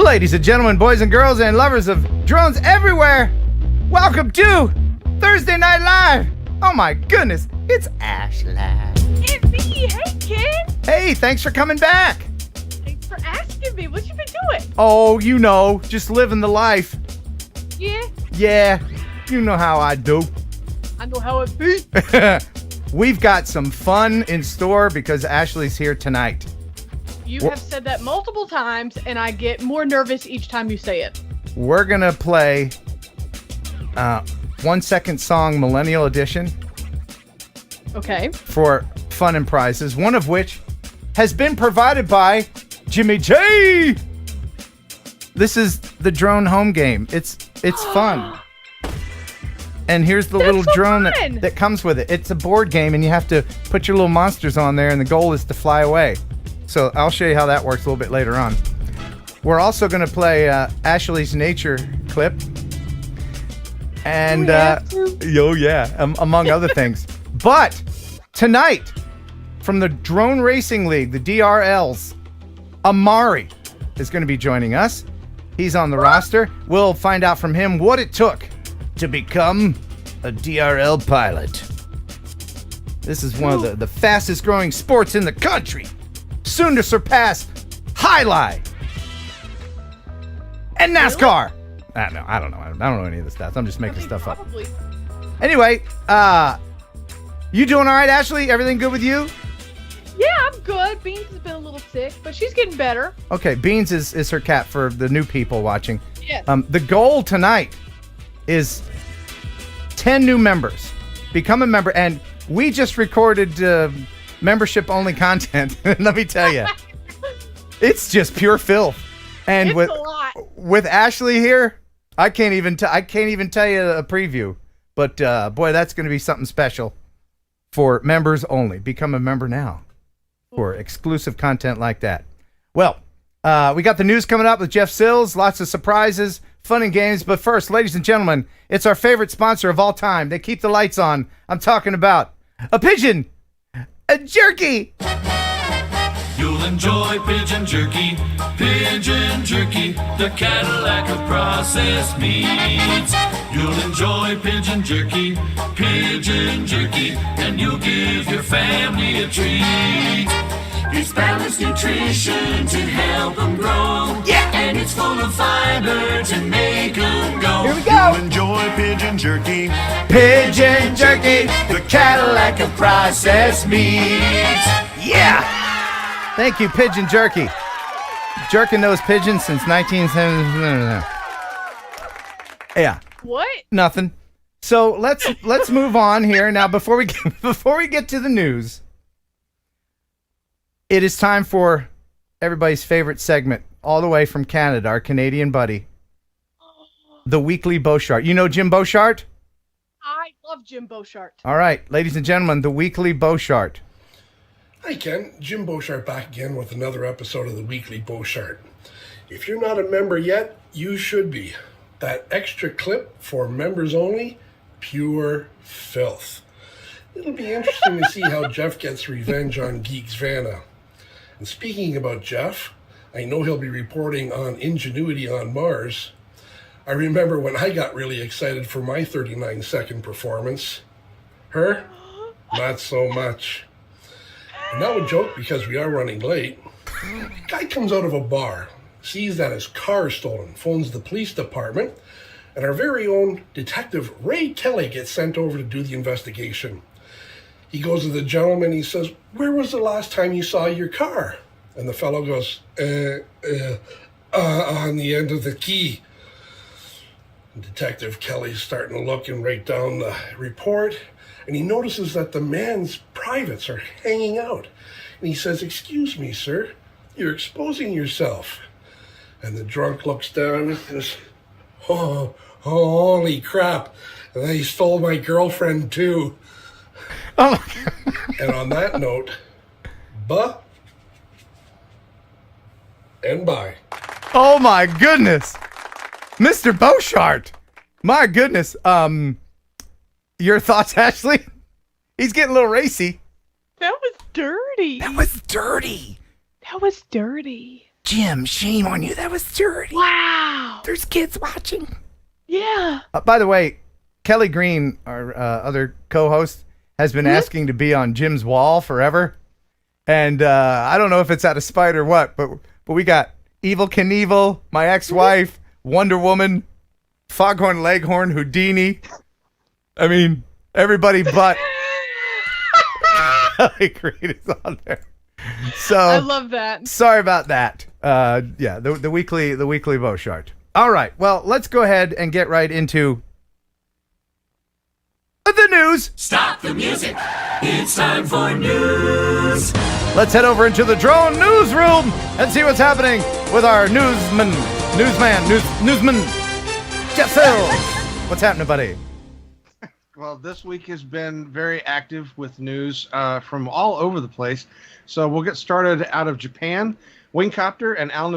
Ladies and gentlemen, boys and girls, and lovers of drones everywhere, welcome to Thursday Night Live. Oh my goodness, it's Ashleigh. It's me. Hey, Ken. Hey, thanks for coming back. Thanks for asking me. What you been doing? Oh, you know, just living the life. Yeah, Yeah, you know how I do. I know how it be. We've got some fun in store because Ashleigh's here tonight. You have said that multiple times, and I get more nervous each time you say it. We're gonna play 1 second song Millennial Edition Okay. for fun and prizes, one of which has been provided by Jimmy J. This is the drone home game. It's fun. And here's the little so drone fun. that comes with it. It's a board game, and you have to put your little monsters on there, and the goal is to fly away. So I'll show you how that works a little bit later on. We're also going to play Ashleigh's nature clip. And, among other things. But tonight, from the Drone Racing League, the DRLs, Amari is going to be joining us. He's on the roster. We'll find out from him what it took to become a DRL pilot. This is one of the fastest growing sports in the country. Soon to surpass Highlight and NASCAR. Really? I don't know. I don't know any of the stats. I'm just making stuff probably. up. Anyway, you doing all right, Ashleigh? Everything good with you? Yeah, I'm good. Beans has been a little sick, but she's getting better. Okay, Beans is her cat for the new people watching. Yes. The goal tonight is 10 new members. Become a member, and we just recorded membership-only content. Let me tell you, it's just pure filth. And it's a lot. with Ashleigh here, I can't even tell you a preview. But boy, that's going to be something special for members only. Become a member now for exclusive content like that. Well, we got the news coming up with Jeff Sills. Lots of surprises, fun and games. But first, ladies and gentlemen, it's our favorite sponsor of all time. They keep the lights on. I'm talking about a pigeon. A jerky! You'll enjoy pigeon jerky, the Cadillac of processed meats. You'll enjoy pigeon jerky, and you'll give your family a treat. It's balanced nutrition to help them grow. Yeah! And it's full of fiber to make them go. Here we go! You'll enjoy pigeon jerky. Pigeon jerky, the Cadillac of processed meats. Yeah! Thank you, Pigeon Jerky. Jerking those pigeons since 1970. Yeah. What? Nothing. So let's move on here now. Before we get to the news, it is time for everybody's favorite segment, all the way from Canada, our Canadian buddy, the weekly Beauchart. You know Jim Beauchart? I love Jim Beauchart. All right, ladies and gentlemen, the weekly Beauchart. Hi Ken, Jim Beauchart back again with another episode of the Weekly Beauchart. If you're not a member yet, you should be. That extra clip for members only, pure filth. It'll be interesting to see how Jeff gets revenge on Geeks Vanna. And speaking about Jeff, I know he'll be reporting on Ingenuity on Mars. I remember when I got really excited for my 39-second performance. Her? Not so much. And now a joke because we are running late. Guy comes out of a bar, sees that his car is stolen, phones the police department, and our very own detective Ray Kelly gets sent over to do the investigation. He goes to the gentleman, he says, "Where was the last time you saw your car?" And the fellow goes, on the end of the key. And Detective Kelly's starting to look and write down the report, and he notices that the man's privates are hanging out. And he says, "Excuse me, sir, you're exposing yourself." And the drunk looks down and says, "Oh, holy crap, they stole my girlfriend too." Oh my God. And on that note, and bye. Oh my goodness, Mr. Beauchart. My goodness. Your thoughts, Ashleigh? He's getting a little racy. That was dirty. That was dirty. That was dirty. Jim, shame on you. That was dirty. Wow. There's kids watching. Yeah. By the way, Kelly Green, our other co-host, has been asking to be on Jim's wall forever. And I don't know if it's out of spite or what, but we got Evil Knievel, my ex-wife, Wonder Woman, Foghorn Leghorn, Houdini. I mean, everybody but Kelly Green is on there. So I love that. Sorry about that. Yeah, the weekly Beau chart. All right. Well, let's go ahead and get right into the news. Stop the music. It's time for news. Let's head over into the drone newsroom and see what's happening with our newsman, Jeff Sills. What's happening, buddy? Well, this week has been very active with news from all over the place. So we'll get started out of Japan. Wingcopter and All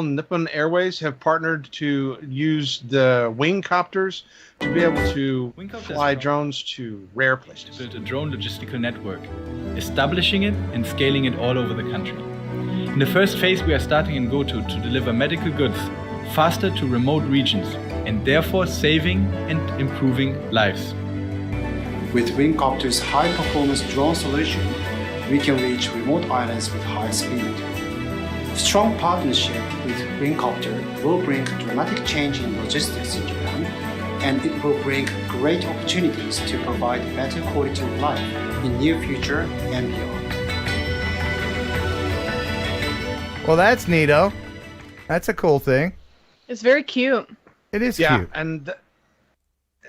Nippon Airways have partnered to use the Wingcopters to be able to fly drones to rare places. Build a drone logistical network, establishing it and scaling it all over the country. In the first phase, we are starting in Goto to deliver medical goods faster to remote regions and therefore saving and improving lives. With Wingcopter's high-performance drone solution, we can reach remote islands with high speed. Strong partnership with Wingcopter will bring dramatic change in logistics in Japan, and it will bring great opportunities to provide better quality of life in near future and beyond. Well, that's neato. That's a cool thing. It's very cute. It is Yeah, cute. and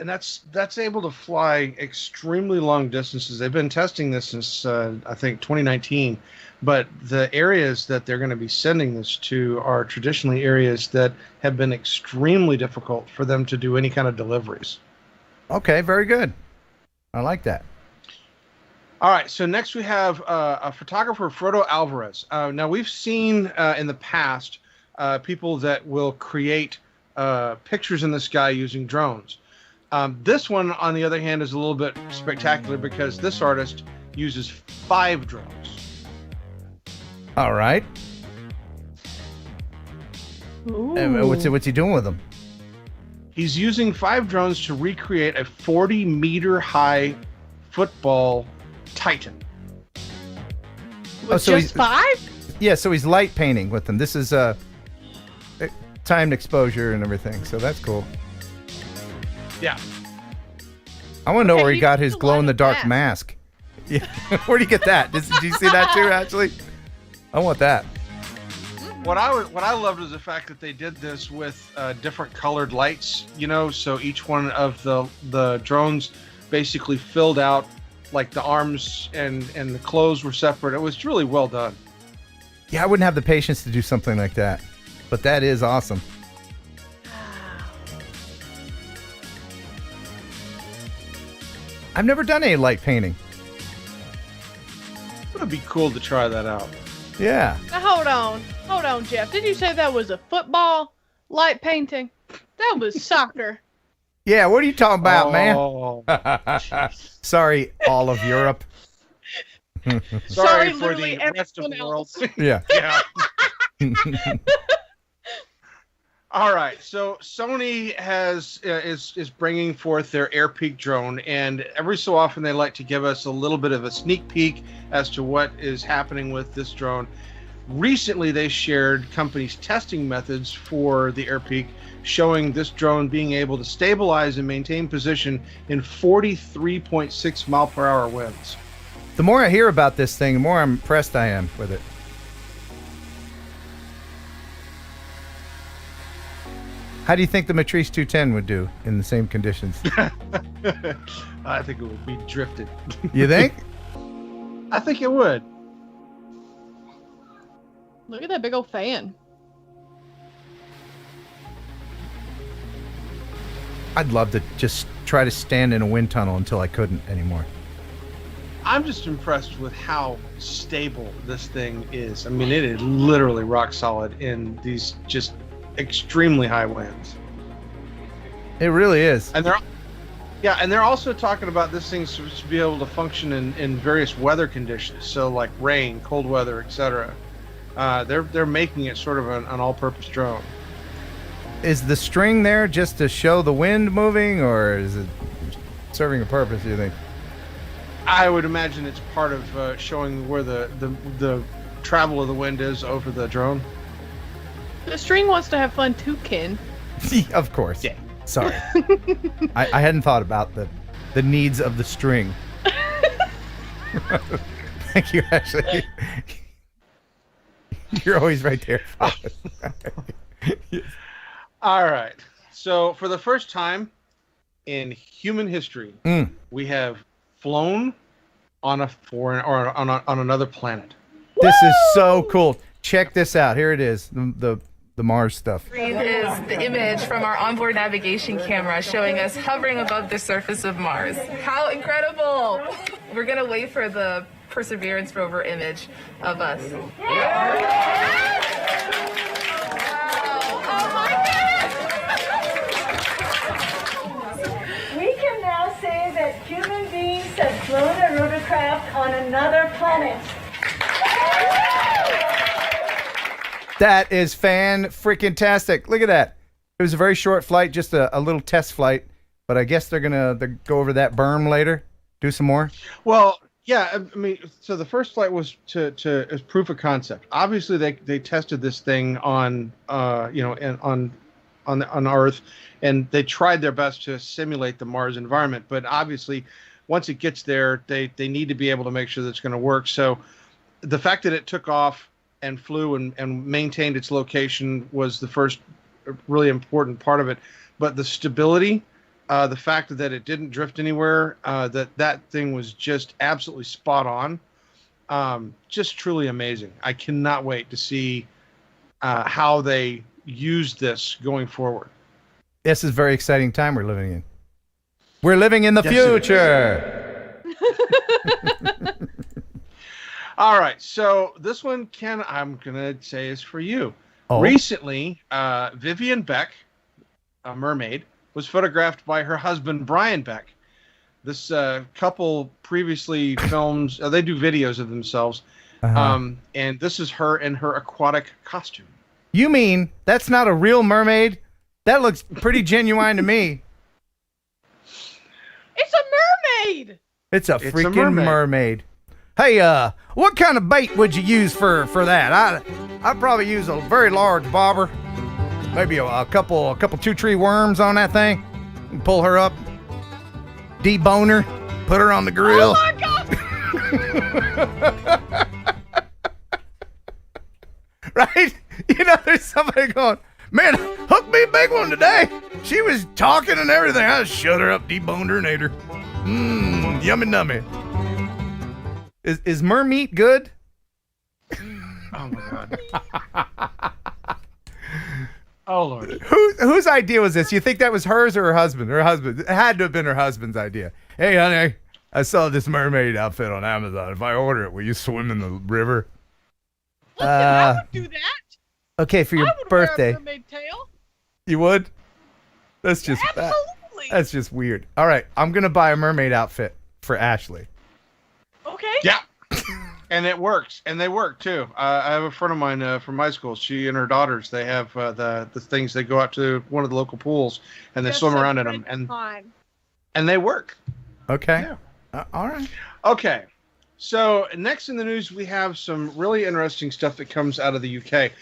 that's able to fly extremely long distances. They've been testing this since I think 2019, but the areas that they're going to be sending this to are traditionally areas that have been extremely difficult for them to do any kind of deliveries. Okay, very good. I like that. All right, so next we have a photographer, Frodo Alvarez. Now, we've seen in the past people that will create pictures in the sky using drones. This one, on the other hand, is a little bit spectacular because this artist uses 5 drones. All right. And what's he doing with them? He's using 5 drones to recreate a 40-meter-high football titan. Oh, so Just 5? Yeah, so he's light painting with them. This is timed exposure and everything, so that's cool. Yeah. I want to know Okay, where he he got needs his to glow-in-the-dark light a mask. Yeah, where'd he get that? Did you see that too? Actually, I want that. What I loved was the fact that they did this with different colored lights. You know, so each one of the drones basically filled out, like the arms and the clothes were separate. It was really well done. Yeah, I wouldn't have the patience to do something like that, but that is awesome. I've never done any light painting. It would be cool to try that out. Yeah. Now, hold on, Jeff. Did you say that was a football light painting? That was soccer. Yeah, what are you talking about, Oh. man? Sorry, all of Europe. Sorry for literally the rest of the everyone world. else. Yeah. Yeah. All right, so Sony is bringing forth their AirPeak drone, and every so often they like to give us a little bit of a sneak peek as to what is happening with this drone. Recently, they shared companies' testing methods for the AirPeak, showing this drone being able to stabilize and maintain position in 43.6 mile per hour winds. The more I hear about this thing, the more impressed I am with it. How do you think the Matrice 210 would do in the same conditions? I think it would be drifted. You think? I think it would. Look at that big old fan. I'd love to just try to stand in a wind tunnel until I couldn't anymore. I'm just impressed with how stable this thing is. I mean, it is literally rock solid in these just extremely high winds. It really is. And they're also talking about this thing to be able to function in various weather conditions. So like rain, cold weather, etc. They're making it sort of an all-purpose drone. Is the string there just to show the wind moving, or is it serving a purpose, do you think? I would imagine it's part of showing where the travel of the wind is over the drone. The string wants to have fun too, Ken. Of course. Yeah. Sorry. I hadn't thought about the needs of the string. Thank you, Ashley. You're always right there. All right. So for the first time in human history, we have flown on a foreign or on another planet. This is so cool. Check this out. Here it is. The Mars stuff. Screen is the image from our onboard navigation camera showing us hovering above the surface of Mars. How incredible! We're gonna wait for the Perseverance rover image of us. We can now say that human beings have flown a rotorcraft on another planet. That is fan-freaking-tastic. Look at that. It was a very short flight, just a little test flight. But I guess they're gonna go over that berm later, do some more. Well, yeah. I mean, so the first flight was as proof of concept. Obviously, they tested this thing on on Earth, and they tried their best to simulate the Mars environment. But obviously, once it gets there, they need to be able to make sure that it's going to work. So the fact that it took off and flew and maintained its location was the first really important part of it. But the stability, the fact that it didn't drift anywhere, that thing was just absolutely spot on, just truly amazing. I cannot wait to see how they use this going forward. This is a very exciting time we're living in. We're living in the future. All right, so this one, Ken, I'm going to say is for you. Oh. Recently, Vivian Beck, a mermaid, was photographed by her husband, Brian Beck. This couple previously films, they do videos of themselves, and this is her in her aquatic costume. You mean that's not a real mermaid? That looks pretty genuine to me. It's a mermaid! It's a freaking mermaid. Hey, what kind of bait would you use for that? I'd probably use a very large bobber. Maybe a couple 2-tree worms on that thing. Pull her up, debone her, put her on the grill. Oh my God! Right? You know, there's somebody going, man, hooked me a big one today. She was talking and everything. I just shut her up, deboned her, and ate her. Yummy nummy. Is mermeat good? Oh my God. Oh Lord. Whose idea was this? You think that was hers or her husband? Her husband. It had to have been her husband's idea. Hey, honey, I saw this mermaid outfit on Amazon. If I order it, will you swim in the river? Listen, I would do that. Okay, for your I would birthday. wear a mermaid tail. You would? That's just Absolutely. that's just weird. All right, I'm gonna buy a mermaid outfit for Ashleigh. Okay. Yeah. And it works, and they work too. I have a friend of mine from my school. She and her daughters, they have the things. They go out to one of the local pools and they Just swim a around in great them, time. and they work. Okay. Yeah. All right. Okay. So next in the news, we have some really interesting stuff that comes out of the UK.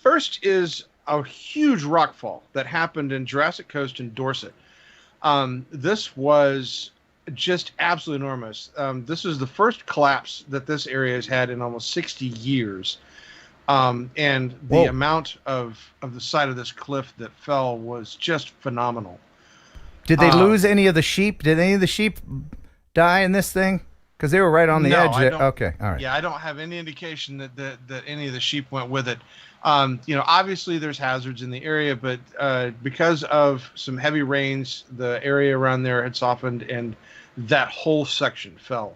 First is a huge rockfall that happened in Jurassic Coast in Dorset. This was just absolutely enormous. This is the first collapse that this area has had in almost 60 years. And the amount of the side of this cliff that fell was just phenomenal. Did they lose any of the sheep? Did any of the sheep die in this thing? Because they were right on the edge. Okay, all right. Yeah, I don't have any indication that any of the sheep went with it. Obviously there's hazards in the area, but because of some heavy rains, the area around there had softened, and that whole section fell.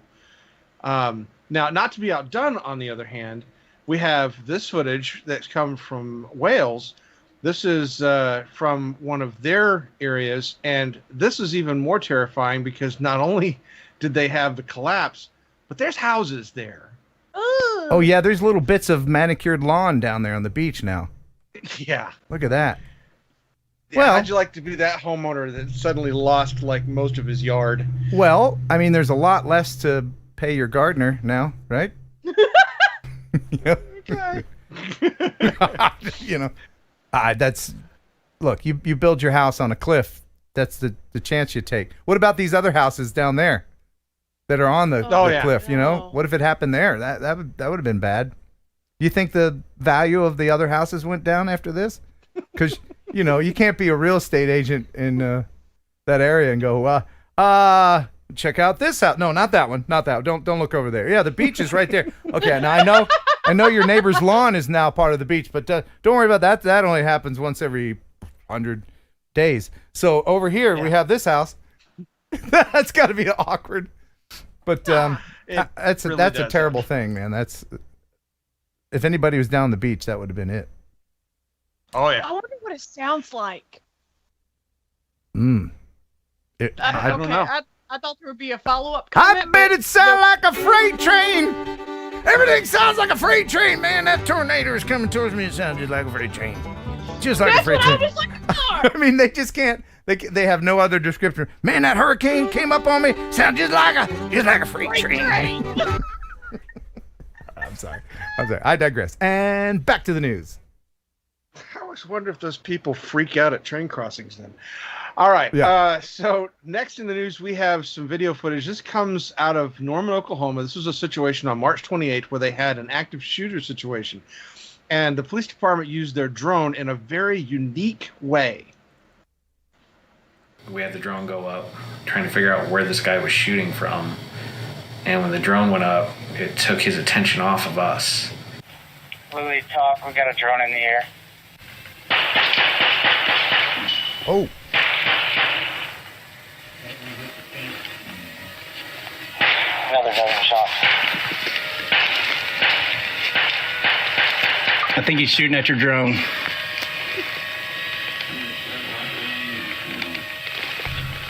Now, not to be outdone, on the other hand, we have this footage that's come from Wales. This is from one of their areas, and this is even more terrifying because not only did they have the collapse, but there's houses there. Oh yeah, there's little bits of manicured lawn down there on the beach now. Yeah. Look at that. Yeah, Well- how'd you like to be that homeowner that suddenly lost like most of his yard? Well, I mean, there's a lot less to pay your gardener now, right? Okay. You know, that's look. You build your house on a cliff. That's the chance you take. What about these other houses down there that are on the cliff? You know, what if it happened there? That would have been bad. You think the value of the other houses went down after this? Because you know you can't be a real estate agent in that area and go, check out this house. No, not that one. Not that one. Don't look over there. Yeah, the beach is right there. Okay, now I know your neighbor's lawn is now part of the beach, but don't worry about that. That only happens once every 100 days. So over here we have this house. That's got to be awkward. But that's a terrible thing, man. That's if anybody was down the beach, that would have been it. Oh yeah. I wonder what it sounds like. I don't know. I thought there would be a follow-up I comment. bet it sounds like a freight train. Everything sounds like a freight train, man. That tornado is coming towards me. It sounds just like a freight train. Just like a freight train. That's what I was looking for. I mean, they just can't. They have no other description. Man, that hurricane came up on me. Sounds just like a freight train. I'm sorry. I digress. And back to the news. I always wonder if those people freak out at train crossings then. All right. Yeah. So next in the news, we have some video footage. This comes out of Norman, Oklahoma. This was a situation on March 28th where they had an active shooter situation. And the police department used their drone in a very unique way. We had the drone go up, trying to figure out where this guy was shooting from. And when the drone went up, it took his attention off of us. Louis, talk. We got a drone in the air. Oh. Another dozen shots. I think he's shooting at your drone.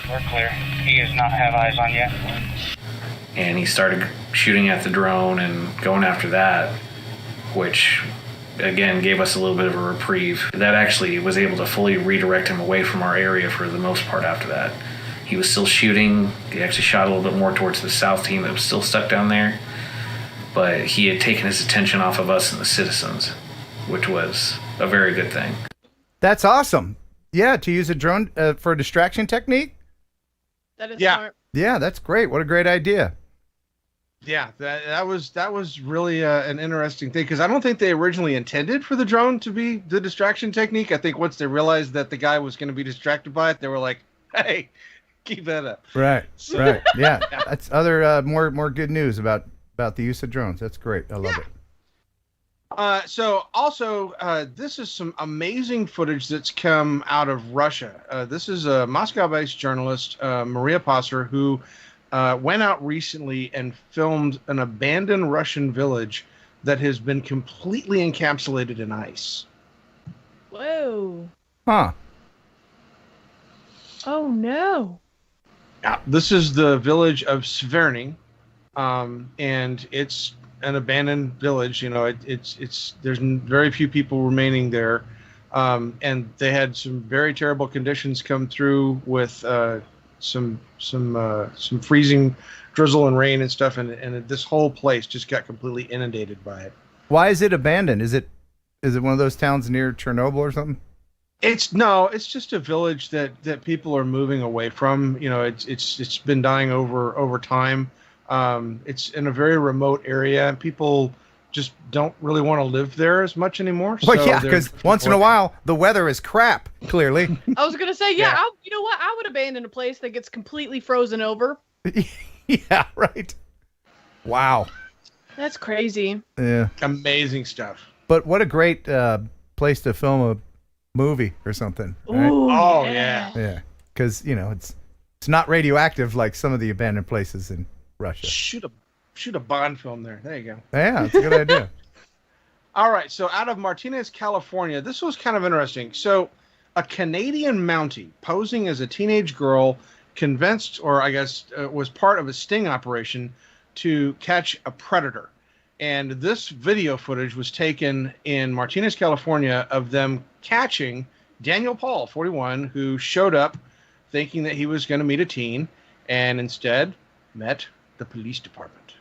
We're clear. He does not have eyes on yet. And he started shooting at the drone and going after that, which again gave us a little bit of a reprieve. That actually was able to fully redirect him away from our area for the most part after that. He was still shooting. He actually shot a little bit more towards the south team that was still stuck down there. But he had taken his attention off of us and the citizens, which was a very good thing. That's awesome. Yeah, to use a drone for a distraction technique? That is smart. Yeah, that's great. What a great idea. Yeah, that was really an interesting thing because I don't think they originally intended for the drone to be the distraction technique. I think once they realized that the guy was going to be distracted by it, they were like, "Hey, keep that up." Right. Right. Yeah. That's other more good news about the use of drones. That's great. I love it. So also, this is some amazing footage that's come out of Russia. This is a Moscow-based journalist, Maria Passer, who went out recently and filmed an abandoned Russian village that has been completely encapsulated in ice. Whoa. Huh. Oh, no. This is the village of Sverny, and it's an abandoned village. You know, it's there's very few people remaining there, and they had some very terrible conditions come through with some freezing drizzle and rain and stuff, and this whole place just got completely inundated by it. Why is it abandoned? Is it one of those towns near Chernobyl or something? It's just a village that people are moving away from. You know, it's been dying over time. It's in a very remote area, and people just don't really want to live there as much anymore. Well, yeah, because once in a while the weather is crap. Clearly. I was gonna say, yeah. You know what? I would abandon a place that gets completely frozen over. Yeah. Right. Wow. That's crazy. Yeah. Amazing stuff. But what a great place to film a movie or something. Right? Ooh, oh yeah. Yeah. Because it's not radioactive like some of the abandoned places in Russia. Shoot a Bond film there. There you go. Yeah, it's a good idea. All right, so out of Martinez, California, this was kind of interesting. So a Canadian Mountie posing as a teenage girl convinced, or I guess was part of a sting operation to catch a predator. And this video footage was taken in Martinez, California, of them catching Daniel Paul, 41, who showed up thinking that he was going to meet a teen and instead met the police department.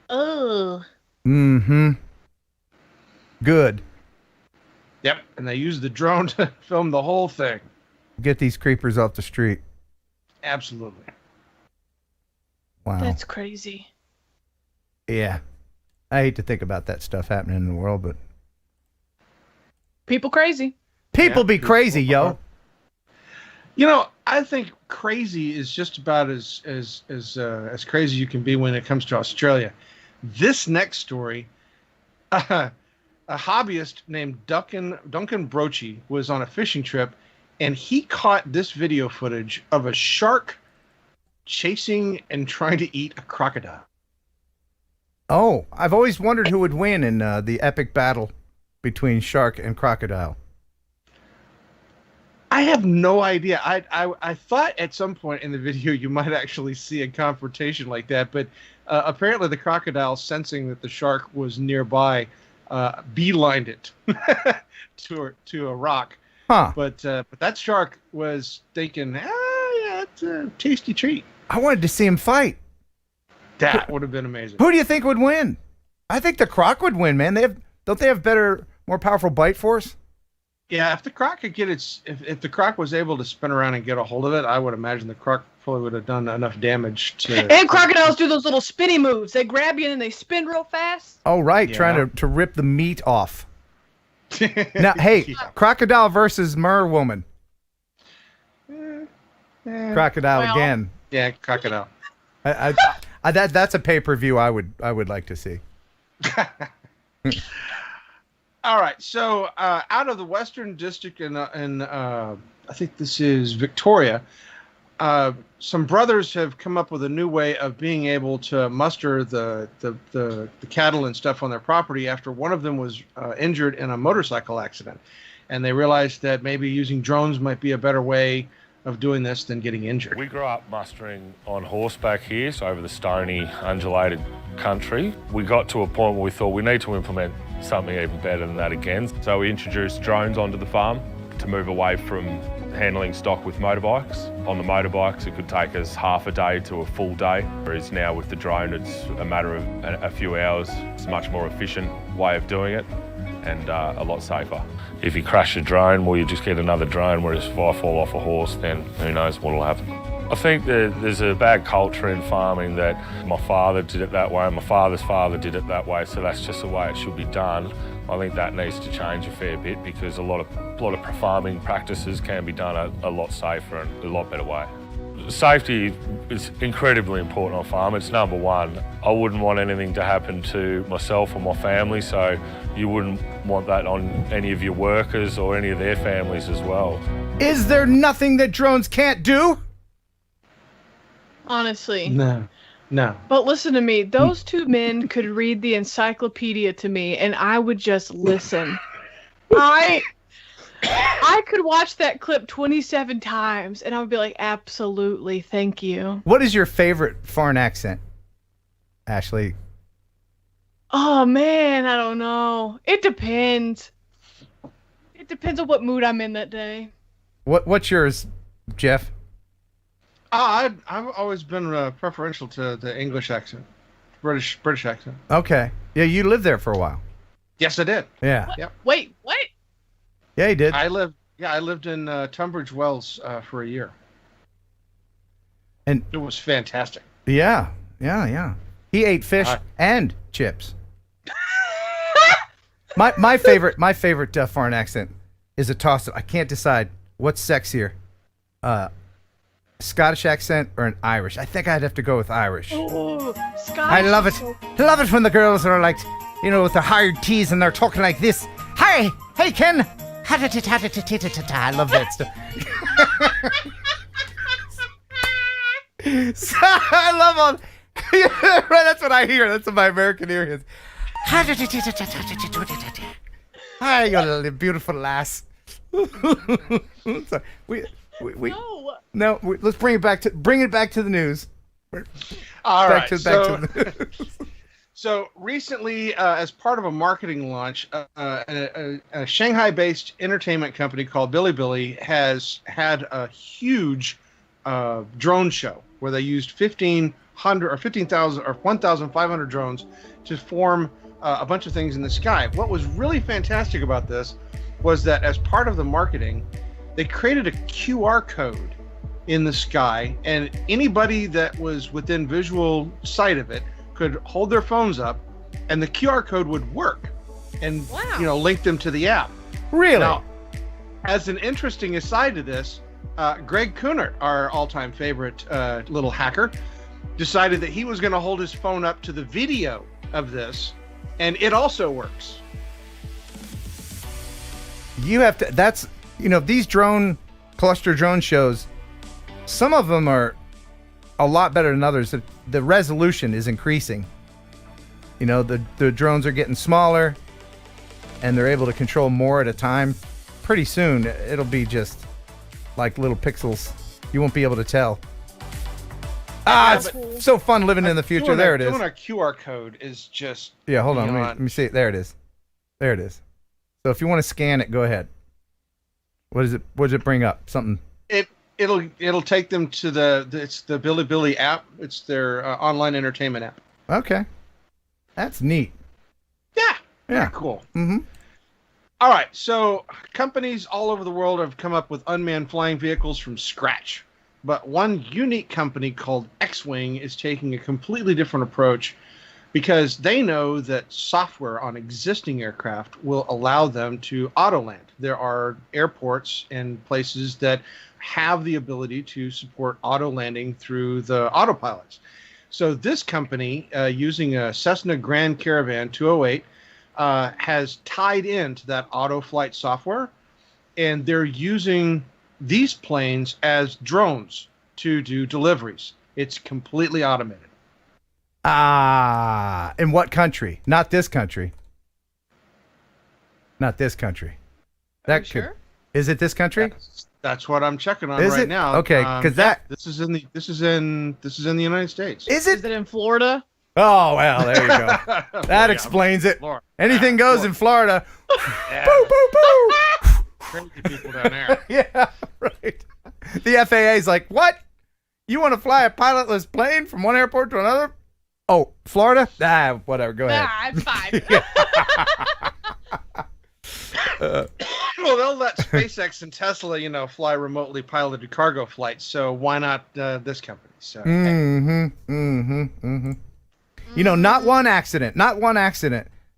Oh. Mm-hmm. Good. Yep, and they used the drone to film the whole thing. Get these creepers off the street. Absolutely. Wow. That's crazy. Yeah. I hate to think about that stuff happening in the world, but People crazy. people be crazy, yo. You know, I think crazy is just about as crazy you can be when it comes to Australia. This next story, a hobbyist named Duncan Brochie was on a fishing trip, and he caught this video footage of a shark chasing and trying to eat a crocodile. Oh, I've always wondered who would win in the epic battle between shark and crocodile. I have no idea. I thought at some point in the video you might actually see a confrontation like that, but apparently the crocodile, sensing that the shark was nearby, beelined it to a rock. Huh. But that shark was thinking, yeah, it's a tasty treat. I wanted to see him fight. That would have been amazing. Who do you think would win? I think the croc would win, man. Don't they have better, more powerful bite force? Yeah, if the croc could get if the croc was able to spin around and get a hold of it, I would imagine the croc probably would have done enough damage to. And crocodiles do those little spinny moves. They grab you and they spin real fast. Oh, right. Yeah. Trying to rip the meat off. Now, hey, crocodile versus merwoman. Crocodile again. Yeah, crocodile. That's a pay-per-view I would like to see. All right, so out of the Western District in I think this is Victoria, some brothers have come up with a new way of being able to muster the cattle and stuff on their property after one of them was injured in a motorcycle accident, and they realized that maybe using drones might be a better way of doing this than getting injured. We grew up mustering on horseback here, so over the stony, undulated country. We got to a point where we thought we need to implement something even better than that again. So we introduced drones onto the farm to move away from handling stock with motorbikes. On the motorbikes, it could take us half a day to a full day, whereas now with the drone, it's a matter of a few hours. It's a much more efficient way of doing it and a lot safer. If you crash a drone, well, you just get another drone, whereas if I fall off a horse, then who knows what will happen. I think that there's a bad culture in farming that my father did it that way, my father's father did it that way, so that's just the way it should be done. I think that needs to change a fair bit because a lot of farming practices can be done a lot safer and a lot better way. Safety is incredibly important on farm. It's number one. I wouldn't want anything to happen to myself or my family, so you wouldn't want that on any of your workers or any of their families as well. Is there nothing that drones can't do? Honestly. No. But listen to me. Those two men could read the encyclopedia to me, and I would just listen. I could watch that clip 27 times, and I would be like, absolutely, thank you. What is your favorite foreign accent, Ashleigh? Oh, man, I don't know. It depends. It depends on what mood I'm in that day. What's yours, Jeff? I've always been preferential to the English accent, British accent. Okay. Yeah, you lived there for a while. Yes, I did. Yeah. What? Yep. Wait, what? Yeah, he did. I lived in Tunbridge Wells for a year. And it was fantastic. Yeah. He ate fish and chips. my favorite foreign accent is a toss-up. I can't decide what's sexier, Scottish accent or an Irish. I think I'd have to go with Irish. Oh, Scottish. I love it. Love it when the girls are like, with their hard T's and they're talking like this. Hi, hey Ken. I love that stuff. So, I love all. Right, that's what I hear. That's what my American ear is. Hi, you little beautiful lass. So, let's bring it back to the news. All right. So recently, as part of a marketing launch, a Shanghai-based entertainment company called Bilibili has had a huge drone show where they used 1,500 or 15,000 or 1,500 drones to form a bunch of things in the sky. What was really fantastic about this was that as part of the marketing, they created a QR code in the sky, and anybody that was within visual sight of it could hold their phones up, and the QR code would work, and link them to the app. Really? Now, as an interesting aside to this, Greg Kunert, our all-time favorite little hacker, decided that he was going to hold his phone up to the video of this, and it also works. You have to. That's these cluster drone shows. Some of them are a lot better than others. The resolution is increasing. The drones are getting smaller, and they're able to control more at a time. Pretty soon, it'll be just like little pixels. You won't be able to tell. It's so fun living in the future. There it is. Doing a QR code is just... Yeah, hold on. Let me see it. There it is. There it is. So if you want to scan it, go ahead. What is it? What does it bring up? Something. It'll take them to the Bilibili app. It's their online entertainment app. Okay, that's neat. Yeah. Very cool. Mm-hmm. All right, so companies all over the world have come up with unmanned flying vehicles from scratch, but one unique company called X-Wing is taking a completely different approach because they know that software on existing aircraft will allow them to auto-land. There are airports and places that have the ability to support auto landing through the autopilots. So this company, using a Cessna Grand Caravan 208, has tied into that auto flight software, and they're using these planes as drones to do deliveries. It's completely automated. In what country? Not this country. Not this country. That could. Sure? Is it this country? That's what I'm checking on right now. Okay, because this is in the United States. Is it? Is it in Florida? Oh well, there you go. That explains it. Florida. Anything goes in Florida. Yeah. Boo boo boo. Crazy people down there. Yeah, right. The FAA is like, what? You want to fly a pilotless plane from one airport to another? Oh, Florida? Whatever. Go ahead. I'm fine. Well, they'll let SpaceX and Tesla, fly remotely piloted cargo flights. So why not this company? So. Not one accident.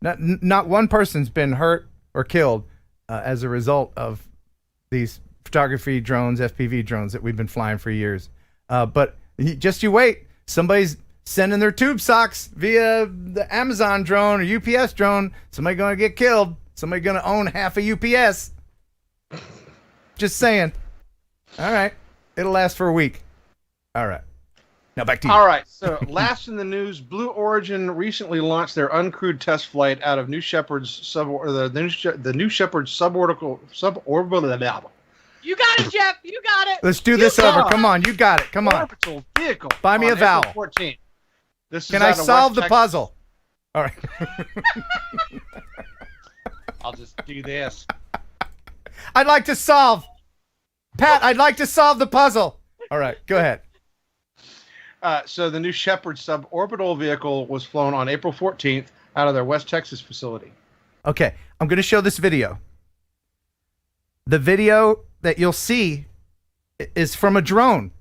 Not one person's been hurt or killed as a result of these photography drones, FPV drones that we've been flying for years. But you wait. Somebody's sending their tube socks via the Amazon drone or UPS drone. Somebody going to get killed. Somebody going to own half a UPS. Just saying. All right. It'll last for a week. All right. Now back to you. All right. So last in the news, Blue Origin recently launched their uncrewed test flight out of New Shepard's the New Shepard suborbital. You got it, Jeff. You got it. Let's do this over. Come on. You got it. Come on. Orbital vehicle. Buy me a vowel. 14. Can I solve the puzzle? All right. I'll just do this. I'd like to solve. Pat, I'd like to solve the puzzle. All right, go ahead. So the New Shepard suborbital vehicle was flown on April 14th out of their West Texas facility. Okay, I'm going to show this video. The video that you'll see is from a drone.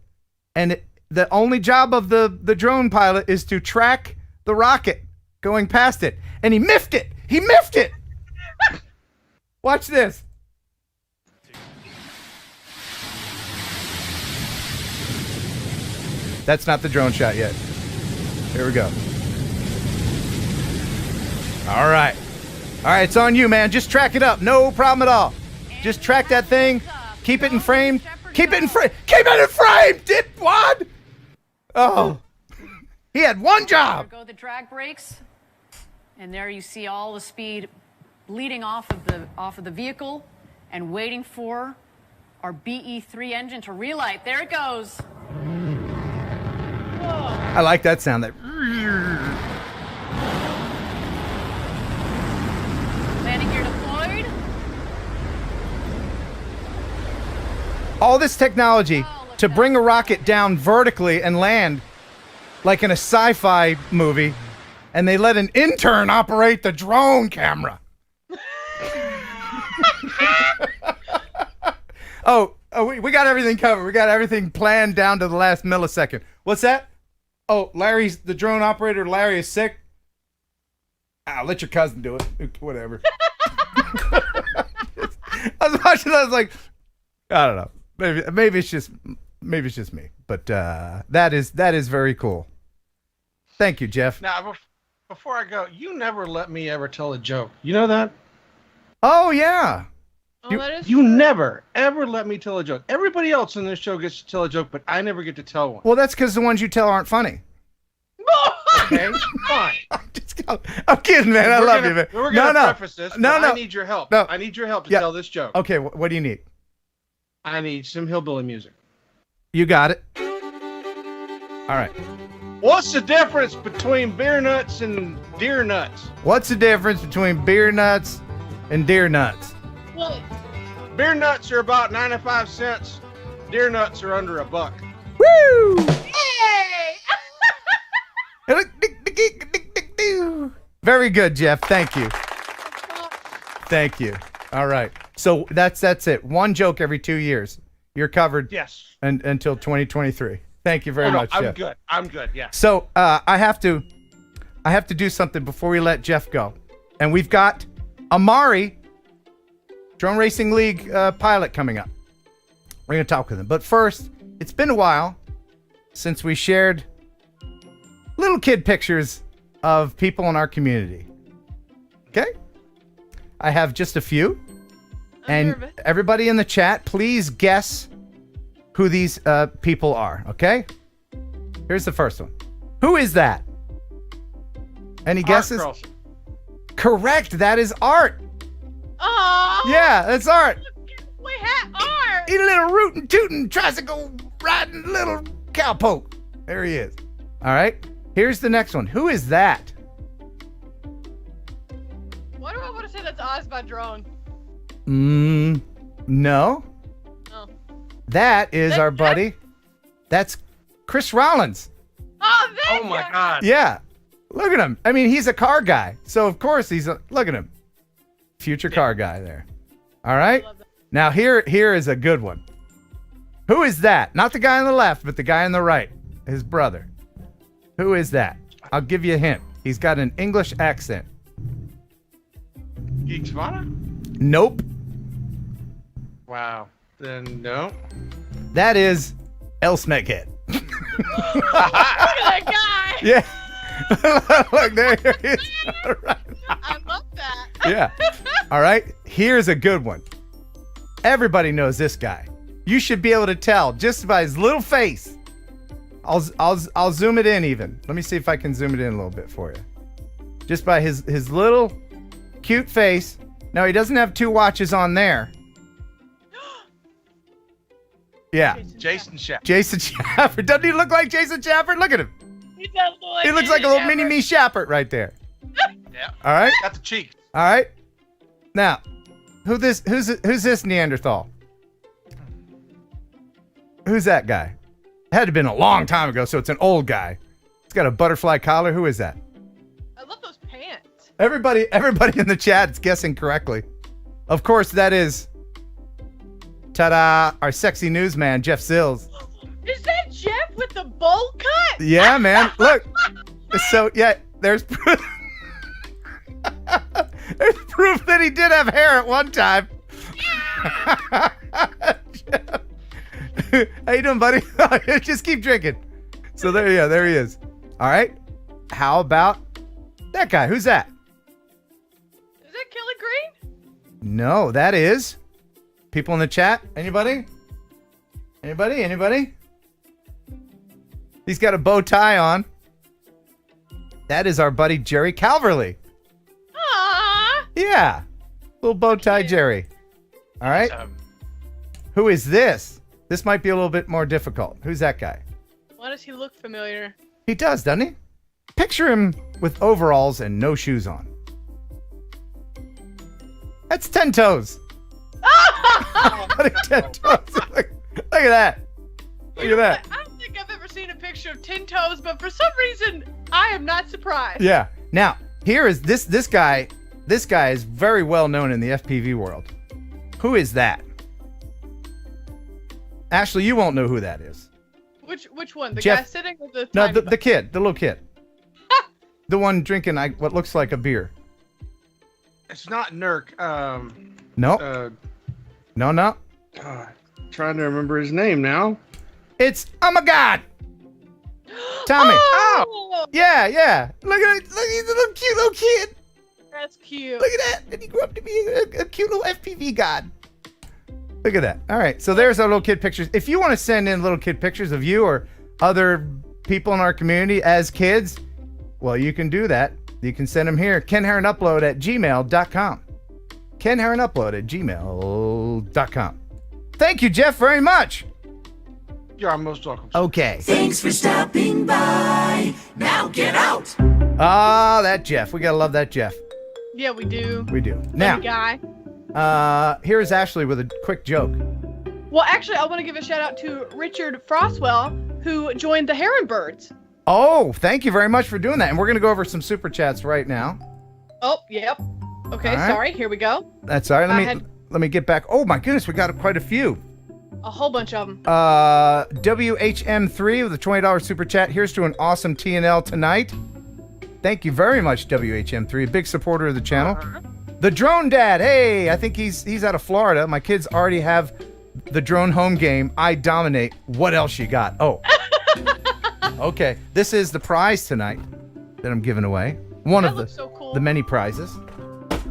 And the only job of the drone pilot is to track the rocket going past it. And he miffed it. He miffed it. Watch this. That's not the drone shot yet. Here we go. All right. All right, it's on you, man. Just track it up. No problem at all. Just track that thing. Keep it in frame. Keep it in frame. Keep it in frame, dipwad. Oh. He had one job. There go the drag brakes. And there you see all the speed bleeding off of the vehicle and waiting for our BE3 engine to relight. There it goes. I like that sound. That. all this technology to bring a rocket down vertically and land like in a sci-fi movie, and they let an intern operate the drone camera. We got everything covered. We got everything planned down to the last millisecond. What's that? Oh, Larry's the drone operator. Larry is sick. Let your cousin do it. Whatever. I was watching that. I was like, I don't know. Maybe it's just me. But that is very cool. Thank you, Jeff. Now, before I go, you never let me ever tell a joke. You know that? Oh yeah. You never ever let me tell a joke. Everybody else in this show gets to tell a joke, but I never get to tell one. Well, that's because the ones you tell aren't funny. Okay, fine. I'm kidding, man. I love you, man. We're gonna preface this. No. I need your help. No. I need your help to tell this joke. Okay, what do you need? I need some hillbilly music. You got it. All right. What's the difference between beer nuts and deer nuts? What's the difference between beer nuts and deer nuts? What? Beer nuts are about 95 cents. Deer nuts are under $1. Woo! Hey! Very good, Jeff. Thank you. Thank you. All right. So that's it. One joke every 2 years. You're covered. Yes. Until 2023. Thank you very much, Jeff. I'm good. Yeah. So I have to do something before we let Jeff go, and we've got Amari, Drone Racing League pilot, coming up. We're gonna talk with him, but first, it's been a while since we shared little kid pictures of people in our community. Okay, I have just a few, and everybody in the chat, please guess who these people are, okay? Here's the first one. Who is that? Any guesses? Art Carlson. Correct. That is Art. Aww. Yeah, that's Art. We had Art. He a little rootin' tootin' tricycle riding little cowpoke. There he is. All right. Here's the next one. Who is that? Why do I want to say that's Oz by drone? No. Oh. That is our buddy. That's Chris Rollins. Oh, my God. Yeah. Look at him. I mean, he's a car guy. So, of course, look at him. Future car guy there. All right. Now, here is a good one. Who is that? Not the guy on the left, but the guy on the right. His brother. Who is that? I'll give you a hint. He's got an English accent. Geek Savannah? Nope. Wow. Then no. That is El Smeghead. Look at that guy. Yeah. Look, there he is. All right. I love that. Yeah. All right. Here's a good one. Everybody knows this guy. You should be able to tell just by his little face. I'll zoom it in even. Let me see if I can zoom it in a little bit for you. Just by his little cute face. Now he doesn't have 2 watches on there. Yeah. Jason Schappert. Jason Schappert. Doesn't he look like Jason Schappert? Look at him. He does look like He looks like a little mini me Schappert right there. Yeah. All right. Got the cheeks. All right. Now, who's this Neanderthal? Who's that guy? It had to have been a long time ago, so it's an old guy. He's got a butterfly collar. Who is that? I love those pants. Everybody in the chat's guessing correctly. Of course, that is, ta-da, our sexy newsman, Jeff Sills. Is that Jeff with the bowl cut? Yeah, man. Look. So, yeah, there's proof. There's proof that he did have hair at one time. How you doing, buddy? Just keep drinking. So there he is. All right. How about that guy? Who's that? Is that Kelly Green? No, that is. People in the chat. Anybody? He's got a bow tie on. That is our buddy Jerry Calverley. Aww. Yeah. Little bow tie Jerry. All right. Who is this? This might be a little bit more difficult. Who's that guy? Why does he look familiar? He does, doesn't he? Picture him with overalls and no shoes on. That's 10 Toes. 10 Toes. Look at that. Look at that. I don't think I've ever seen a picture of 10 toes, but for some reason, I am not surprised. Yeah. Now, here is this guy. This guy is very well known in the FPV world. Who is that? Ashleigh, you won't know who that is. Which one? The Jeff, guy sitting with the No, tiny the kid, the little kid. The one drinking what looks like a beer. It's not Nurk. No. No. Trying to remember his name now. It's, oh my God. Tommy. Oh! Yeah. Look at it. Look, he's a little cute little kid. That's cute. Look at that. And he grew up to be a cute little FPV god. Look at that. All right. So there's our little kid pictures. If you want to send in little kid pictures of you or other people in our community as kids, well, you can do that. You can send them here. KenHeronUpload@gmail.com. KenHeronUpload@gmail.com. Thank you, Jeff, very much. You're most welcome. Okay. Thanks for stopping by. Now get out. Ah, that Jeff. We gotta love that Jeff. Yeah, we do. We do. Funny Now, guy. here's Ashleigh with a quick joke. Well, actually, I want to give a shout out to Richard Frostwell, who joined the Heron Birds. Oh, thank you very much for doing that. And we're gonna go over some super chats right now. Oh, yep. Okay, All right. sorry. Here we go. That's all right. Let me get back. Oh my goodness, we got quite a few. A whole bunch of them. WHM3 with a $20 super chat. Here's to an awesome TNL tonight. Thank you very much, WHM3, a big supporter of the channel. The Drone Dad. Hey, I think he's out of Florida. My kids already have the drone home game. I dominate. What else you got? Oh. Okay. This is the prize tonight that I'm giving away. One of the many prizes.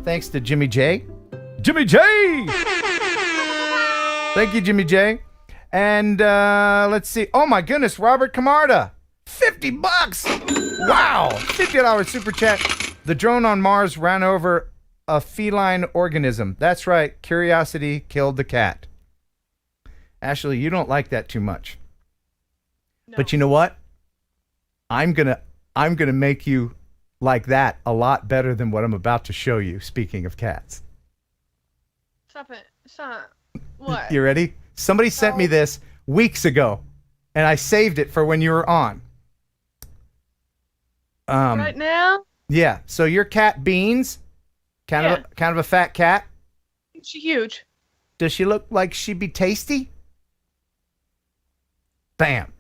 Thanks to Jimmy J. Jimmy J! Thank you, Jimmy J. And let's see. Oh my goodness, Robert Camarda. $50. Wow. $50 super chat. The drone on Mars ran over a feline organism. That's right. Curiosity killed the cat. Ashleigh, you don't like that too much. No. But you know what? I'm gonna make you like that a lot better than what I'm about to show you, speaking of cats. Stop it. Stop. What? You ready? Somebody sent me this weeks ago, and I saved it for when you were on. Right now? Yeah. So your cat Beans, kind of a fat cat. She's huge. Does she look like she'd be tasty? Bam.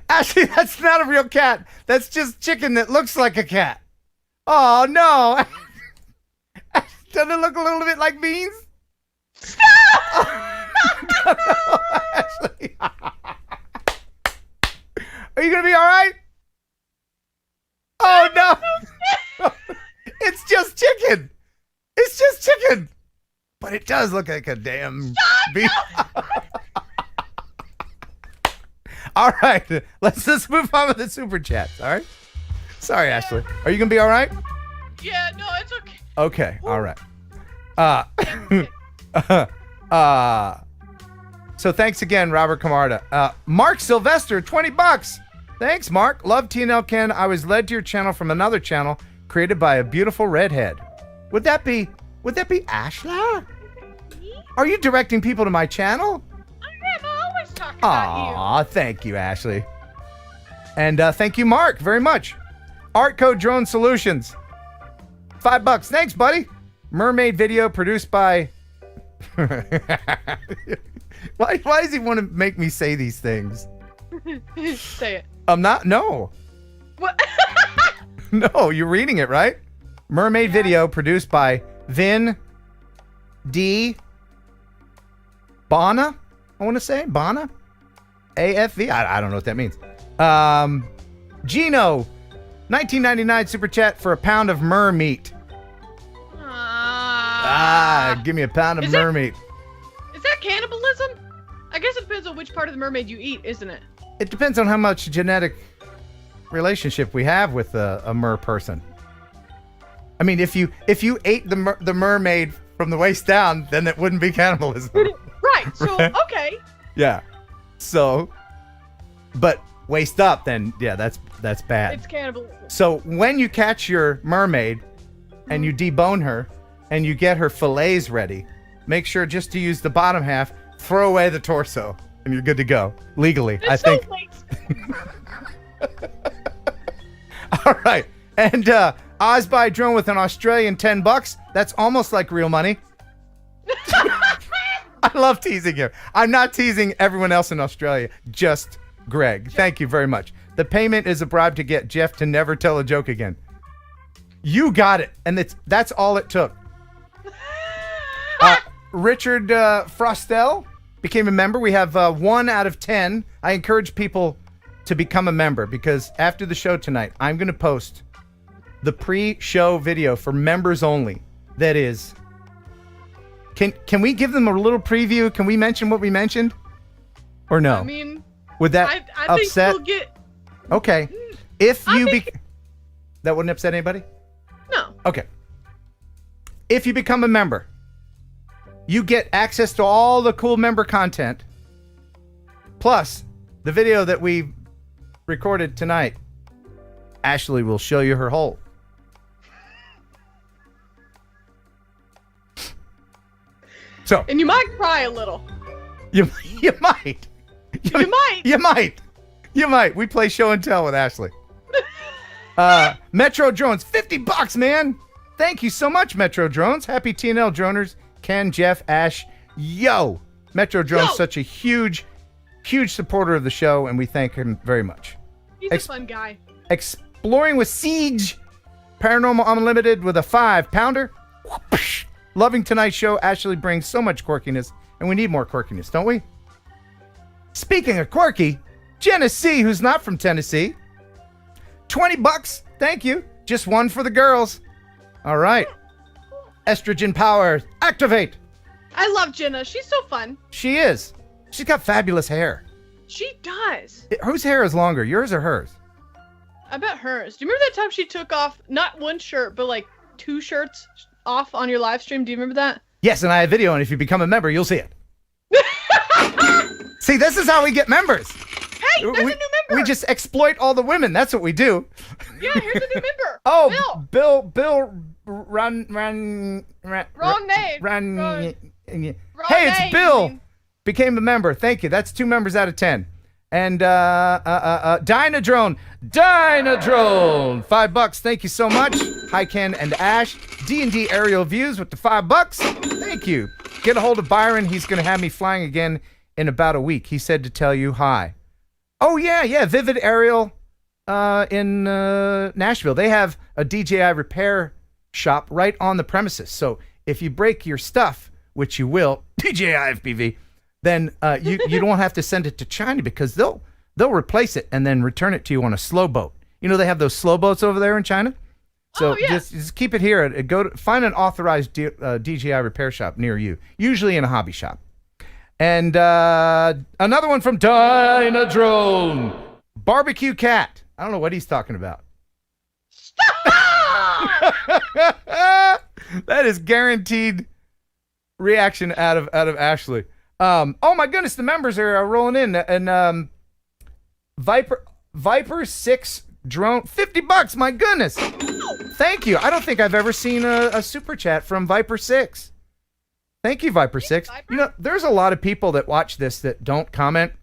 Actually, that's not a real cat. That's just chicken that looks like a cat. Oh, no. Doesn't it look a little bit like Beans? Stop! Ashleigh. Are you going to be all right? Oh, no. It's just chicken. It's just chicken. But it does look like a damn bean. All right, let's just move on with the super chats. All right. Sorry, Ashleigh. Are you gonna be all right? Yeah, no, it's okay. Okay. All right. So thanks again, Robert Camarda. Mark Sylvester, $20. Thanks, Mark. Love TNL Ken. I was led to your channel from another channel created by a beautiful redhead. Would that be Ashleigh? Are you directing people to my channel? I'm always talking about you. Aw, thank you, Ashleigh. And thank you, Mark, very much. Art Code Drone Solutions. $5. Thanks, buddy. Mermaid video produced by... Why does he want to make me say these things? Say it. I'm not... No. What? No, you're reading it, right? Mermaid video produced by Vin D. Bana, I want to say. Bana? AFV? I don't know what that means. Gino, 1999 super chat for a pound of mer meat. Give me a pound of mer meat. Is that cannibalism? I guess it depends on which part of the mermaid you eat, isn't it? It depends on how much genetic relationship we have with a mer person. I mean, if you ate the mermaid from the waist down, then it wouldn't be cannibalism. Right. So okay. Yeah. So, but waist up, then yeah, that's bad. It's cannibalism. So when you catch your mermaid and you debone her, and you get her fillets ready, make sure just to use the bottom half, throw away the torso, and you're good to go. Legally, I think. All right. And Oz buy drone with an Australian $10. That's almost like real money. I love teasing you. I'm not teasing everyone else in Australia, just Greg. Thank you very much. The payment is a bribe to get Jeff to never tell a joke again. You got it. And that's all it took. Richard Frostel became a member. We have 1 out of 10. I encourage people to become a member because after the show tonight, I'm going to post the pre-show video for members only. That is, can we give them a little preview? Can we mention what we mentioned? Or no? I mean, would that I upset? think we'll get... Okay. If you that wouldn't upset anybody? No. Okay. If you become a member, you get access to all the cool member content, plus the video that we recorded tonight. Ashleigh will show you her hole. So, and you might cry a little. You might. You might. We play show and tell with Ashleigh. Metro Drones, $50, man. Thank you so much, Metro Drones. Happy TNL droners. Ken, Jeff, Ash. Yo. Metro Drones, such a huge supporter of the show, and we thank him very much. He's a fun guy. Exploring with Siege. Paranormal Unlimited with a 5-pounder. Loving tonight's show. Ashleigh brings so much quirkiness, and we need more quirkiness, don't we? Speaking of quirky, Genesee, who's not from Tennessee. $20. Thank you. Just one for the girls. All right. Estrogen power. Activate. I love Jenna. She's so fun. She is. She's got fabulous hair. She does. Whose hair is longer, yours or hers? I bet hers. Do you remember that time she took off not one shirt, but like 2 shirts off on your live stream? Do you remember that? Yes, and I have video, and if you become a member, you'll see it. See, this is how we get members. Hey, there's a new member. We just exploit all the women. That's what we do. Yeah, here's a new member. Oh, Bill, Wrong name. Hey, it's Bill. Became a member. Thank you. That's 2 members out of 10. And Dynadrone, $5. Thank you so much. Hi, Ken and Ash. D&D aerial views with the $5. Thank you. Get a hold of Byron. He's going to have me flying again in about a week. He said to tell you hi. Oh, yeah. Vivid Aerial in Nashville. They have a DJI repair shop right on the premises. So if you break your stuff, which you will, DJI FPV, then you don't have to send it to China because they'll replace it and then return it to you on a slow boat. You know they have those slow boats over there in China. So just keep it here. Find an authorized DJI repair shop near you, usually in a hobby shop. And another one from Dynadrone, Barbecue Cat. I don't know what he's talking about. Stop! That is guaranteed reaction out of Ashleigh. Oh my goodness, the members are rolling in, and Viper 6 drone, $50. My goodness, thank you. I don't think I've ever seen a super chat from Viper 6. Thank you, Viper 6. You know, there's a lot of people that watch this that don't comment,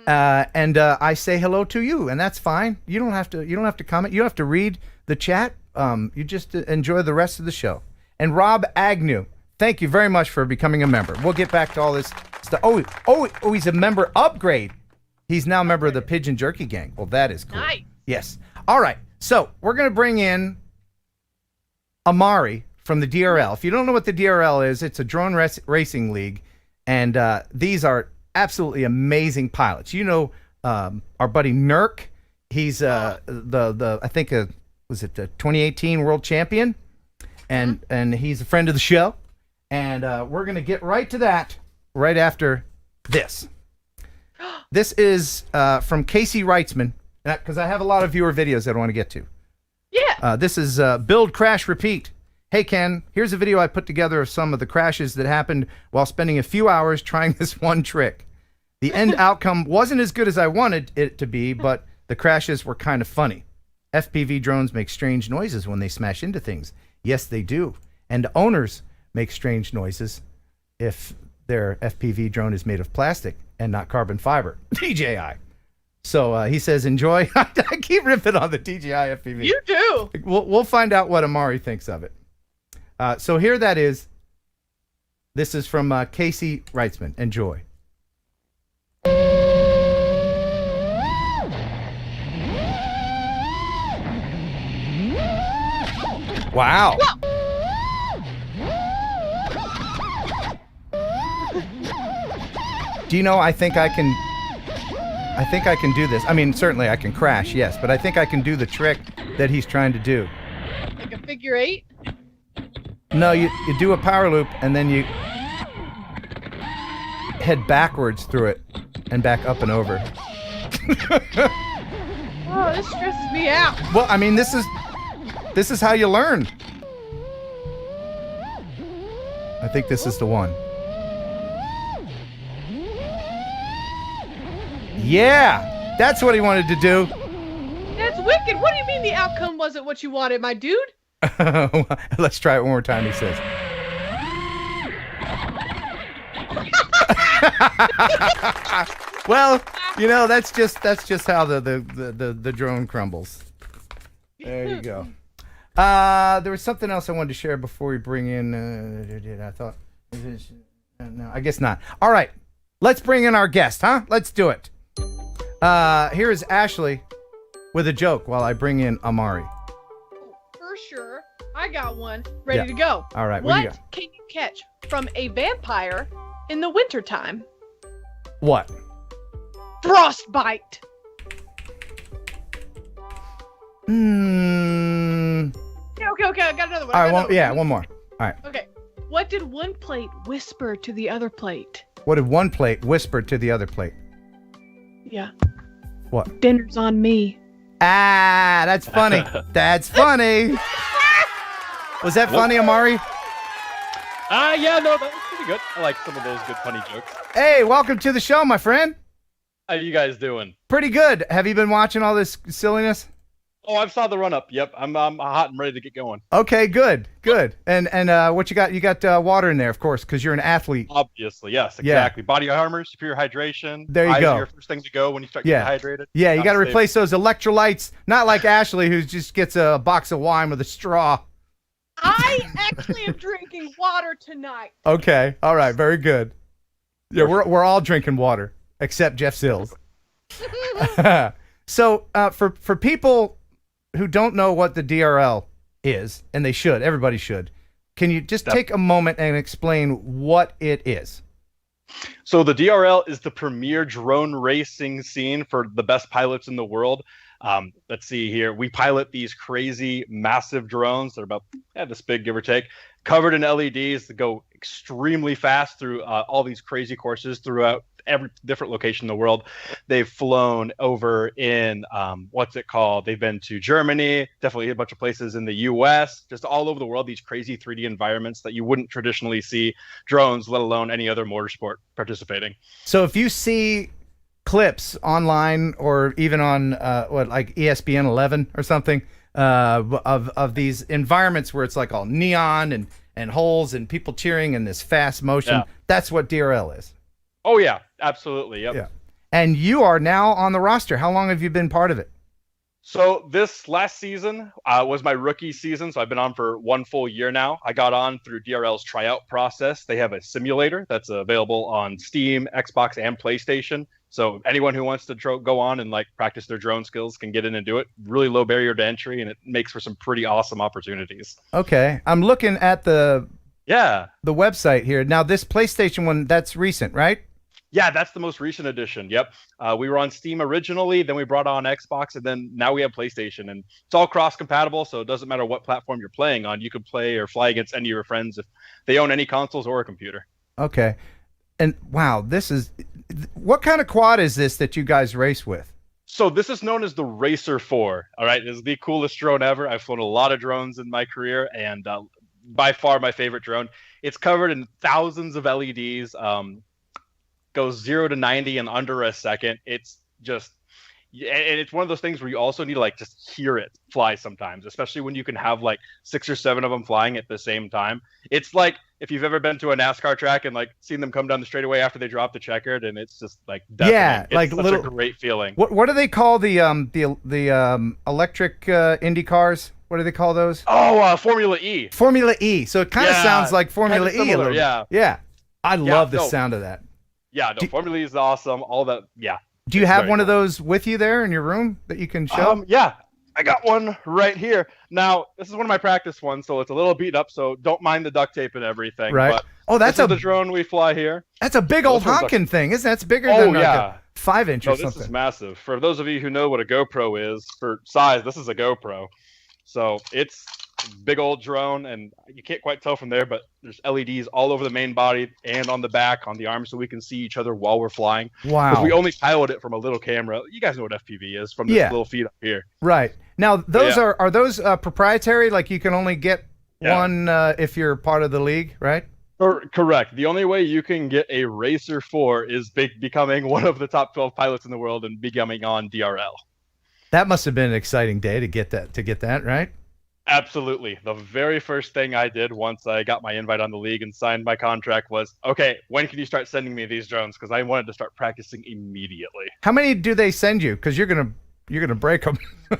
and I say hello to you, and that's fine. You don't have to comment. You don't have to read the chat. You just enjoy the rest of the show. And Rob Agnew, thank you very much for becoming a member. We'll get back to all this stuff. Oh, he's a member upgrade. He's now a member of the Pigeon Jerky Gang. Well, that is cool. Nice. Yes. All right. So we're going to bring in Amari from the DRL. If you don't know what the DRL is, it's a drone racing league. And these are absolutely amazing pilots. You know, our buddy Nurk. He's I think, was it the 2018 world champion? And he's a friend of the show. And we're going to get right to that right after this. This is from Casey Wrightsman, because I have a lot of viewer videos that I want to get to. Yeah. This is Build, Crash, Repeat. Hey, Ken, here's a video I put together of some of the crashes that happened while spending a few hours trying this one trick. The end outcome wasn't as good as I wanted it to be, but the crashes were kind of funny. FPV drones make strange noises when they smash into things. Yes, they do. And owners make strange noises if their FPV drone is made of plastic and not carbon fiber. DJI. So he says, enjoy. I keep ripping on the DJI FPV. You do. We'll find out what Amari thinks of it. So here that is. This is from Casey Reitzman. Enjoy. Wow. Do you know, I think I can do this. I mean, certainly I can crash, yes, but I think I can do the trick that he's trying to do. Like a figure 8? No, you do a power loop and then you head backwards through it and back up and over. Oh, this stresses me out. Well, I mean, this is how you learn. I think this is the one. Yeah, that's what he wanted to do. That's wicked. What do you mean the outcome wasn't what you wanted, my dude? Let's try it one more time, he says. Well, you know, that's just how the drone crumbles. There you go. There was something else I wanted to share before we bring in. I thought, no, I guess not. All right, let's bring in our guest, huh? Let's do it. Here is Ashleigh with a joke while I bring in Amari. For sure. I got one ready to go. All right, what can you catch from a vampire in the wintertime? What? Frostbite. Okay, I got another one. All right, one more. All right. Okay. What did one plate whisper to the other plate? What did one plate whisper to the other plate? Yeah. What? Dinner's on me. Ah, that's funny. That's funny. Was that funny, Amari? Yeah, no, that was pretty good. I like some of those good funny jokes. Hey, welcome to the show, my friend. How you guys doing? Pretty good. Have you been watching all this silliness? Oh, I saw the run up. Yep, I'm hot and ready to get going. Okay, good. And what you got? You got water in there, of course, because you're an athlete. Obviously, yes, exactly. Body armor, superior hydration. There you Eyes go. Are your first thing to go when you start getting hydrated. Yeah, you got to replace those electrolytes. Not like Ashleigh, who just gets a box of wine with a straw. I actually am drinking water tonight. Okay, all right, very good. Yeah, we're all drinking water except Jeff Sills. So for people who don't know what the DRL is, and they should, everybody should, can you just take a moment and explain what it is? So the DRL is the premier drone racing scene for the best pilots in the world. Let's see here. We pilot these crazy, massive drones. They're about this big, give or take, covered in LEDs that go extremely fast through all these crazy courses throughout every different location in the world. They've flown over in they've been to Germany, definitely a bunch of places in the US, just all over the world, these crazy 3D environments that you wouldn't traditionally see drones, let alone any other motorsport participating. So if you see clips online or even on like ESPN 11 or something of these environments where it's like all neon and holes and people cheering in this fast motion, that's what DRL is. Oh yeah, absolutely. Yep. Yeah. And you are now on the roster. How long have you been part of it? So this last season was my rookie season. So I've been on for 1 full year now. I got on through DRL's tryout process. They have a simulator that's available on Steam, Xbox, and PlayStation. So anyone who wants to go on and like practice their drone skills can get in and do it. Really low barrier to entry, and it makes for some pretty awesome opportunities. Okay. I'm looking at the website here. Now this PlayStation one, that's recent, right? Yeah, that's the most recent edition. Yep. We were on Steam originally, then we brought on Xbox, and then now we have PlayStation. And it's all cross-compatible, so it doesn't matter what platform you're playing on. You could play or fly against any of your friends if they own any consoles or a computer. Okay. And wow, what kind of quad is this that you guys race with? So this is known as the Racer 4. All right, this is the coolest drone ever. I've flown a lot of drones in my career, and by far my favorite drone. It's covered in thousands of LEDs. Goes 0 to 90 in under a second. It's just and it's one of those things where you also need to like just hear it fly sometimes, especially when you can have like 6 or 7 of them flying at the same time. It's like if you've ever been to a NASCAR track and like seen them come down the straightaway after they drop the checkered, and it's just like deafening. Yeah, it's like such little a great feeling. What do they call the electric Indy cars? What do they call those? Oh, Formula E. Formula E. So it kind of Yeah, sounds like Formula kinda E a similar, little. yeah. Yeah. I love the no. sound of that. Yeah, no, Formula E is awesome. All that, yeah. Do you It's have very one of cool. those with you there in your room that you can show? Yeah, I got one right here. Now, this is one of my practice ones, so it's a little beat up, so don't mind the duct tape and everything. Right. But Oh, that's this is a- the drone we fly here. That's a big old Those ones are- honking thing, isn't it? It's bigger Oh, than like yeah. a 5-inch No, or this something. is massive. For those of you who know what a GoPro is, for size, this is a GoPro. So it's a big old drone, and you can't quite tell from there, but there's LEDs all over the main body and on the back, on the arm, so we can see each other while we're flying. Wow. Because we only pilot it from a little camera. You guys know what FPV is from this Yeah. little feed up here. Right. Now, those Yeah. are those proprietary? Like you can only get Yeah. one if you're part of the league, right? Correct. The only way you can get a Racer 4 is becoming one of the top 12 pilots in the world and becoming on DRL. That must have been an exciting day to get that, right? Absolutely. The very first thing I did once I got my invite on the league and signed my contract was, okay, when can you start sending me these drones? Because I wanted to start practicing immediately. How many do they send you? Because you're gonna break them.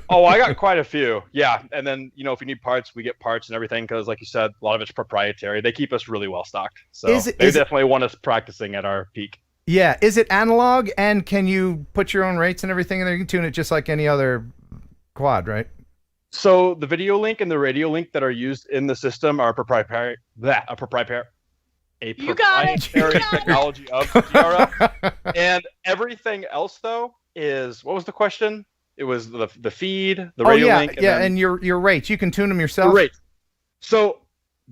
Oh, I got quite a few. Yeah. And then, if you need parts, we get parts and everything because, like you said, a lot of it's proprietary. They keep us really well stocked. So they definitely want us practicing at our peak. Yeah. Is it analog? And can you put your own rates and everything in there? You can tune it just like any other quad, right? So the video link and the radio link that are used in the system are proprietary. Proprietary technology of DRL. And everything else, though, is what was the question? It was the feed, the radio link, and your rates. You can tune them yourself. The rates. So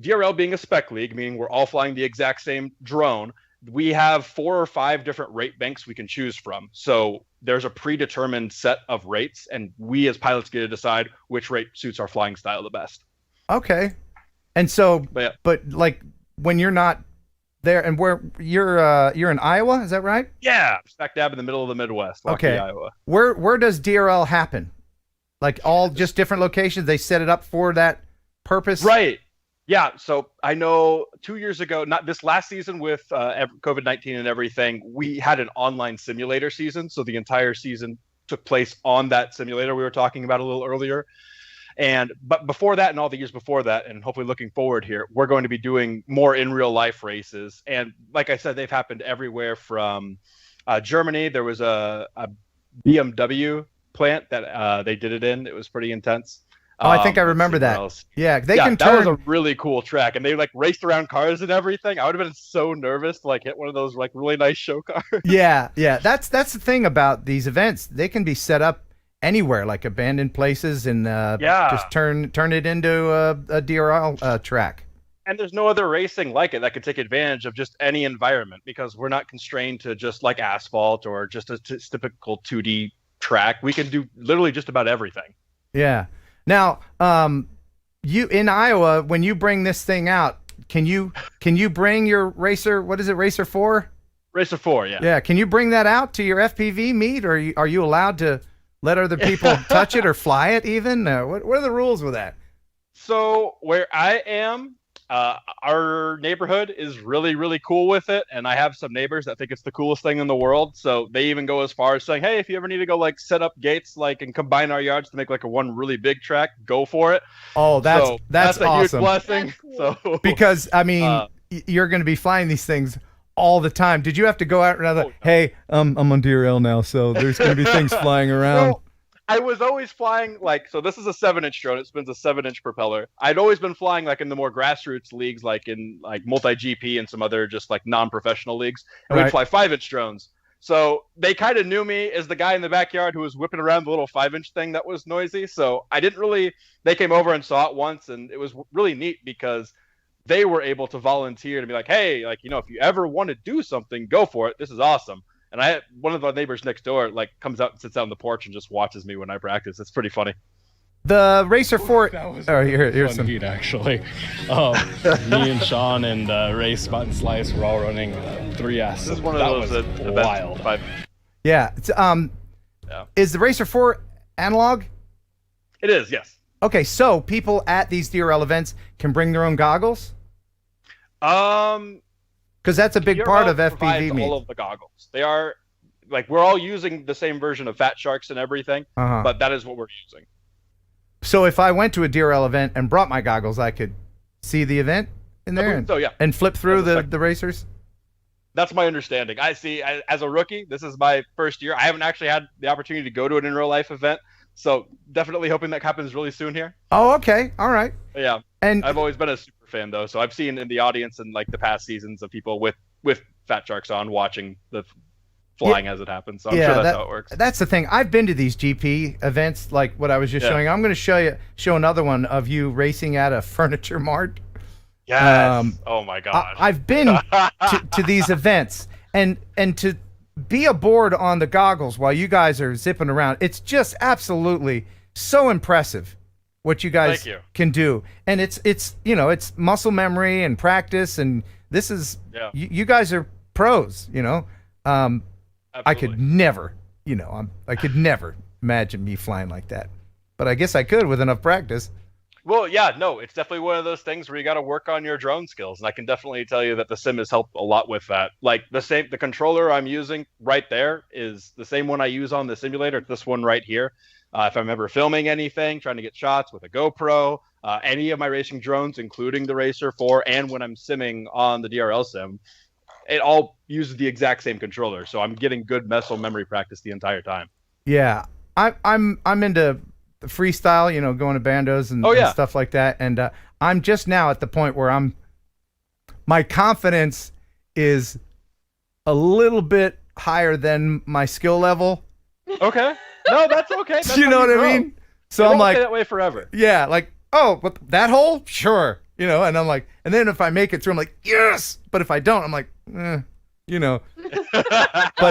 DRL being a spec league, meaning we're all flying the exact same drone, we have 4 or 5 different rate banks we can choose from. So there's a predetermined set of rates, and we as pilots get to decide which rate suits our flying style the best. Okay. And so, but like when you're not there, and where you're in Iowa, is that right? Yeah, smack dab in the middle of the Midwest, Waukee, okay. Iowa. Where does DRL happen? Like all just different locations? They set it up for that purpose? Right. Yeah, so I know 2 years ago, not this last season with COVID-19 and everything, we had an online simulator season. So the entire season took place on that simulator we were talking about a little earlier. But before that and all the years before that, and hopefully looking forward here, we're going to be doing more in real life races. And like I said, they've happened everywhere from Germany. There was a BMW plant that they did it in. It was pretty intense. Oh, I think I remember that. Else. Yeah, That was a really cool track, and they like raced around cars and everything. I would have been so nervous to like hit one of those like really nice show cars. Yeah. That's the thing about these events. They can be set up anywhere, like abandoned places, and just turn it into a DRL track. And there's no other racing like it that can take advantage of just any environment because we're not constrained to just like asphalt or just a typical 2D track. We can do literally just about everything. Yeah. Now, you in Iowa, when you bring this thing out, can you bring your Racer? What is it, Racer 4? Racer 4, yeah. Yeah. Can you bring that out to your FPV meet, or are you allowed to let other people touch it or fly it even? What are the rules with that? So where I am, our neighborhood is really, really cool with it. And I have some neighbors that think it's the coolest thing in the world. So they even go as far as saying, hey, if you ever need to go like set up gates, like and combine our yards to make like a one really big track, go for it. Oh, that's a awesome. huge blessing. Cool. So because I mean, you're going to be flying these things all the time. Did you have to go out and like, hey, I'm on DRL now, so there's going to be things flying around? So, I was always flying so this is a 7-inch drone. It spins a 7-inch propeller. I'd always been flying like in the more grassroots leagues, like in like multi-GP and some other just like non-professional leagues. And we'd fly 5-inch drones. So they kind of knew me as the guy in the backyard who was whipping around the little 5-inch thing that was noisy. So they came over and saw it once, and it was really neat because they were able to volunteer to be like, hey, like, if you ever want to do something, go for it. This is awesome. And I had one of the neighbors next door like comes out and sits out on the porch and just watches me when I practice. It's pretty funny. The Racer 4. That was here's some heat actually. Me and Sean and Ray Spot and Slice were all running 3S. This is one of those that was wild. Yeah. It's, Yeah. Is the Racer 4 analog? It is, yes. Okay, so people at these DRL events can bring their own goggles? Because that's a big part of FPV meet. All of the goggles. They are, like, we're all using the same version of Fat Sharks and everything, but that is what we're using. So if I went to a DRL event and brought my goggles, I could see the event in there and flip through the racers? That's my understanding. I see, as a rookie, this is my first year. I haven't actually had the opportunity to go to an in real life event, so definitely hoping that happens really soon here. Oh, okay. All right. Yeah. And I've always been a super fan, though, so I've seen in the audience in like the past seasons of people with Fat Sharks on watching the flying as it happens. So I'm sure that's how it works. That's the thing. I've been to these GP events, like what I was just showing. I'm going to show another one of you racing at a furniture mart. Yes. Oh my gosh. I've been to these events, and to be aboard on the goggles while you guys are zipping around. It's just absolutely so impressive what you guys can do, and it's muscle memory and practice, and this is you guys are pros. I could never, I could never imagine me flying like that, but I guess I could with enough practice. Well, yeah, no, it's definitely one of those things where you got to work on your drone skills, and I can definitely tell you that the sim has helped a lot with that. Like the controller I'm using right there is the same one I use on the simulator. It's this one right here. If I'm ever filming anything, trying to get shots with a GoPro, any of my racing drones, including the Racer 4, and when I'm simming on the DRL sim, it all uses the exact same controller. So I'm getting good muscle memory practice the entire time. Yeah, I'm into freestyle, going to bandos and stuff like that, and I'm just now at the point where my confidence is a little bit higher than my skill level. Okay, no, that's okay. That's you know what I mean? So I'm like, stay that way forever. Yeah, like, oh, but that hole, sure, and I'm like, and then if I make it through, I'm like, yes, but if I don't, I'm like, But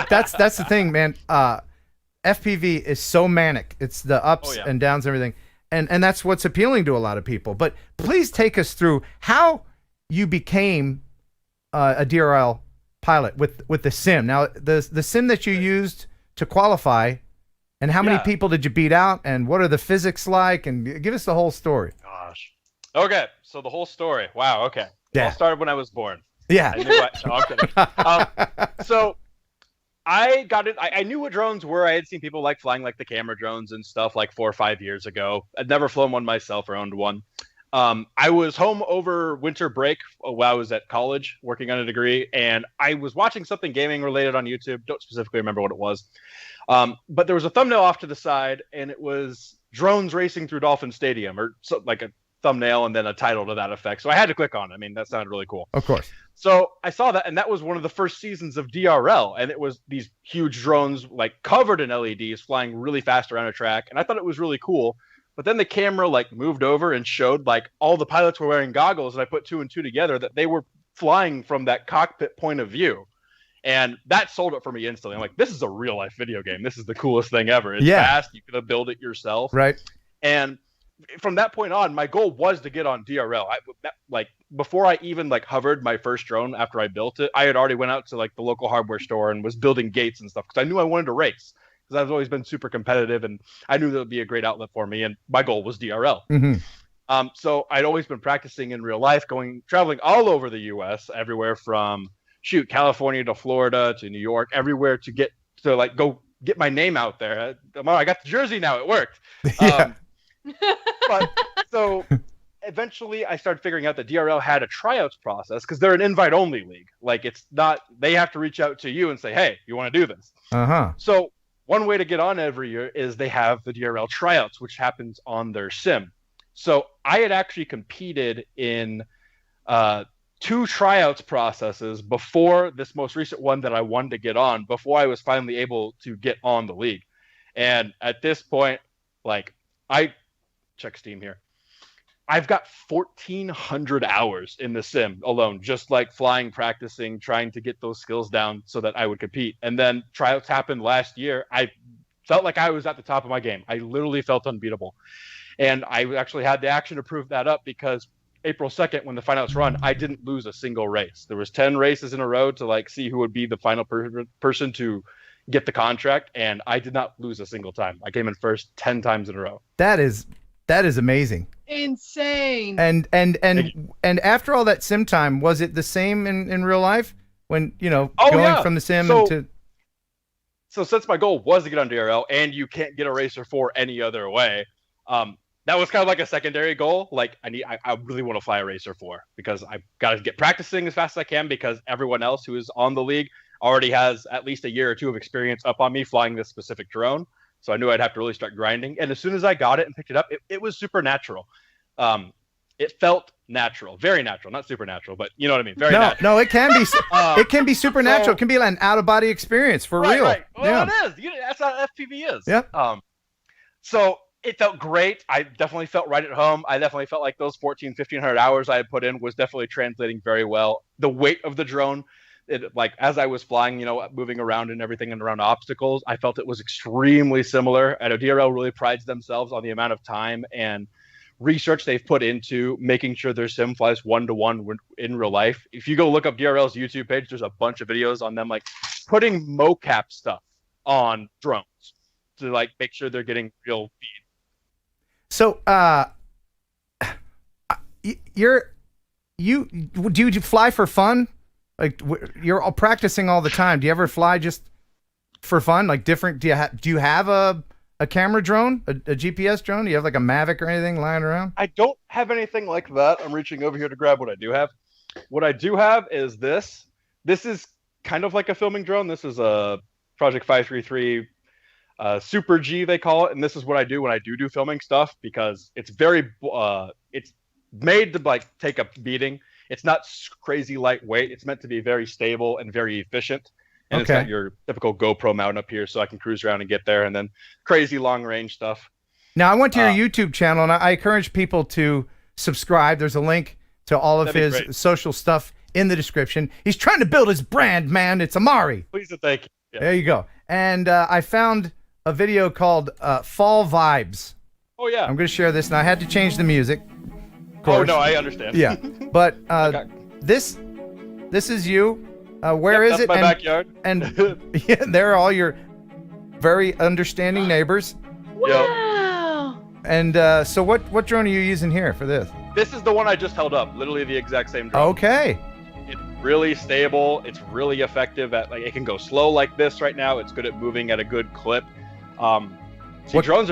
that's the thing, man. FPV is so manic. It's the ups and downs and everything. And that's what's appealing to a lot of people. But please take us through how you became a DRL pilot with the sim. Now, the sim that you used to qualify, and how many people did you beat out, and what are the physics like? And give us the whole story. Gosh. Okay, so the whole story. Wow, okay. Yeah. It all started when I was born. Yeah. I knew no, I'm kidding. So I got it. I knew what drones were. I had seen people like flying like the camera drones and stuff like 4 or 5 years ago. I'd never flown one myself or owned one. I was home over winter break while I was at college working on a degree, and I was watching something gaming related on YouTube. Don't specifically remember what it was. But there was a thumbnail off to the side, and it was drones racing through Dolphin Stadium, or so, like a thumbnail and then a title to that effect. So I had to click on it. I mean, that sounded really cool. Of course. So I saw that, and that was one of the first seasons of DRL, and it was these huge drones like covered in LEDs flying really fast around a track, and I thought it was really cool. But then the camera like moved over and showed like all the pilots were wearing goggles, and I put 2 and 2 together that they were flying from that cockpit point of view. And that sold it for me instantly. I'm like, this is a real life video game. This is the coolest thing ever. It's fast. You could build it yourself. Right. And from that point on, my goal was to get on DRL. Like before I even like hovered my first drone after I built it, I had already went out to like the local hardware store and was building gates and stuff because I knew I wanted to race, because I've always been super competitive and I knew that would be a great outlet for me. And my goal was DRL. Mm-hmm. So I'd always been practicing in real life, traveling all over the U.S., everywhere from California to Florida to New York, everywhere to go get my name out there. I got the jersey now. It worked. Yeah. But so eventually I started figuring out that DRL had a tryouts process, because they're an invite only league. Like it's not, they have to reach out to you and say, hey, you want to do this? So one way to get on every year is they have the DRL tryouts, which happens on their sim. So I had actually competed in 2 tryouts processes before this most recent one that I wanted to get on, before I was finally able to get on the league. And at this point, like, I check Steam here, I've got 1,400 hours in the sim alone, just like flying, practicing, trying to get those skills down so that I would compete. And then tryouts happened last year. I felt like I was at the top of my game. I literally felt unbeatable. And I actually had the action to prove that up, because April 2nd, when the finals run, I didn't lose a single race. There was 10 races in a row to like see who would be the final person to get the contract, and I did not lose a single time. I came in first 10 times in a row. That is amazing. Insane. And after all that sim time, was it the same in real life when going from the sim into? So since my goal was to get on DRL, and you can't get a Racer 4 any other way, that was kind of like a secondary goal. Like I really want to fly a Racer 4 because I've got to get practicing as fast as I can, because everyone else who is on the league already has at least a year or two of experience up on me flying this specific drone. So I knew I'd have to really start grinding. And as soon as I got it and picked it up, it was supernatural. It felt natural, very natural, not supernatural, but you know what I mean. Very natural. No, it can be. It can be supernatural. It can be an out of body experience for real. Right. Well, it is. That's how FPV is. Yeah. So it felt great. I definitely felt right at home. I definitely felt like those 1,500 hours I had put in was definitely translating very well. The weight of the drone, as I was flying, moving around and everything and around obstacles, I felt it was extremely similar. I know DRL really prides themselves on the amount of time and research they've put into making sure their sim flies 1-to-1 in real life. If you go look up DRL's YouTube page, there's a bunch of videos on them putting mocap stuff on drones to make sure they're getting real feed. So, do you fly for fun? You're all practicing all the time. Do you ever fly just for fun? Do you have a camera drone, a GPS drone? Do you have a Mavic or anything lying around? I don't have anything like that. I'm reaching over here to grab what I do have. What I do have is this. This is kind of like a filming drone. This is a Project 533 Super G, they call it. And this is what I do when I do filming stuff, because it's very, it's made to take a beating. It's not crazy lightweight. It's meant to be very stable and very efficient. And It's got your typical GoPro mount up here, so I can cruise around and get there, and then crazy long range stuff. Now, I went to your YouTube channel, and I encourage people to subscribe. There's a link to all of his social stuff in the description. He's trying to build his brand, man. It's Amari. Please and thank you. Yeah. There you go. And I found a video called Fall Vibes. Oh, yeah. I'm going to share this, and I had to change the music. Oh, no, I understand. Yeah. But this is you. Where is it? That's my backyard. And yeah, there are all your very understanding neighbors. Wow. And so what drone are you using here for this? This is the one I just held up. Literally the exact same drone. Okay. It's really stable. It's really effective at it can go slow like this right now. It's good at moving at a good clip. Camera drones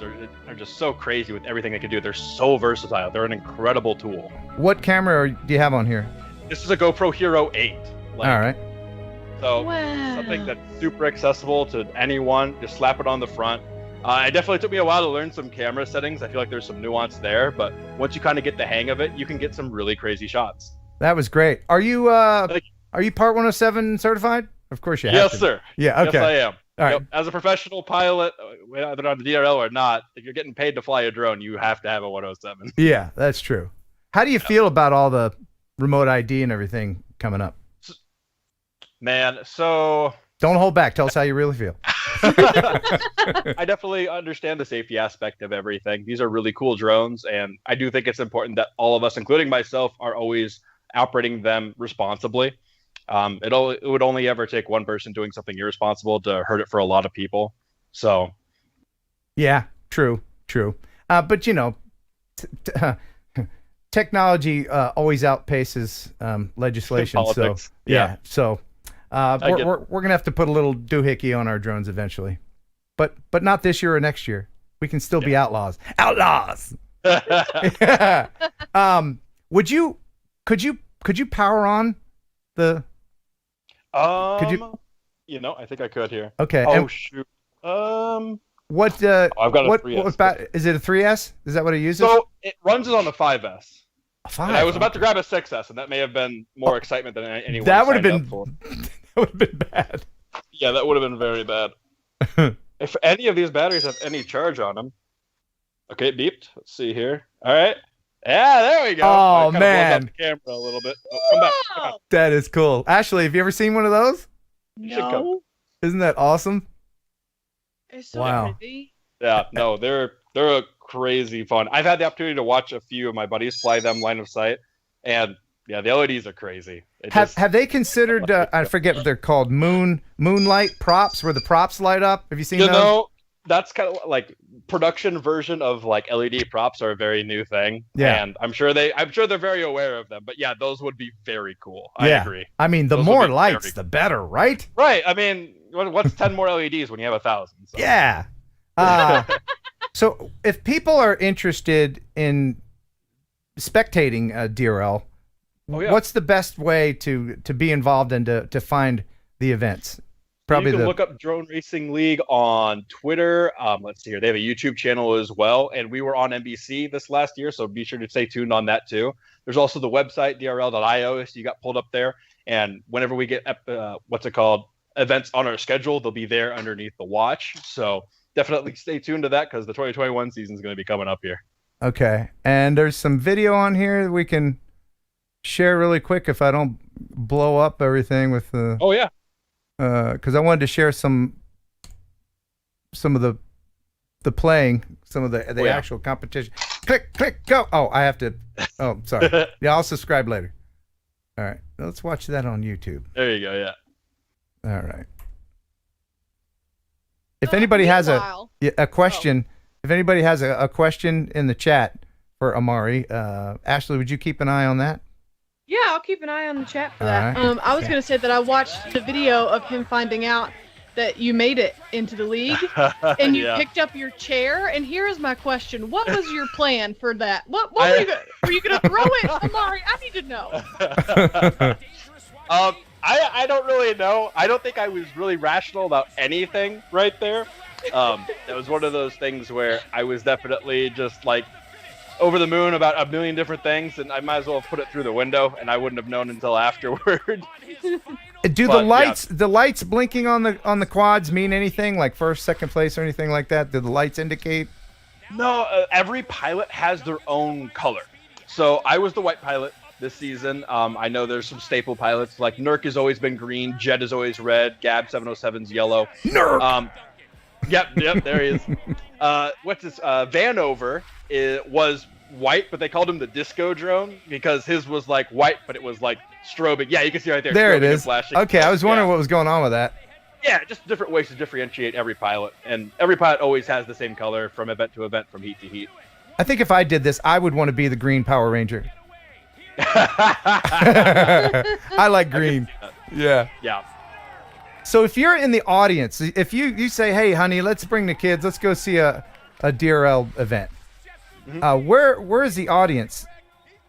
are just so crazy with everything they can do. They're so versatile. They're an incredible tool. What camera do you have on here? This is a GoPro Hero 8. All right. So something that's super accessible to anyone. Just slap it on the front. It definitely took me a while to learn some camera settings. I feel like there's some nuance there, but once you kind of get the hang of it, you can get some really crazy shots. That was great. Are you Part 107 certified? Of course you have. Yes, to. sir. Yeah. Okay. Yes, I am. All right. As a professional pilot, whether on the DRL or not, if you're getting paid to fly a drone, you have to have a 107. Yeah, that's true. How do you feel about all the remote ID and everything coming up? Man, so... Don't hold back. Tell us how you really feel. I definitely understand the safety aspect of everything. These are really cool drones, and I do think it's important that all of us, including myself, are always operating them responsibly. It would only ever take one person doing something irresponsible to hurt it for a lot of people. So, yeah, true. But technology always outpaces legislation. Politics. So so we're gonna have to put a little doohickey on our drones eventually, but not this year or next year. We can still be outlaws. Outlaws. Could you power on the? Could you? I think I could here. Okay. Oh shoot. What? I've got a 3S. Is it a 3S? Is that what it uses? So it runs it on the 5S. A 5. And I was about to grab a 6S, and that may have been more excitement than anyone. That would have been. For. That would have been bad. Yeah, that would have been very bad. If any of these batteries have any charge on them. Okay, it beeped. Let's see here. All right. Yeah, there we go. Oh, I man. Up the camera a little bit. Oh, come back. Come on. That is cool. Ashleigh, have you ever seen one of those? No. Isn't that awesome? It's so pretty. Yeah, no, they're a crazy fun. I've had the opportunity to watch a few of my buddies fly them line of sight, and Yeah, the LEDs are crazy. Have they considered? I forget what they're called. Moonlight props, where the props light up. Have you seen those? Know, that's kind of like production version of like LED props are a very new thing. Yeah, and I'm sure they're very aware of them. But yeah, those would be very cool. I agree. I mean, the Those more would be lights, very the better, right? Right. I mean, what's 10 more LEDs when you have 1,000? So. Yeah. So if people are interested in spectating DRL, what's the best way to be involved and to find the events? Probably you can look up Drone Racing League on Twitter. Let's see here. They have a YouTube channel as well. And we were on NBC this last year, so be sure to stay tuned on that too. There's also the website, drl.io, so you got pulled up there. And whenever we get, events on our schedule, they'll be there underneath the watch. So definitely stay tuned to that because the 2021 season is going to be coming up here. Okay. And there's some video on here that we can share really quick if I don't blow up everything with the... Oh, yeah. Because I wanted to share some of the playing, some of the actual competition. Click, go. Oh, I have to. Oh, sorry. Yeah, I'll subscribe later. All right, let's watch that on YouTube. There you go. Yeah. All right. If anybody has a question, if anybody has a question in the chat for Amari, Ashleigh, would you keep an eye on that? Yeah, I'll keep an eye on the chat for that. Right. I was going to say that I watched the video of him finding out that you made it into the league and you picked up your chair. And here's my question: what was your plan for that? What were you going to throw it, Amari? I need to know. I don't really know. I don't think I was really rational about anything right there. It was one of those things where I was definitely just like over the moon about a million different things, and I might as well have put it through the window, and I wouldn't have known until afterward. Do the lights blinking on the quads mean anything, like first, second place, or anything like that? Do the lights indicate? No, every pilot has their own color. So I was the white pilot this season. I know there's some staple pilots, like Nurk has always been green, Jed is always red, Gab 707's yellow. Nurk! Yep, there he is. Vanover was white, but they called him the disco drone because his was like white, but it was like strobing. Yeah, you can see right there. There it is. Flashing. Okay, I was wondering what was going on with that. Yeah, just different ways to differentiate every pilot, and every pilot always has the same color from event to event, from heat to heat. I think if I did this, I would want to be the green Power Ranger. I like green. Yeah. Yeah. So if you're in the audience, if you say, "Hey, honey, let's bring the kids. Let's go see a DRL event." Mm-hmm. Where is the audience?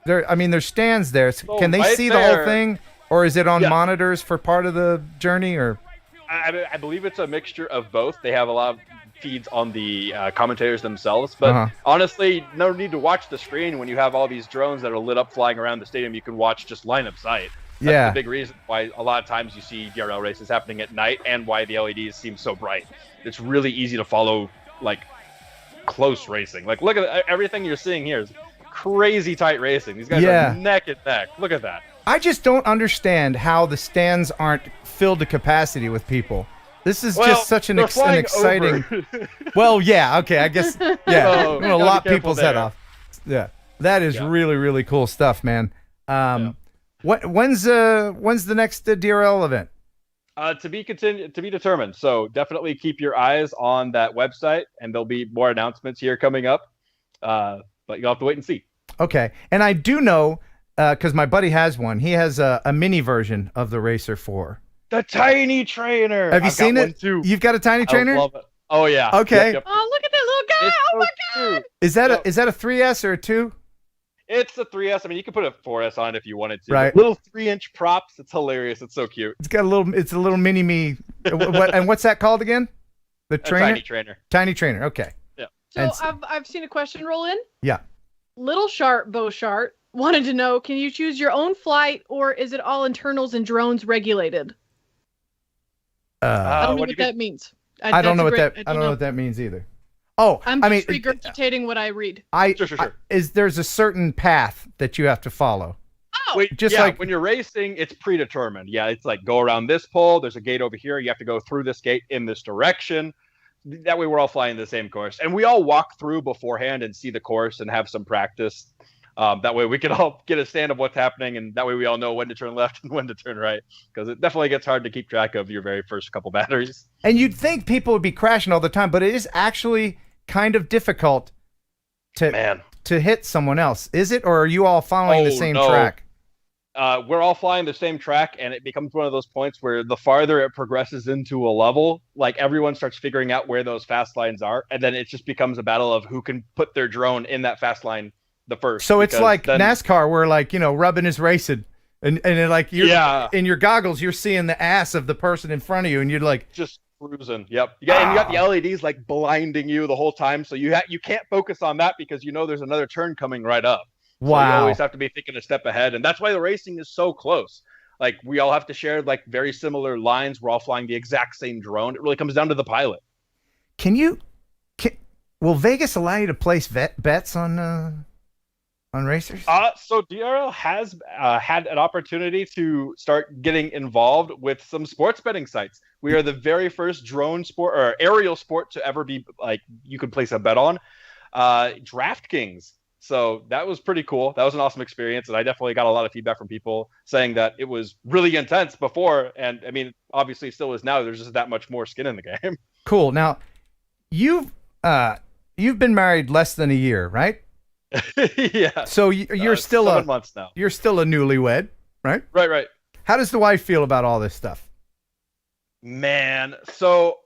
There's stands there. So can they see the whole thing, or is it on monitors for part of the journey? Or I believe it's a mixture of both. They have a lot of feeds on the commentators themselves, but honestly, no need to watch the screen when you have all these drones that are lit up flying around the stadium. You can watch just line of sight. That's the big reason why a lot of times you see DRL races happening at night, and why the LEDs seem so bright. It's really easy to follow, like, close racing. Like, look at everything you're seeing here is crazy tight racing. These guys are neck and neck. Look at that. I just don't understand how the stands aren't filled to capacity with people. This is just such an exciting. Well, yeah, okay, I guess. Yeah, I'm gonna lop people's head off. Yeah, that is really, really cool stuff, man. When's the next DRL event? To be determined. So definitely keep your eyes on that website, and there'll be more announcements here coming up. But you'll have to wait and see. Okay, and I do know because my buddy has one. He has a mini version of the Racer 4. The tiny trainer. Have you seen it? Too. You've got a tiny trainer? I love it. Oh yeah. Okay. Yep. Oh, look at that little guy! It's oh my so god! Cute. Is that a 3S or a 2? It's a 3S. I mean, you could put a 4S on it if you wanted to. Right. Little 3-inch props. It's hilarious. It's so cute. It's a little mini me. And what's that called again? The trainer. Tiny trainer. Tiny trainer. Okay. Yeah. So I've seen a question roll in. Yeah. Little Sharp, Beau Sharp wanted to know: can you choose your own flight, or is it all internals and drones regulated? I don't know what that means. I don't know what that means either. Oh, I'm just regurgitating what I read. Sure. There's a certain path that you have to follow. Oh, like when you're racing, it's predetermined. Yeah, it's like go around this pole. There's a gate over here. You have to go through this gate in this direction. That way, we're all flying the same course, and we all walk through beforehand and see the course and have some practice. That way we can all get a stand of what's happening, and that way we all know when to turn left and when to turn right, because it definitely gets hard to keep track of your very first couple batteries. And you'd think people would be crashing all the time, but it is actually kind of difficult to hit someone else. Is it, or are you all following the same track? We're all flying the same track, and it becomes one of those points where the farther it progresses into a level, like everyone starts figuring out where those fast lines are, and then it just becomes a battle of who can put their drone in that fast line the first. So it's like NASCAR, where like, you know, rubbing is racing, and like you're in your goggles, you're seeing the ass of the person in front of you, and you're like just cruising. Yep. Yeah, and you got the LEDs like blinding you the whole time, so you can't focus on that because you know there's another turn coming right up. Wow. So you always have to be thinking a step ahead, and that's why the racing is so close. Like we all have to share like very similar lines. We're all flying the exact same drone. It really comes down to the pilot. Will Vegas allow you to place bets on racers? So DRL has had an opportunity to start getting involved with some sports betting sites. We are the very first drone sport or aerial sport to ever be like you could place a bet on. DraftKings. So that was pretty cool. That was an awesome experience, and I definitely got a lot of feedback from people saying that it was really intense before, and I mean, obviously, it still is now. There's just that much more skin in the game. Cool. Now, you've been married less than a year, right? Yeah. So you're still 7 months now. You're still a newlywed, right? Right. How does the wife feel about all this stuff? Man, so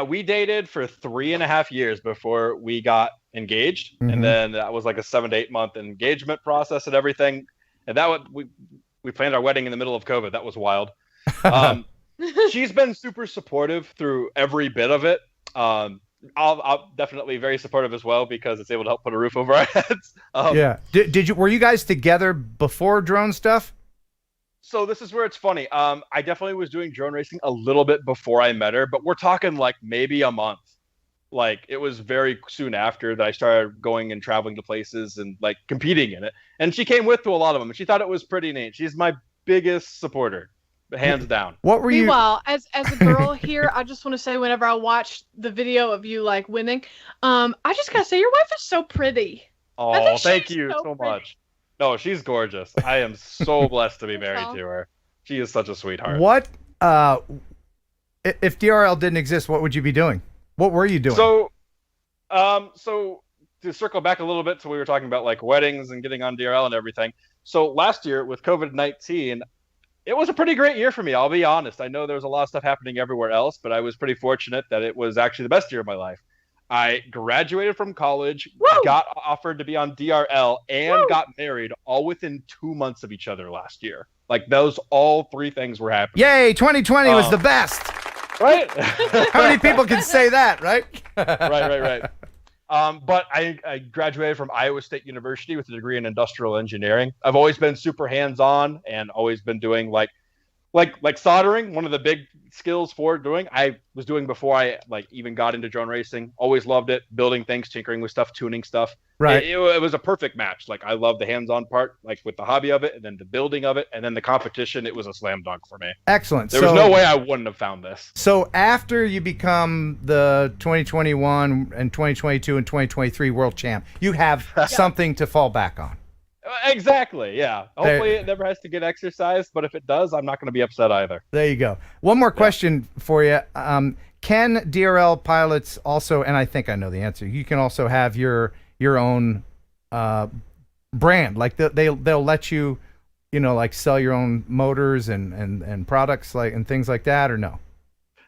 we dated for 3.5 years before we got engaged, and then that was like a 7 to 8 month engagement process and everything. And that we planned our wedding in the middle of COVID. That was wild. She's been super supportive through every bit of it. I'll definitely very supportive as well because it's able to help put a roof over our heads. Yeah. Were you guys together before drone stuff? So this is where it's funny. I definitely was doing drone racing a little bit before I met her, but we're talking like maybe a month. Like it was very soon after that I started going and traveling to places and like competing in it. And she came with to a lot of them, and she thought it was pretty neat. She's my biggest supporter, hands down. What were you? Meanwhile, as a girl here, I just want to say, whenever I watched the video of you like winning, I just gotta say your wife is so pretty. Oh, thank you so much. No, she's gorgeous. I am so blessed to be married to her. She is such a sweetheart. What if DRL didn't exist, what would you be doing? What were you doing? So to circle back a little bit, so we were talking about like weddings and getting on DRL and everything. So last year with COVID-19, it was a pretty great year for me. I'll be honest. I know there was a lot of stuff happening everywhere else, but I was pretty fortunate that it was actually the best year of my life. I graduated from college, got offered to be on DRL, and got married all within 2 months of each other last year. Like all three things were happening. Yay, 2020 was the best. Right? How many people can say that, right? Right. But I graduated from Iowa State University with a degree in industrial engineering. I've always been super hands-on and always been doing like soldering, one of the big skills for doing. I was doing before I like even got into drone racing. Always loved it, building things, tinkering with stuff, tuning stuff. Right. It was a perfect match. Like I love the hands-on part, like with the hobby of it, and then the building of it, and then the competition. It was a slam dunk for me. Excellent. There was no way I wouldn't have found this. So after you become the 2021 and 2022 and 2023 world champ, you have something to fall back on. Exactly, yeah. Hopefully it never has to get exercised, but if it does, I'm not going to be upset either. There you go. One more question for you. Can DRL pilots also, and I think I know the answer, you can also have your own brand, like they'll let you, like sell your own motors and products and things like that, or no?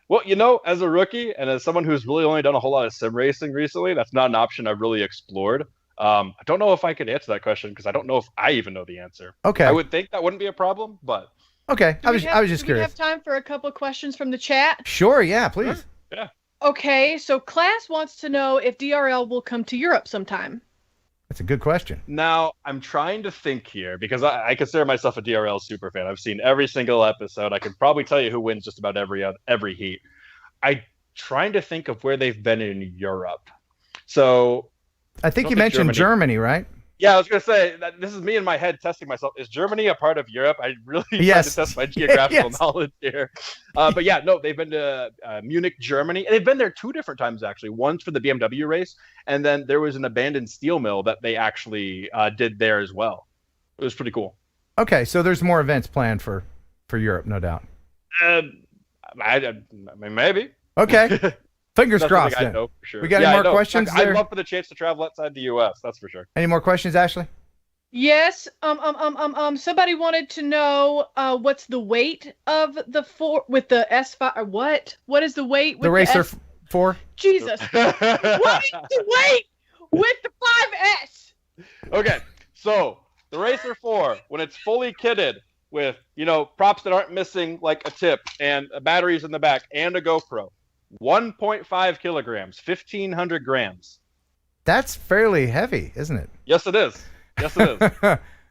Well, as a rookie and as someone who's really only done a whole lot of sim racing recently, that's not an option I've really explored. I don't know if I could answer that question because I don't know if I even know the answer. Okay. I would think that wouldn't be a problem, but okay. I was just curious. Do we have time for a couple of questions from the chat? Sure. Yeah. Please. Yeah. Okay. So Class wants to know if DRL will come to Europe sometime. That's a good question. Now I'm trying to think here because I consider myself a DRL super fan. I've seen every single episode. I can probably tell you who wins just about every heat. I'm trying to think of where they've been in Europe. So I think you mentioned Germany, right? Yeah, I was gonna say that this is me in my head testing myself. Is Germany a part of Europe? I really tried to test my geographical knowledge here. But yeah, no, they've been to Munich, Germany, and they've been there 2 different times actually. Once for the BMW race, and then there was an abandoned steel mill that they actually did there as well. It was pretty cool. Okay, so there's more events planned for Europe, no doubt. I mean, maybe. Okay. Fingers That's crossed. something I Then. know for sure. We got any more questions I'd there? love for the chance to travel outside the U.S. That's for sure. Any more questions, Ashleigh? Yes. Somebody wanted to know what's the weight of the 4 with the S5. What is the weight with The Racer S- 4? Jesus. What is the weight with the 5S? Okay, so the Racer 4, when it's fully kitted with, props that aren't missing like a tip and batteries in the back and a GoPro, 1.5 kilograms, 1,500 grams. That's fairly heavy, isn't it? Yes, it is. Yes, it is.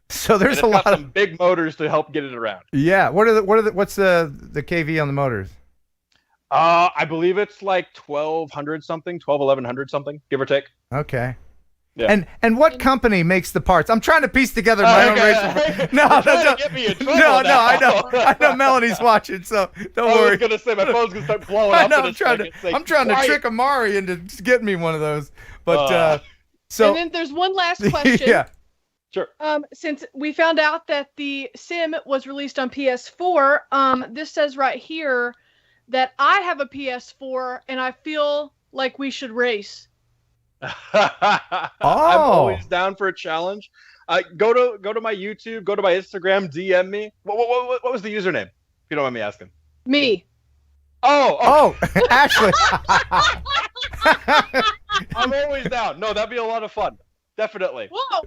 So there's and a lot got of some big motors to help get it around. Yeah. What's the KV on the motors? I believe it's like 1,200 something, 1,100 something, give or take. Okay. Yeah. And what company makes the parts? I'm trying to piece together my own racer. No, I know Melanie's watching, so don't worry. I was gonna say my phone's gonna start blowing up. I'm trying to trick Amari into getting me one of those. But so and then there's one last question. Yeah. Sure. Since we found out that the sim was released on PS4, this says right here that I have a PS4 and I feel like we should race. I'm always down for a challenge. Go to my YouTube, go to my Instagram, DM me. What was the username? If you don't mind me asking. Me. Oh, Ashleigh. I'm always down. No, that'd be a lot of fun. Definitely. Whoa,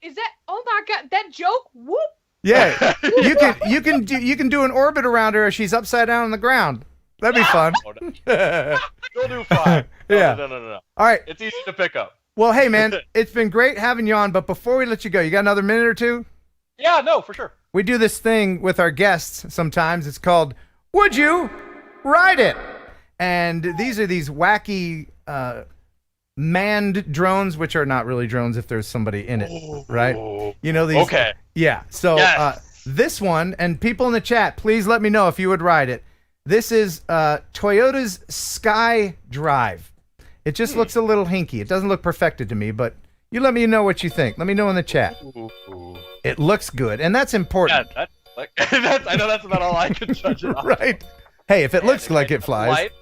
is that? Oh my God, that joke! Whoop. Yeah, you can do an orbit around her as she's upside down on the ground. That'd be fun. You'll do fine. Yeah. No. All right. It's easy to pick up. Well, hey man, it's been great having you on. But before we let you go, you got another minute or two? Yeah, no, for sure. We do this thing with our guests sometimes. It's called "Would You Ride It?" And these are these wacky manned drones, which are not really drones if there's somebody in it, right? You know these. Okay. Yeah. So this one, and people in the chat, please let me know if you would ride it. This is Toyota's Sky Drive. It just looks a little hinky. It doesn't look perfected to me, but you let me know what you think. Let me know in the chat. It looks good, and that's important. Yeah, I know that's about all I can judge it on. Right. Hey, if it looks like it flies. Lights.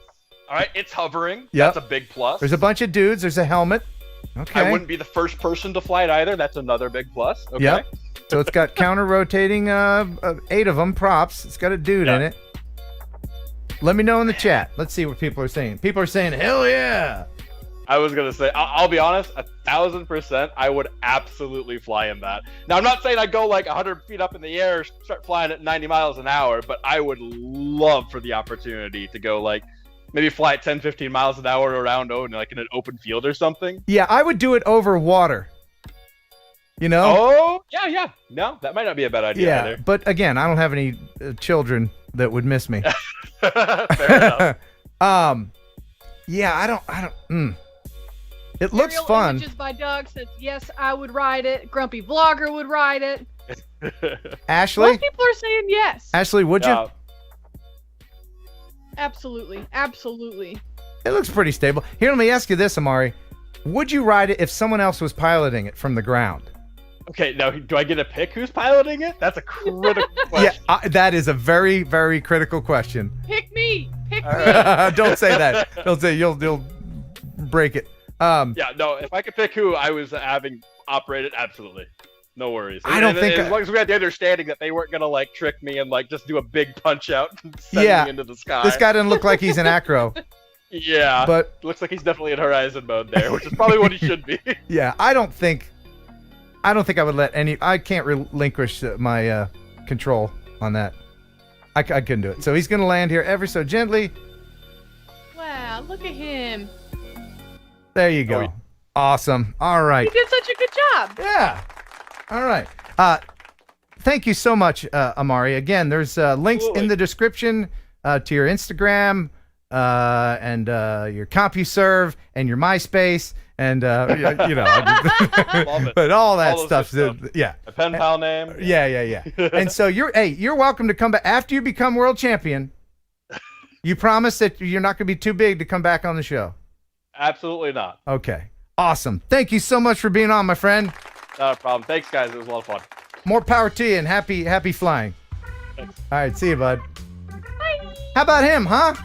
All right, it's hovering. Yep. That's a big plus. There's a bunch of dudes. There's a helmet. Okay. I wouldn't be the first person to fly it either. That's another big plus. Okay. Yep. So it's got counter-rotating 8 of them props. It's got a dude in it. Let me know in the chat. Let's see what people are saying. People are saying, hell yeah. I was going to say, I'll be honest, 1,000%, I would absolutely fly in that. Now, I'm not saying I'd go like 100 feet up in the air, start flying at 90 miles an hour, but I would love for the opportunity to go like, maybe fly at 10, 15 miles an hour around, like in an open field or something. Yeah, I would do it over water. You know? Oh, yeah. No, that might not be a bad idea either. But again, I don't have any children that would miss me. Fair enough. Yeah, I don't. It looks Aerial fun. Images by Doug says, yes, I would ride it. Grumpy Vlogger would ride it. Ashleigh? Most people are saying yes. Ashleigh, would you? Absolutely. It looks pretty stable. Here, let me ask you this, Amari. Would you ride it if someone else was piloting it from the ground? Okay, now do I get to pick who's piloting it? That's a critical question. Yeah, that is a very, very critical question. Pick me. Don't say that. Don't say you'll break it. Yeah, no. If I could pick who I was having operated, absolutely, no worries. I don't think as long as we had the understanding that they weren't gonna like trick me and like just do a big punch out and send me into the sky. This guy doesn't look like he's an acro. Yeah, but looks like he's definitely in horizon mode there, which is probably what he should be. Yeah, I don't think I would let I can't relinquish my control on that. I couldn't do it. So he's gonna land here ever so gently. Wow, look at him. There you go. Awesome. All right. He did such a good job. Yeah. All right. Thank you so much, Amari. Again, there's links in the description to your Instagram and your CompuServe and your MySpace. And you know, Love it. but all that those stuff's good stuff. yeah. A pen pal name. Yeah. And so you're welcome to come back after you become world champion. You promise that you're not going to be too big to come back on the show. Absolutely not. Okay. Awesome. Thank you so much for being on, my friend. Not a problem. Thanks, guys. It was a lot of fun. More power to you and happy flying. Thanks. All right, see you, bud. Bye. How about him, huh?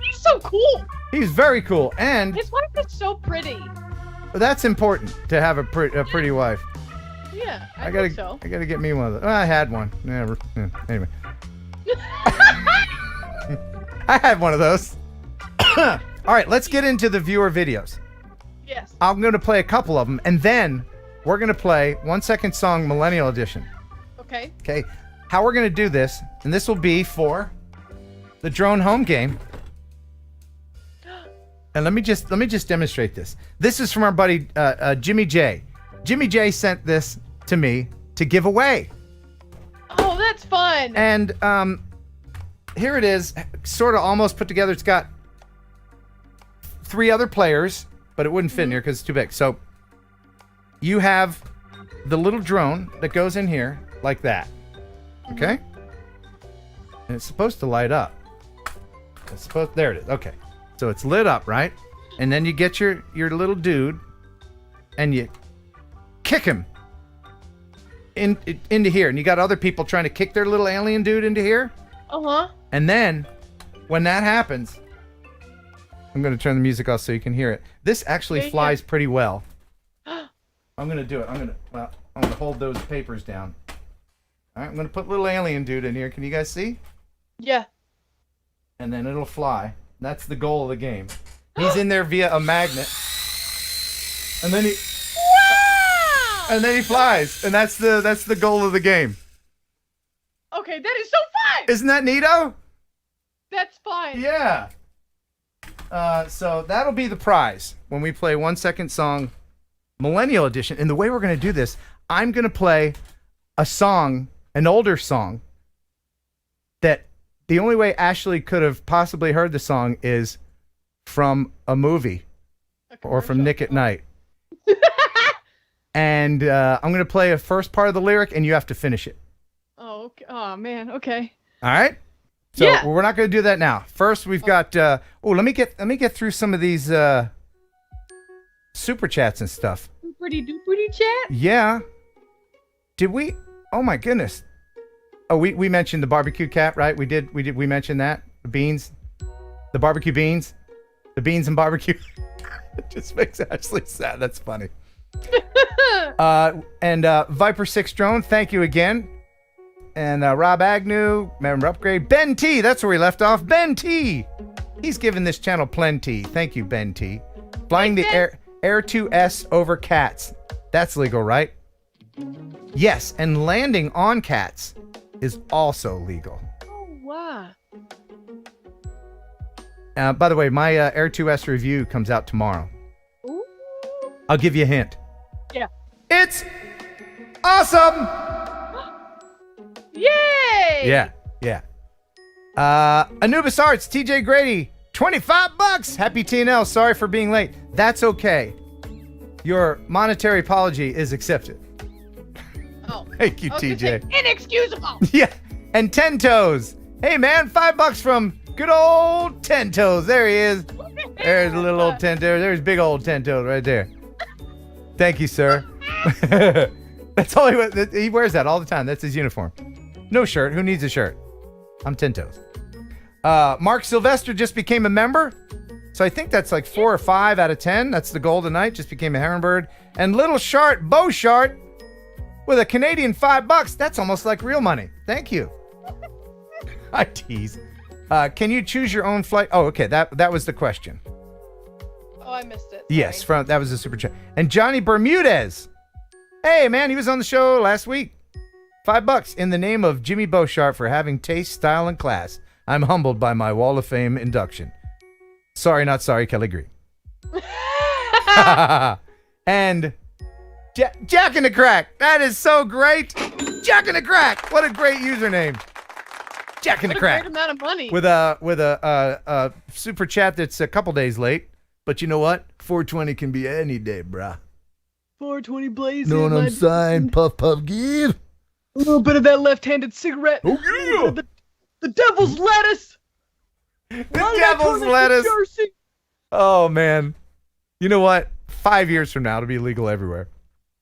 He's so cool. He's very cool, and His wife is so pretty. that's important to have a pretty wife. Yeah, I think so. gotta get me one of those. I had one. Never. Anyway. I had one of those. All right, let's get into the viewer videos. Yes. I'm going to play a couple of them, and then we're going to play 1 Second Song Millennial Edition. Okay. Okay. How we're going to do this, and this will be for the drone home game. And let me just demonstrate this. This is from our buddy Jimmy J. Jimmy J sent this to me to give away. Oh, that's fun. And here it is, sort of almost put together. It's got 3 other players, but it wouldn't fit in here because it's too big. So you have the little drone that goes in here like that. Okay? And it's supposed to light up. There it is. Okay. So it's lit up, right? And then you get your little dude and you kick him into here. And you got other people trying to kick their little alien dude into here. Uh-huh. And then when that happens, I'm going to turn the music off so you can hear it. This actually flies pretty well. I'm going to do it. I'm going to hold those papers down. All right, I'm going to put little alien dude in here. Can you guys see? Yeah. And then it'll fly. That's the goal of the game. He's in there via a magnet. And then he flies. And that's the goal of the game. Okay, that is so fun. Isn't that neato? That's fun. Yeah. So that'll be the prize when we play 1 Second Song Millennial Edition. And the way we're going to do this, I'm going to play a song, an older song, that the only way Ashleigh could have possibly heard the song is from a movie or from Nick at Night. And I'm going to play a first part of the lyric, and you have to finish it. Oh, okay. Oh man. Okay. All right? So Yeah. we're not going to do that now. First, we've got. Let me get through some of these super chats and stuff. Pretty doopity chat. Yeah. Did we? Oh my goodness. Oh, we mentioned the barbecue cat, right? We mentioned that the beans, the barbecue beans, the beans and barbecue. It just makes Ashleigh sad. That's funny. And Viper 6 drone, thank you again. And Rob Agnew, member upgrade. Ben T, that's where we left off. Ben T, he's given this channel plenty. Thank you, Ben T. Flying the Air 2S over cats. That's legal, right? Yes, and landing on cats is also legal. Oh wow. By the way, my Air 2S review comes out tomorrow. Ooh. I'll give you a hint. Yeah. It's awesome! Yay! Yeah. Anubis Arts, TJ Grady, $25. Happy TNL. Sorry for being late. That's okay. Your monetary apology is accepted. Oh. Thank you, TJ. Inexcusable. Yeah. And 10 Toes. Hey, man, $5 from good old 10 Toes. There he is. There's a little old 10 Toes. There's big old 10 Toes right there. Thank you, sir. That's all he wears that all the time. That's his uniform. No shirt. Who needs a shirt? I'm 10 Toes. Mark Sylvester just became a member. So I think that's like 4 or 5 out of 10. That's the goal tonight. Just became a Heron bird. And little Shart, Beau Shart, with a Canadian $5. That's almost like real money. Thank you. I tease. Can you choose your own flight? Oh, okay. That was the question. Oh, I missed it. Sorry. Yes, that was a super chat. And Johnny Bermudez. Hey, man, he was on the show last week. $5 in the name of Jimmy Beauchart for having taste, style, and class. I'm humbled by my Wall of Fame induction. Sorry, not sorry, Kelly Green. And Jack in the Crack. That is so great. Jack in the Crack. What a great username. Jack in the Crack. Great amount of money. With a super chat that's a couple days late. But you know what? 420 can be any day, bruh. 420 blazing. Know what I'm saying? Puff, puff, give. A little bit of that left-handed cigarette. Oh, yeah. The devil's lettuce. The devil's lettuce. Oh, man. You know what? 5 years from now, it'll be legal everywhere.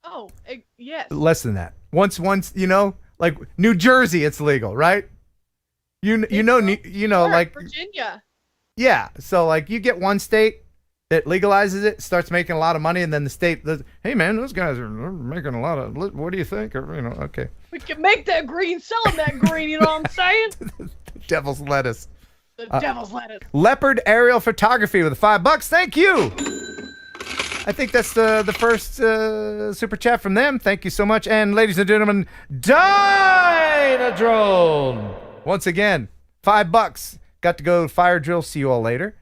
Oh, yes. Less than that. Once, you know, like New Jersey, it's legal, right? You know, like Virginia. Yeah. So, like, you get one state that legalizes it, starts making a lot of money, and then the state, hey, man, those guys are making a lot of, what do you think? Or, you know, okay. We can make that green, sell them that green, you know what I'm saying? The devil's lettuce. The devil's lettuce. Leopard Aerial Photography with $5. Thank you. I think that's the first super chat from them. Thank you so much. And ladies and gentlemen, Dynadrone. Once again, $5. Got to go fire drill. See you all later.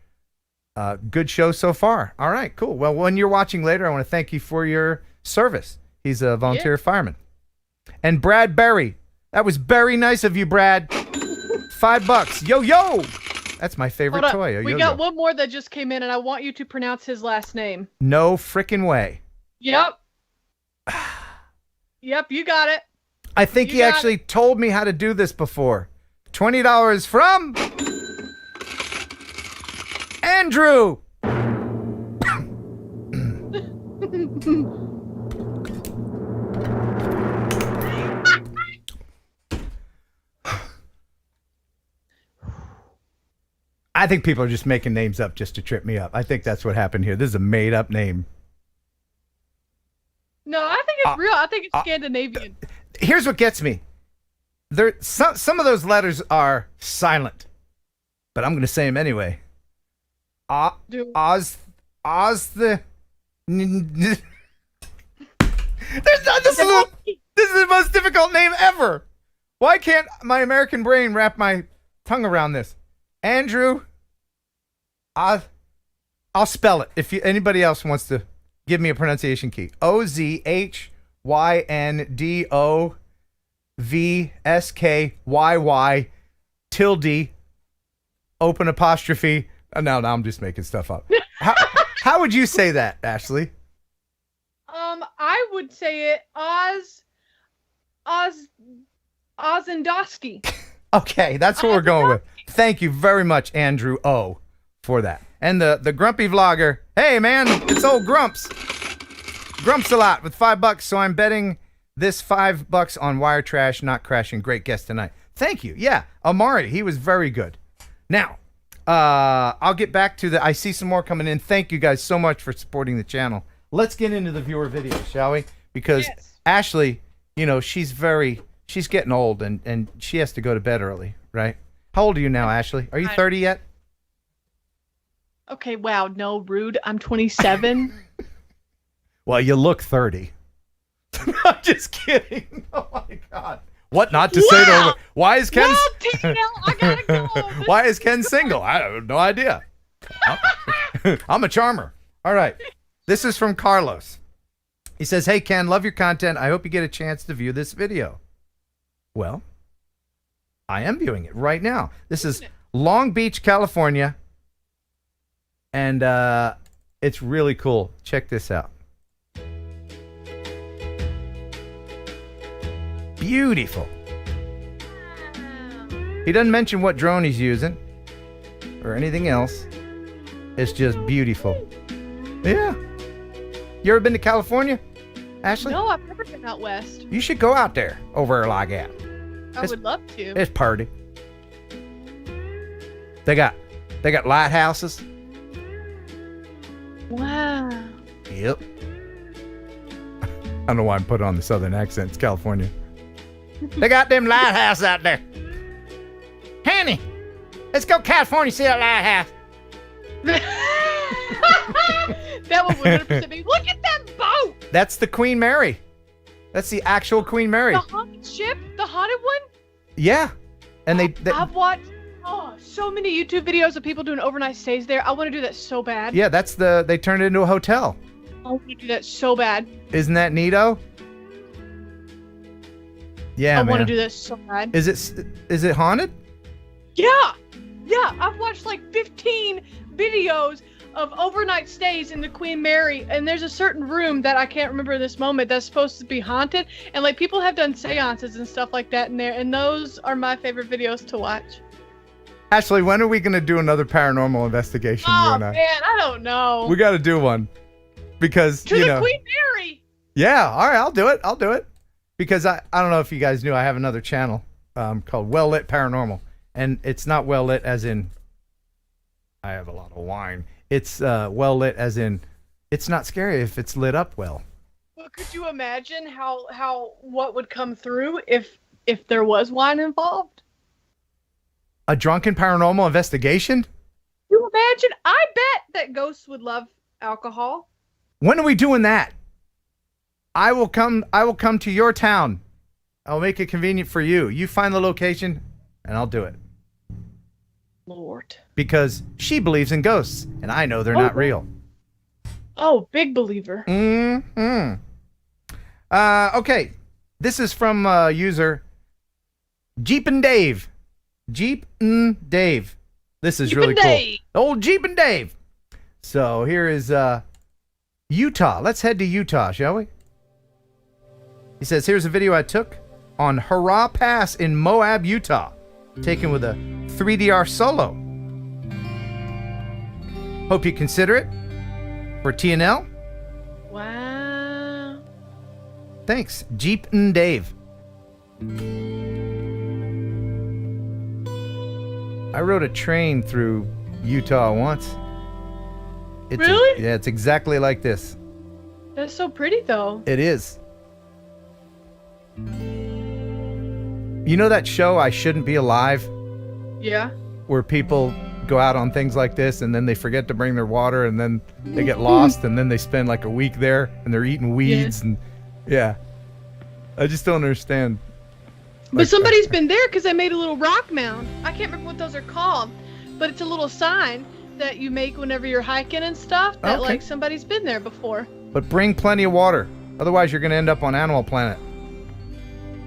Good show so far. All right, cool. Well, when you're watching later, I want to thank you for your service. He's a volunteer fireman. And Brad Berry. That was very nice of you, Brad. $5. Yo, yo. That's my favorite toy. We got one more that just came in, and I want you to pronounce his last name. No frickin' way. Yep. Yep, you got it. I think he actually told me how to do this before. $20 from Andrew. I think people are just making names up just to trip me up. I think that's what happened here. This is a made-up name. No, I think it's real. I think it's Scandinavian. Here's what gets me. Some of those letters are silent, but I'm going to say them anyway. This is the most difficult name ever. Why can't my American brain wrap my tongue around this? Andrew, I'll spell it if anybody else wants to give me a pronunciation key. OZHYNDOVSKYY tilde open apostrophe. No, I'm just making stuff up. How would you say that, Ashleigh? I would say it Ozendowski. Okay, that's what we're going with. Thank you very much, Andrew O, for that. And the grumpy vlogger. Hey, man, it's old Grumps. Grumps a lot with $5. So I'm betting this $5 on Wire Trash not crashing. Great guest tonight. Thank you. Yeah, Amari, he was very good. Now, I'll get back to I see some more coming in. Thank you guys so much for supporting the channel. Let's get into the viewer video, shall we? Because Ashleigh, you know, she's getting old and she has to go to bed early, right? How old are you now, Ashleigh? Are you 30 yet? Okay, wow, no, rude. I'm 27. Well, you look 30. I'm just kidding. Oh my God. What not to say to her? Why is Ken? TNL, I gotta go. Why is Ken single? I have no idea. I'm a charmer. All right. This is from Carlos. He says, "Hey Ken, love your content. I hope you get a chance to view this video." Well, I am viewing it right now. This is Long Beach, California. And it's really cool. Check this out. Beautiful. He doesn't mention what drone he's using or anything else. It's just beautiful. Yeah. You ever been to California, Ashleigh? No, I've never been out west. You should go out there over like that. I would love to. It's pretty. They got lighthouses. Wow. Yep. I don't know why I'm putting on the southern accent. It's California. They got them lighthouses out there. Honey, let's go California, see that lighthouse. That would 100% be. Look at that boat. That's the Queen Mary. That's the actual Queen Mary. The haunted ship? The haunted one? Yeah. And I've watched so many YouTube videos of people doing overnight stays there. I want to do that so bad. Yeah, they turned it into a hotel. I want to do that so bad. Isn't that neato? Yeah, I want to do that so bad. Is it haunted? Yeah. Yeah, I've watched like 15 videos of overnight stays in the Queen Mary, and there's a certain room that I can't remember in this moment that's supposed to be haunted, and like people have done seances and stuff like that in there, and those are my favorite videos to watch. Ashleigh, when are we going to do another paranormal investigation? Oh you and I? man, I don't know. We got to do one because To the Queen Mary. Yeah, all right, I'll do it. Because I don't know if you guys knew, I have another channel called Well Lit Paranormal, and it's not well lit as in I have a lot of wine. It's well lit as in it's not scary if it's lit up well. Well, could you imagine how what would come through if there was wine involved? A drunken paranormal investigation? Can you imagine? I bet that ghosts would love alcohol. When are we doing that? I will come to your town. I'll make it convenient for you. You find the location and I'll do it. Lord. Because she believes in ghosts and I know they're not real. Oh, big believer. Okay. This is from user Jeepin' Dave. Jeepin' Dave. This is really cool. Old Jeepin' Dave. So here is Utah. Let's head to Utah, shall we? He says, here's a video I took on Hurrah Pass in Moab, Utah, taken with a 3DR Solo. Hope you consider it for TNL. Wow. Thanks, Jeepin' Dave. I rode a train through Utah once. Really? Yeah, it's exactly like this. That's so pretty, though. It is. You know that show, I Shouldn't Be Alive? Yeah. Where people go out on things like this and then they forget to bring their water and then they get lost and then they spend like a week there and they're eating weeds and yeah. I just don't understand. But somebody's been there because they made a little rock mound. I can't remember what those are called, but it's a little sign that you make whenever you're hiking and stuff that like somebody's been there before. But bring plenty of water. Otherwise you're going to end up on Animal Planet.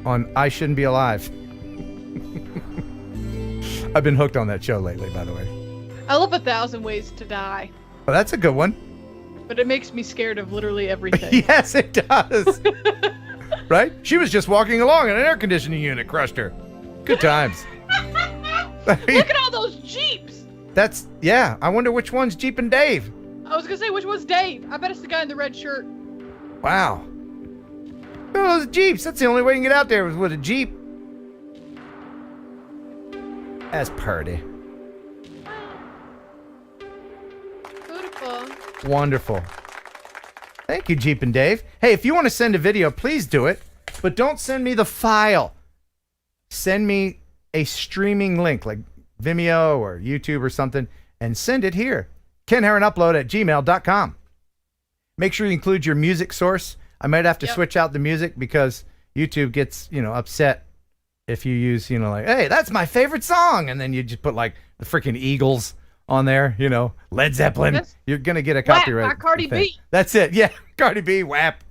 On I Shouldn't Be Alive. I've been hooked on that show lately, by the way. I love 1,000 Ways to Die, Oh, that's a good one. but it makes me scared of literally everything. Yes, it does. Right? She was just walking along and an air conditioning unit crushed her. Good times. Look at all those Jeeps. That's, yeah. I wonder which one's Jeepin' Dave. I was going to say, which one's Dave? I bet it's the guy in the red shirt. Wow. Oh, those Jeeps. That's the only way you can get out there was with a Jeep. That's pretty. Beautiful. Wonderful. Thank you, Jeep and Dave. Hey, if you want to send a video, please do it. But don't send me the file. Send me a streaming link like Vimeo or YouTube or something and send it here. KenHeronUpload@gmail.com. Make sure you include your music source. I might have to switch out the music because YouTube gets, upset if you use, like, hey, that's my favorite song. And then you just put like the freaking Eagles on there, Led Zeppelin. You're going to get a copyright. By Cardi thing. B. That's it. Yeah. Cardi B, WAP.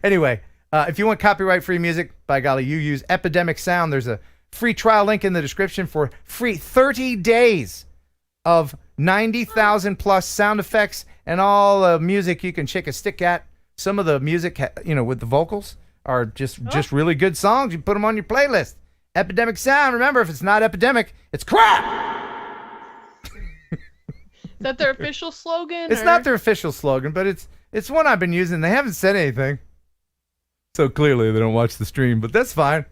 Anyway, if you want copyright free music, by golly, you use Epidemic Sound. There's a free trial link in the description for free 30 days of 90,000 plus sound effects and all the music you can shake a stick at. Some of the music, with the vocals are just really good songs. You put them on your playlist. Epidemic Sound. Remember, if it's not epidemic, it's crap. Is that their official slogan? It's not their official slogan, but it's one I've been using. They haven't said anything. So clearly they don't watch the stream, but that's fine.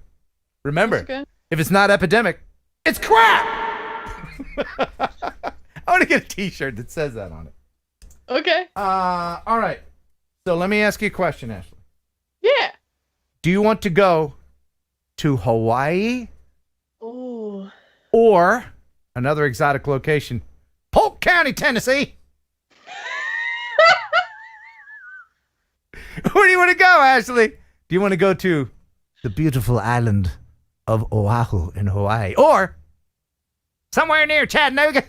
Remember, if it's not epidemic, it's crap. I want to get a t-shirt that says that on it. Okay. All right. So let me ask you a question, Ashleigh. Yeah. Do you want to go to Hawaii? Ooh. Or another exotic location, Polk County, Tennessee? Where do you want to go, Ashleigh? Do you want to go to the beautiful island of Oahu in Hawaii? Or somewhere near Chattanooga?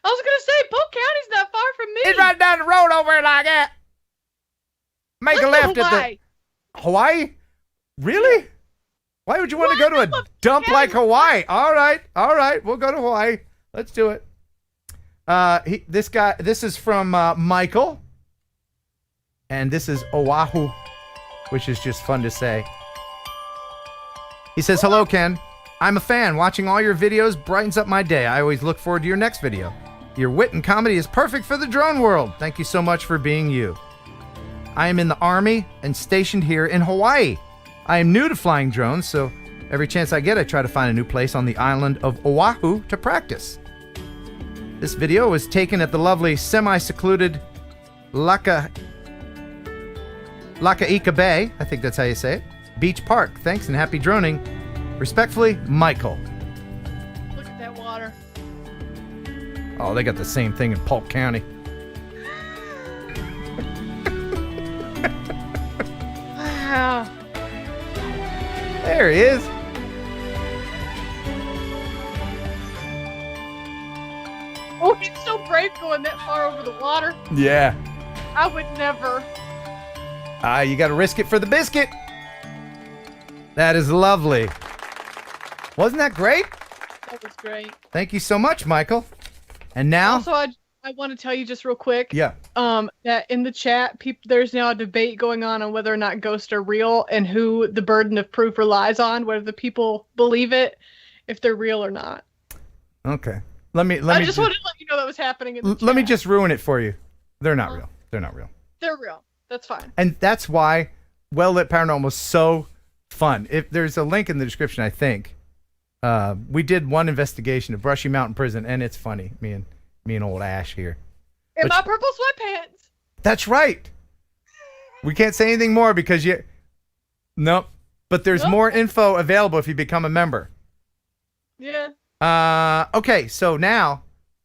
I was going to say, Polk County's not far from me. It's right down the road over like that. Make a left at the... Hawaii? Really? Why would you want to go to a dump like Hawaii? All right. We'll go to Hawaii. Let's do it. This is from Michael. And this is Oahu, which is just fun to say. He says, hello, Ken. I'm a fan. Watching all your videos brightens up my day. I always look forward to your next video. Your wit and comedy is perfect for the drone world. Thank you so much for being you. I am in the Army and stationed here in Hawaii. I am new to flying drones, so every chance I get, I try to find a new place on the island of Oahu to practice. This video was taken at the lovely semi-secluded Lakaika Bay, I think that's how you say it, Beach Park. Thanks and happy droning. Respectfully, Michael. Look at that water. Oh, they got the same thing in Polk County. Wow. There he is. Oh, he's so brave going that far over the water. Yeah. I would never. You got to risk it for the biscuit. That is lovely. Wasn't that great? That was great. Thank you so much, Michael. And now? Also, I want to tell you just real quick. Yeah. That in the chat, there's now a debate going on whether or not ghosts are real and who the burden of proof relies on, whether the people believe it, if they're real or not. Okay. I just wanted to let you know that was happening in the chat. Let me just ruin it for you. They're not real. They're not real. They're real. That's fine. And that's why Well Lit Paranormal is so fun. If there's a link in the description, I think. We did one investigation of Brushy Mountain Prison, and it's funny. Me and old Ash here. In my purple sweatpants. That's right. We can't say anything more because Nope. But there's more info available if you become a member. Yeah. Okay, so now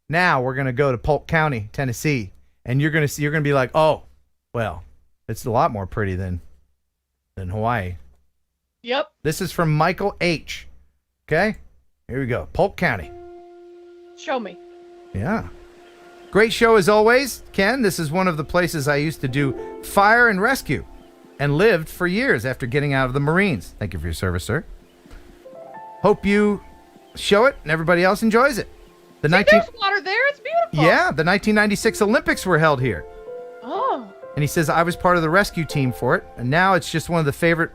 we're gonna go to Polk County, Tennessee, and you're gonna be like, oh, well, it's a lot more pretty than Hawaii. Yep. This is from Michael H. Okay, here we go. Polk County. Show me. Yeah. Great show as always, Ken. This is one of the places I used to do fire and rescue and lived for years after getting out of the Marines. Thank you for your service, sir. Hope you show it and everybody else enjoys it. There's water there. It's beautiful. Yeah, the 1996 Olympics were held here. Oh. And he says, I was part of the rescue team for it, and now it's just one of the favorite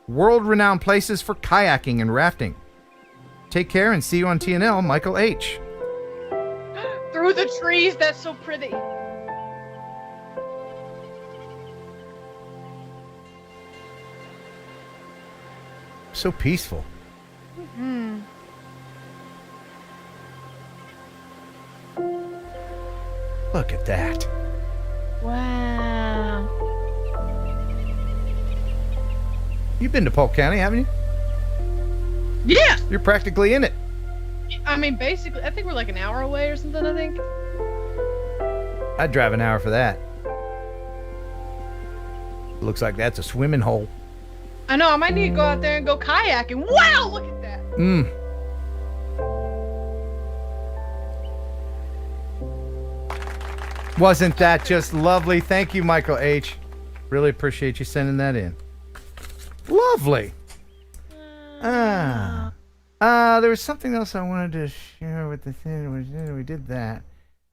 world-renowned places for kayaking and rafting. Take care and see you on TNL, Michael H. Through the trees, that's so pretty. So peaceful. Mm-hmm. Look at that. Wow. You've been to Polk County, haven't you? Yeah. You're practically in it. I mean, basically, I think we're like an hour away or something, I think. I'd drive an hour for that. Looks like that's a swimming hole. I know, I might need to go out there and go kayaking. Wow, look at that. Wasn't that just lovely? Thank you, Michael H. Really appreciate you sending that in. Lovely. There was something else I wanted to share with the thing. We did that.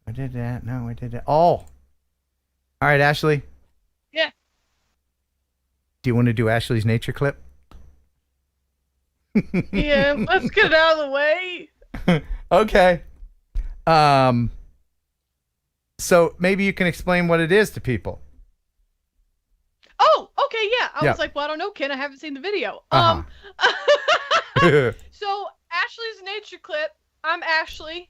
I did that. No, we did that. Oh. All right, Ashleigh. Yeah. Do you want to do Ashleigh's nature clip? Yeah, let's get it out of the way. Okay. So maybe you can explain what it is to people. Oh, okay, yeah. I Yeah. was like, well, I don't know, Ken. I haven't seen the video. So Ashleigh's nature clip. I'm Ashleigh,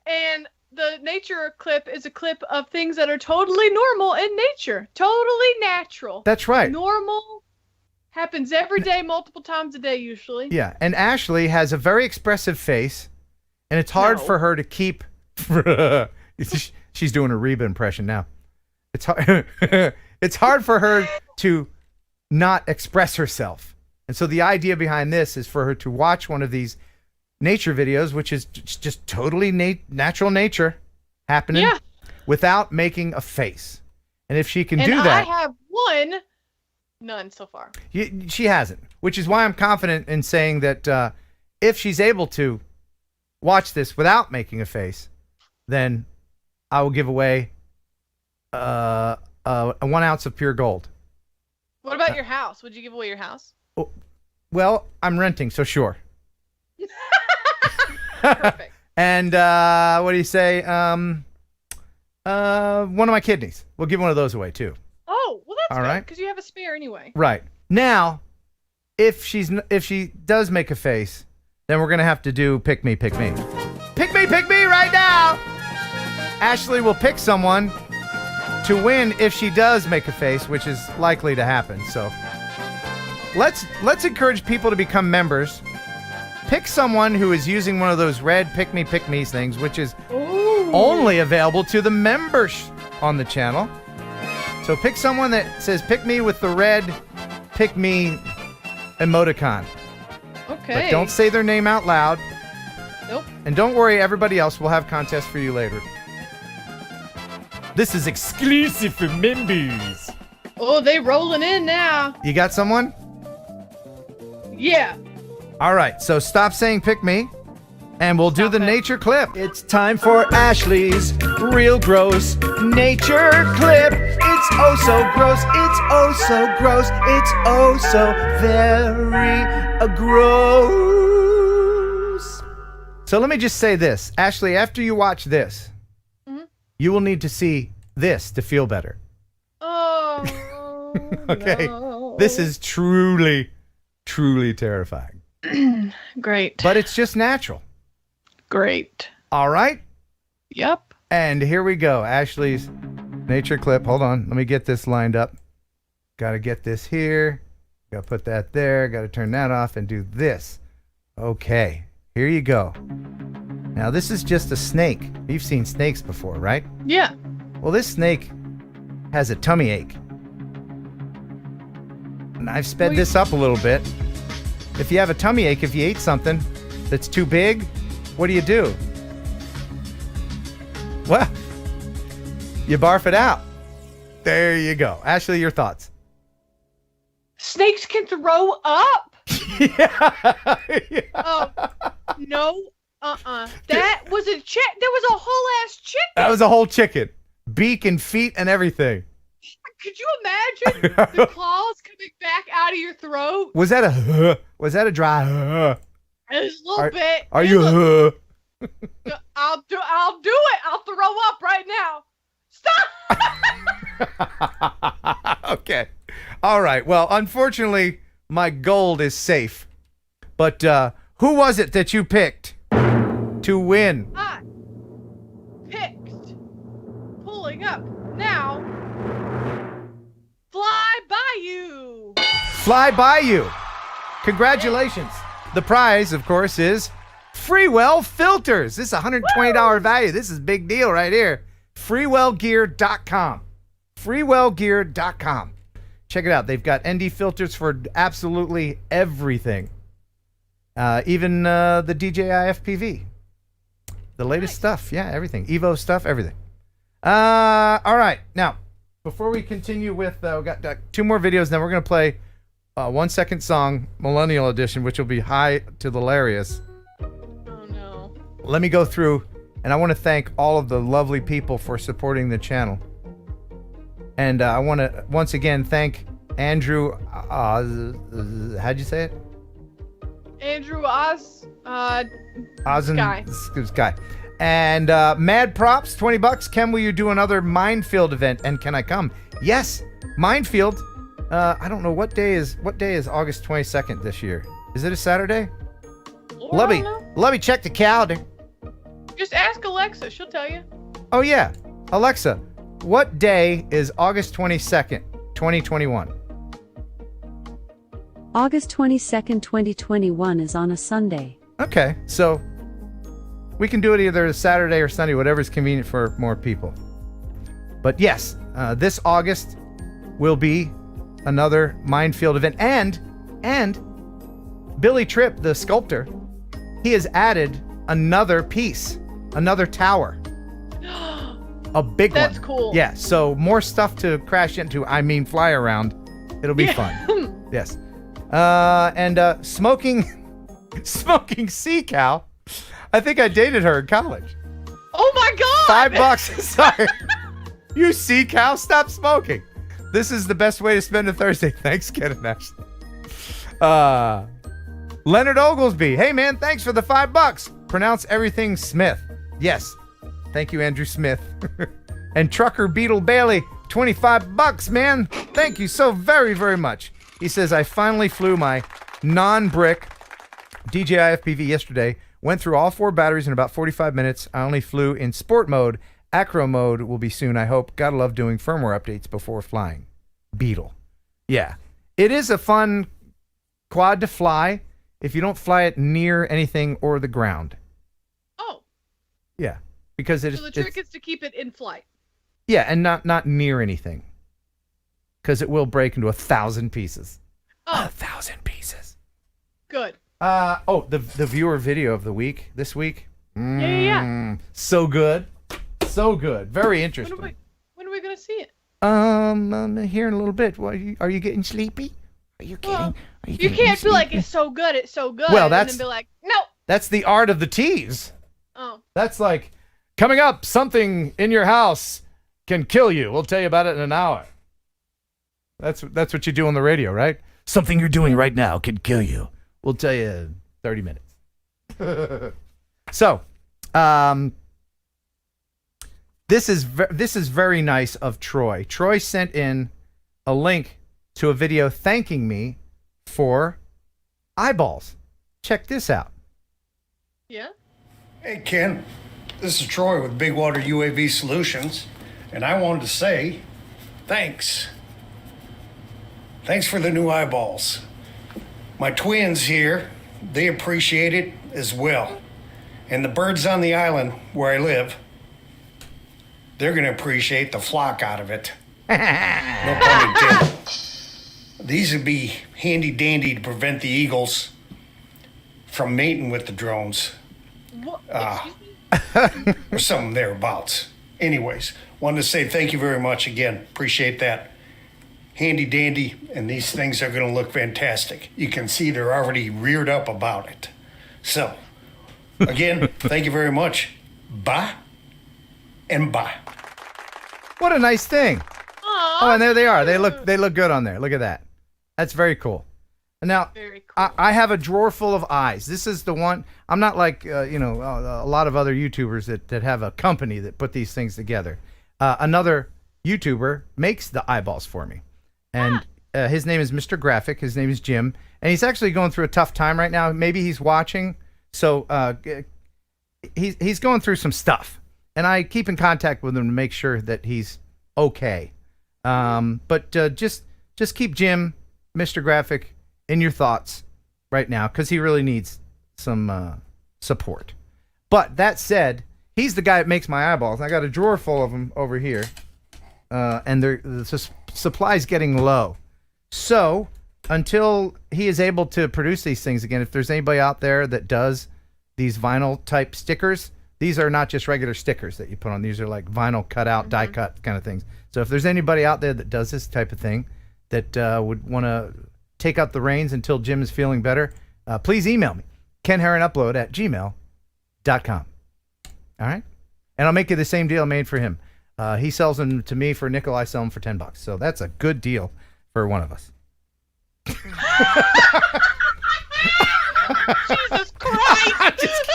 and the nature clip is a clip of things that are totally normal in nature, totally natural. That's right. Normal happens every day, multiple times a day, usually. Yeah, and Ashleigh has a very expressive face, and it's hard for her to keep. She's doing a Reba impression now. It's hard. It's hard for her to not express herself, and so the idea behind this is for her to watch one of these nature videos, which is just totally natural nature happening, without making a face. And if she can do that, I have one. None so far. She hasn't, which is why I'm confident in saying that if she's able to watch this without making a face, then I will give away 1 ounce of pure gold. What about your house? Would you give away your house? Well, I'm renting, so sure. Perfect. And what do you say? One of my kidneys. We'll give one of those away too. Oh, well, that's All good right. because you have a spare anyway. Right. Now, if she does make a face, then we're gonna have to do pick me right now. Ashleigh will pick someone to win if she does make a face, which is likely to happen. So let's encourage people to become members. Pick someone who is using one of those red pick me things, which is only available to the members on the channel. So pick someone that says pick me with the red pick me emoticon. Okay. But don't say their name out loud. Nope. And don't worry, everybody else will have contests for you later. This is exclusive for members. Oh, they rolling in now. You got someone? Yeah. All right, so stop saying pick me, and we'll do the nature clip. It's time for Ashleigh's Real Gross Nature Clip. It's oh so gross, it's oh so gross, it's oh so very gross. So let me just say this. Ashleigh, after you watch this, you will need to see this to feel better. Oh. Okay. This is truly, truly terrifying. Great. But it's just natural. Great. All right? Yep. And here we go. Ashleigh's nature clip. Hold on. Let me get this lined up. Got to get this here. Got to put that there. Got to turn that off and do this. Okay. Here you go. Now, this is just a snake. You've seen snakes before, right? Yeah. Well, this snake has a tummy ache. And I've sped this up a little bit. If you have a tummy ache, if you ate something that's too big, what do? Well, you barf it out. There you go. Ashleigh, your thoughts? Snakes can throw up. Yeah. Oh, no. That was a chick. There was a whole ass chicken. That was a whole chicken. Beak and feet and everything. Could you imagine the claws coming back out of your throat? Was that a dry It was a little bit. Are you I'll do it. I'll throw up right now. Stop. Okay. All right. Well, unfortunately, my gold is safe. But who was it that you picked to win? I picked. Pulling up now. Fly by you. Fly by you. Congratulations. The prize, of course, is Freewell filters. This is a $120 value. This is a big deal right here. Freewellgear.com. Freewellgear.com. Check it out. They've got ND filters for absolutely everything. Even the DJI FPV. The latest stuff. Yeah, everything. Evo stuff, everything. All right. Now, before we continue with, we got 2 more videos, then we're going to play 1 second song, Millennial Edition, which will be high to the hilarious. Oh, no. Let me go through, and I want to thank all of the lovely people for supporting the channel. And I want to once again thank Andrew how'd you say it? Andrew Sky. Sky. And Mad Props, $20. Ken, will you do another Minefield event? And can I come? Yes, Minefield. I don't know what day is August 22nd this year. Is it a Saturday? Let me check the calendar. Just ask Alexa. She'll tell you. Oh yeah, Alexa, what day is August 22nd, 2021? August 22nd, 2021 is on a Sunday. Okay, so we can do it either a Saturday or Sunday, whatever's convenient for more people. But yes, this August will be another Minefield event. And Billy Tripp, the sculptor, he has added another piece, another tower. A big one. That's cool. Yeah, so more stuff to crash into, fly around. It'll be fun. Yes. And Smoking Sea Cow. I think I dated her in college. Oh my $5. Sorry. You see, Cal, stop smoking. This is the best way to spend a Thursday. Thanks, Ken and Ashley. Leonard Oglesby. Hey, man, thanks for the $5. Pronounce everything Smith. Yes. Thank you, Andrew Smith. And Trucker Beetle Bailey. $25, man. Thank you so very, very much. He says, I finally flew my non-brick DJI FPV yesterday. Went through all 4 batteries in about 45 minutes. I only flew in sport mode. Acro mode will be soon, I hope. Gotta love doing firmware updates before flying. Beetle. Yeah. It is a fun quad to fly if you don't fly it near anything or the ground. Oh. Yeah. Because So the trick is to keep it in flight. Yeah, and not near anything. Because it will break into 1,000 pieces. Oh. 1,000 pieces. Good. The viewer video of the week this week. Yeah. So good. So good. Very interesting. When are we going to see it? Here in a little bit. Are you getting sleepy? Are you getting? Well, are you can't be like, it's so good, it's so good. Well, and that's- then be like, no. That's the art of the tease. Oh. That's like, coming up, something in your house can kill you. We'll tell you about it in an hour. That's what you do on the radio, right? Something you're doing right now can kill you. We'll tell you in 30 minutes. So, this is very nice of Troy. Troy sent in a link to a video thanking me for eyeballs. Check this out. Yeah? Hey, Ken. This is Troy with Big Water UAV Solutions, and I wanted to say thanks. Thanks for the new eyeballs. My twins here, they appreciate it as well. And the birds on the island where I live, they're going to appreciate the flock out of it. No pun intended. These would be handy dandy to prevent the eagles from mating with the drones. Or something thereabouts. Anyways, wanted to say thank you very much again. Appreciate that. Handy dandy, and these things are going to look fantastic. You can see they're already reared up about it. So, again, thank you very much. Bye and bye. What a nice thing. Oh, and there they are. They look good on there. Look at that. That's very cool. Now, I have a drawer full of eyes. This is the one. I'm not like a lot of other YouTubers that have a company that put these things together. Another YouTuber makes the eyeballs for me, and his name is Mr. Graphic. His name is Jim, and he's actually going through a tough time right now. Maybe he's watching, so he's going through some stuff, and I keep in contact with him to make sure that he's okay. But just keep Jim, Mr. Graphic, in your thoughts right now, because he really needs some support. But that said, he's the guy that makes my eyeballs. I got a drawer full of them over here, and the supply's getting low. So until he is able to produce these things again, if there's anybody out there that does these vinyl type stickers, these are not just regular stickers that you put on. These are like vinyl cut out, die cut kind of things. So if there's anybody out there that does this type of thing that would want to take up the reins until Jim is feeling better, please email me, kenheronupload@gmail.com. All right? And I'll make you the same deal I made for him. He sells them to me for a nickel. I sell them for $10. So that's a good deal for one of us. Jesus Christ!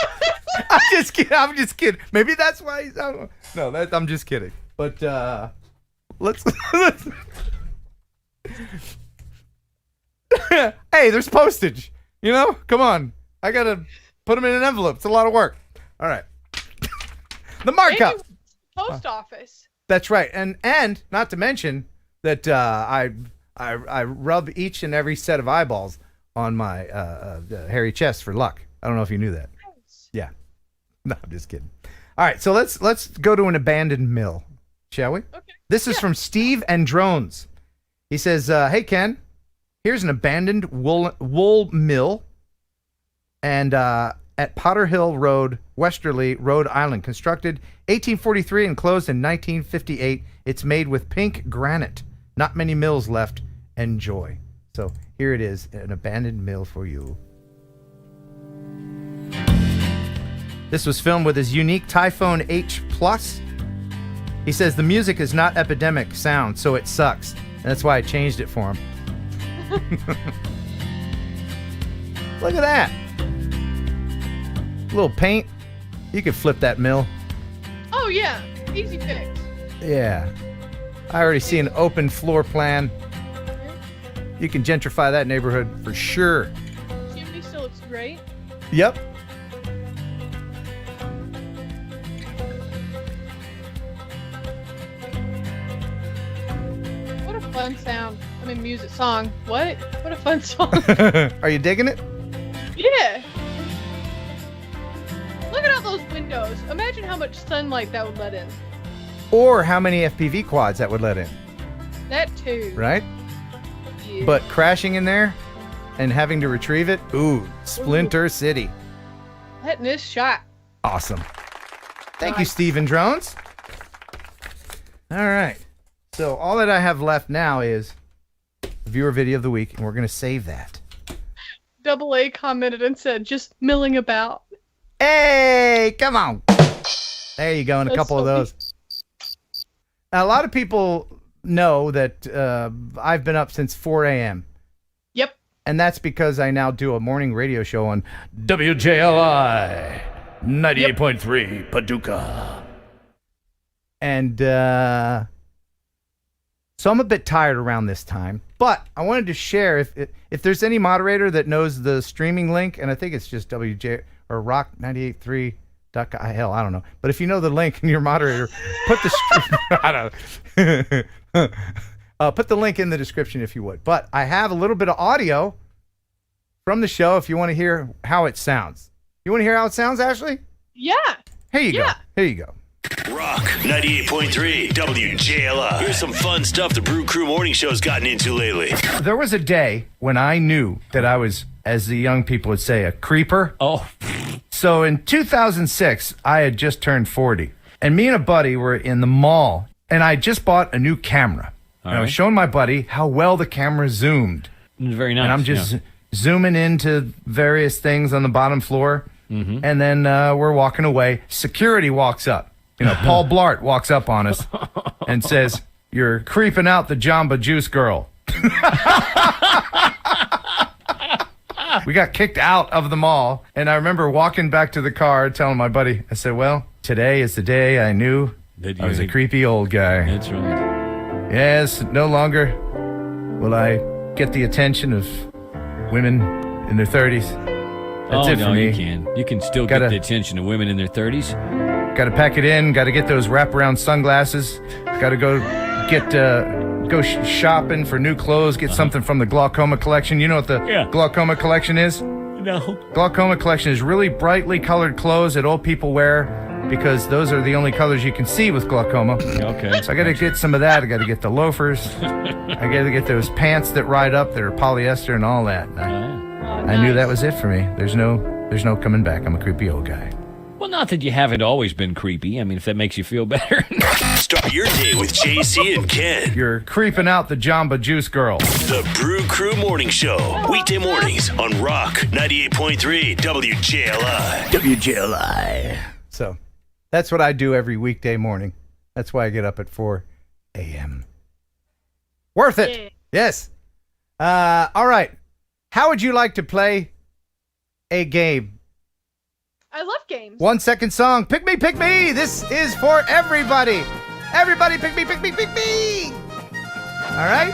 I'm just kidding. Maybe that's why he's... I'm just kidding. But let's hey, there's postage. You know? Come on. I got to put them in an envelope. It's a lot of work. All right. The markup. Post office. That's right. And not to mention that I rub each and every set of eyeballs on my hairy chest for luck. I don't know if you knew that. Nice. Yeah. No, I'm just kidding. All right, so let's go to an abandoned mill, shall we? Okay. This is from Steve and Drones. He says, "Hey Ken, here's an abandoned wool mill, and at Potter Hill Road, Westerly, Rhode Island, constructed 1843 and closed in 1958. It's made with pink granite. Not many mills left. Enjoy." So here it is, an abandoned mill for you. This was filmed with his unique Typhoon H+. He says the music is not epidemic sound, so it sucks. And that's why I changed it for him. Look at that. Little paint. You could flip that mill. Oh, yeah. Easy fix. Yeah. I already see an open floor plan. You can gentrify that neighborhood for sure. Chimney still looks great. Yep. What a fun sound. I mean, music song. What? What a fun song. Are you digging it? Yeah. Look at all those windows. Imagine how much sunlight that would let in. Or how many FPV quads that would let in, That too. right? Yeah. But crashing in there and having to retrieve it, ooh, Splinter City. Letting this shot. Awesome. Thank you, Steven Drones. All right. So all that I have left now is viewer video of the week, and we're going to save that. Double A commented and said, just milling about. Hey, come on. There you go, and a That's couple of funny. those. Now, a lot of people know that I've been up since 4 a.m. Yep. And that's because I now do a morning radio show on WJLI 98.3 Paducah. And so I'm a bit tired around this time. But I wanted to share, if there's any moderator that knows the streaming link, and I think it's just WJ or Rock 98.3. Hell, I don't know. But if you know the link and your moderator, put the I don't know. Put the link in the description if you would. But I have a little bit of audio from the show if you want to hear how it sounds. You want to hear how it sounds, Ashleigh? Yeah. Here you go. Here you go. Rock 98.3 WJLI. Here's some fun stuff the Brew Crew Morning Show's gotten into lately. There was a day when I knew that I was, as the young people would say, a creeper. Oh. So in 2006, I had just turned 40. And me and a buddy were in the mall. And I just bought a new camera. And I was showing my buddy how well the camera zoomed. Very nice. And I'm just zooming into various things on the bottom floor. Mm-hmm. And then we're walking away. Security walks up. You know, Paul Blart walks up on us and says, "You're creeping out the Jamba Juice girl." We got kicked out of the mall. And I remember walking back to the car telling my buddy, I said, well, today is the day I knew that I was a creepy old guy. That's right. Yes, no longer will I get the attention of women in their 30s. That's it for me. You can still get the attention of women in their 30s. Got to pack it in. Got to get those wraparound sunglasses. Got to go get shopping for new clothes. Get something from the glaucoma collection. You know what the glaucoma collection is? No. Glaucoma collection is really brightly colored clothes that old people wear because those are the only colors you can see with glaucoma. Okay. So I got to get some of that. I got to get the loafers. I got to get those pants that ride up that are polyester and all that. I knew that was it for me. There's no coming back. I'm a creepy old guy. Well, not that you haven't always been creepy. I mean, if that makes you feel better. Start your day with JC and Ken. You're creeping out the Jamba Juice girl. The Brew Crew Morning Show. Weekday mornings on Rock 98.3 WJLI. WJLI. So that's what I do every weekday morning. That's why I get up at 4 a.m. Worth it. Yeah. Yes. All right. How would you like to play a game? I love games. 1 second song. Pick me, pick me. This is for everybody. Everybody pick me, pick me, pick me. All right.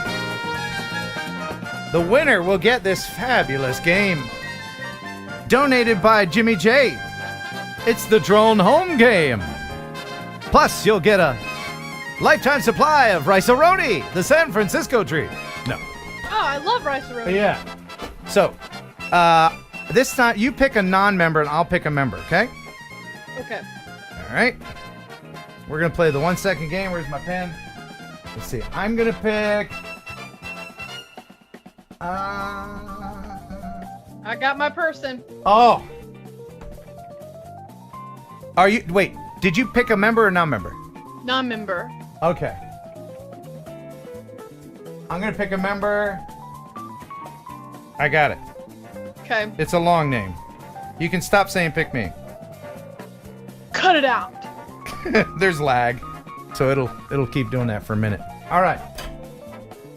The winner will get this fabulous game. Donated by Jimmy J. It's the Drone Home Game. Plus, you'll get a lifetime supply of Rice-A-Roni, the San Francisco treat. No. Oh, I love rice-a-roni. Yeah. So, this time you pick a non-member and I'll pick a member, okay? Okay. All right. We're going to play the 1 second game. Where's my pen? Let's see. I'm going to pick... I got my person. Oh. Are you... Wait. Did you pick a member or non-member? Non-member. Okay. I'm going to pick a member. I got it. Okay. It's a long name. You can stop saying pick me. cut it out. There's lag, so it'll keep doing that for a minute. All right,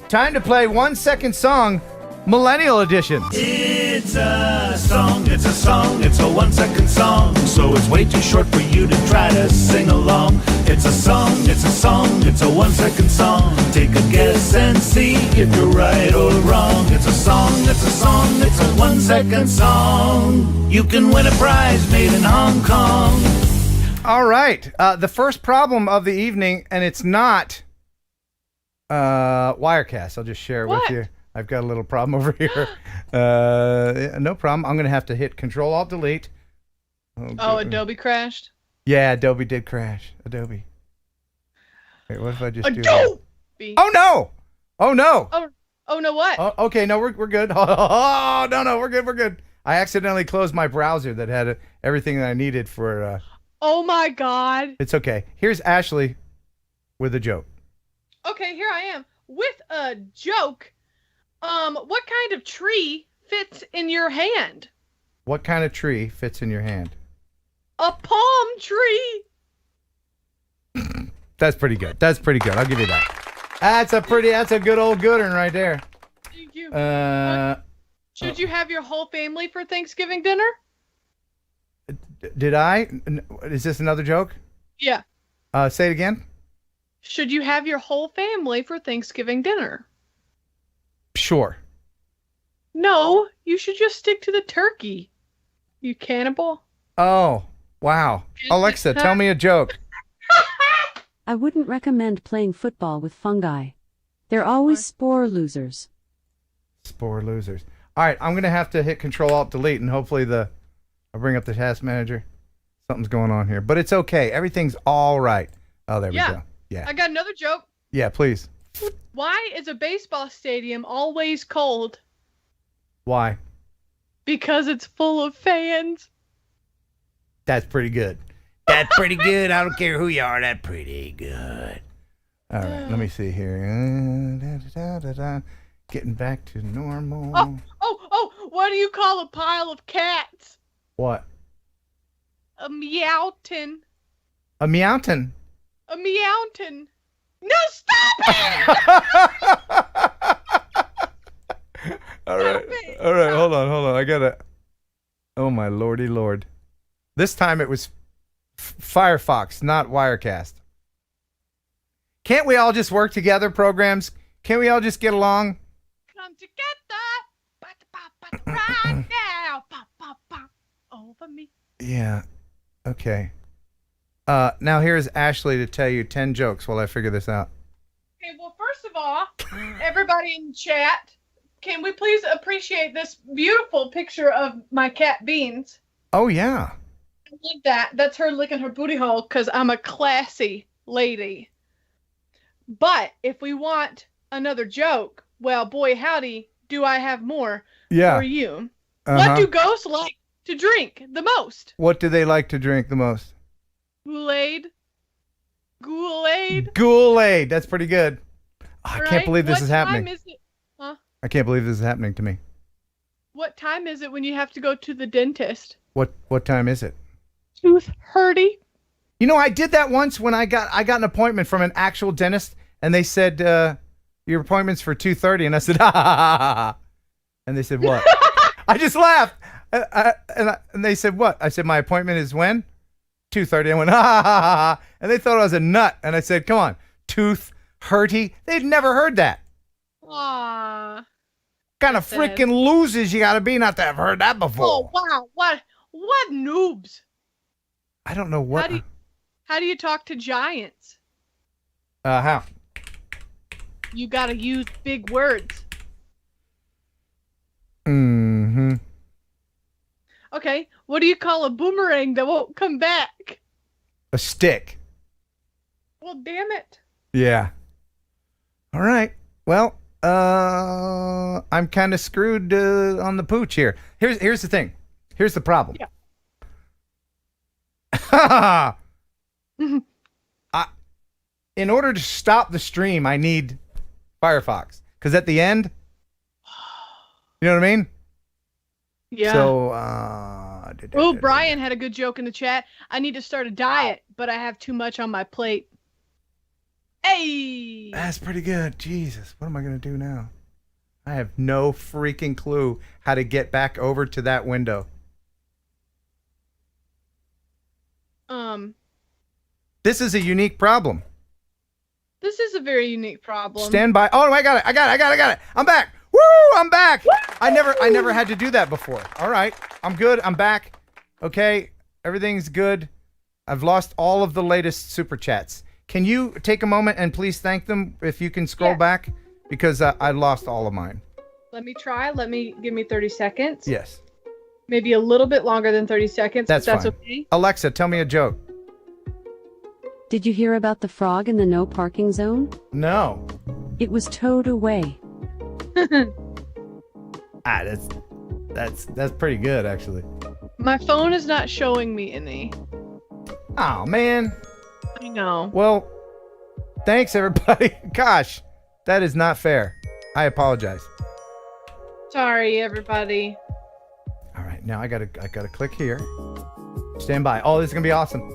time to play 1 second song, Millennial Edition. It's a song, it's a song, it's a 1 second song. So it's way too short for you to try to sing along. It's a song, it's a song, it's a 1 second song. Take a guess and see if you're right or wrong. It's a song, it's a song, it's a 1 second song. You can win a prize made in Hong Kong. All right, the first problem of the evening, and it's not Wirecast. I'll just share it with you. I've got a little problem over here. No problem. I'm going to have to hit Control-Alt-Delete. Oh, Adobe crashed? Yeah, Adobe did crash. Adobe. Wait, what if I just do Adobe! that? Oh, no! Oh, no! Oh, no, what? Oh, okay, no, we're good. Oh, no, we're good. I accidentally closed my browser that had everything that I needed for... Oh, my God. It's okay. Here's Ashleigh with a joke. Okay, here I am with a joke. What kind of tree fits in your hand? What kind of tree fits in your hand? A palm tree. That's pretty good. I'll give you that. That's a good old good one right there. Thank you. Should you have your whole family for Thanksgiving dinner? Did I? Is this another joke? Yeah. Say it again. Should you have your whole family for Thanksgiving dinner? Sure. No, you should just stick to the turkey. You cannibal. Oh, wow. Alexa, tell me a joke. I wouldn't recommend playing football with fungi. They're always spore losers. Spore losers. All right, I'm going to have to hit Control-Alt-Delete, and hopefully I'll bring up the task manager. Something's going on here, but it's okay. Everything's all right. Oh, there we go. Yeah. I got another joke. Yeah, please. Why is a baseball stadium always cold? Why? Because it's full of fans. That's pretty good. That's pretty good. I don't care who you are. That's pretty good. All right, let me see here. Getting back to normal. Oh, what do you call a pile of cats? What? A meowton. A meowton. A meowton. No, stop it! All right, hold on. I gotta. Oh my lordy lord! This time it was Firefox, not Wirecast. Can't we all just work together, programs? Can't we all just get along? Come together, right now, over me. Yeah. Okay. Now here's Ashleigh to tell you 10 jokes while I figure this out. Okay, well, first of all, everybody in chat, can we please appreciate this beautiful picture of my cat Beans? Oh, yeah. I love that. That's her licking her booty hole because I'm a classy lady. But if we want another joke, well, boy, howdy, do I have more for you. What do ghosts like to drink the most? What do they like to drink the most? Kool-Aid. Kool-Aid. That's pretty good. Oh, I right? can't believe this What is time happening. is it? Huh? I can't believe this is happening to me. What time is it when you have to go to the dentist? What time is it? Tooth hurty. You know, I did that once when I got an appointment from an actual dentist, and they said your appointment's for 2:30, and I said, ha. And they said, what? I just laughed, and they said, what? I said, my appointment is when? 2:30. I went, ha. And they thought I was a nut, and I said, come on, tooth hurty. They'd never heard that. Aww. Kind of freaking losers you gotta be not to have heard that before. Oh wow, what noobs? I don't know what. How do you talk to giants? How? You gotta use big words. Mm-hmm. Okay, what do you call a boomerang that won't come back? A stick. Well, damn it. Yeah. All right. Well, I'm kind of screwed on the pooch here. Here's the thing. Here's the problem. Yeah. In order to stop the stream, I need Firefox. Because at the end, you know what I mean? Yeah. So, Oh, Brian had a good joke in the chat. I need to start a diet, but I have too much on my plate. Hey! That's pretty good. Jesus, what am I going to do now? I have no freaking clue how to get back over to that window. This is a unique problem. This is a very unique problem. Stand by. Oh, I got it. I'm back. Woo! I'm back. Woo! I never had to do that before. All right. I'm good. I'm back. Okay. Everything's good. I've lost all of the latest super chats. Can you take a moment and please thank them if you can scroll back? Because I lost all of mine. Let me try. Give me 30 seconds. Yes. Maybe a little bit longer than 30 seconds. That's fine. Okay. Alexa, tell me a joke. Did you hear about the frog in the no parking zone? No. It was towed away. That's pretty good, actually. My phone is not showing me any. Oh, man. I know. Well, thanks, everybody. Gosh, that is not fair. I apologize. Sorry, everybody. All right, now I gotta click here. Stand by. Oh, this is gonna be awesome.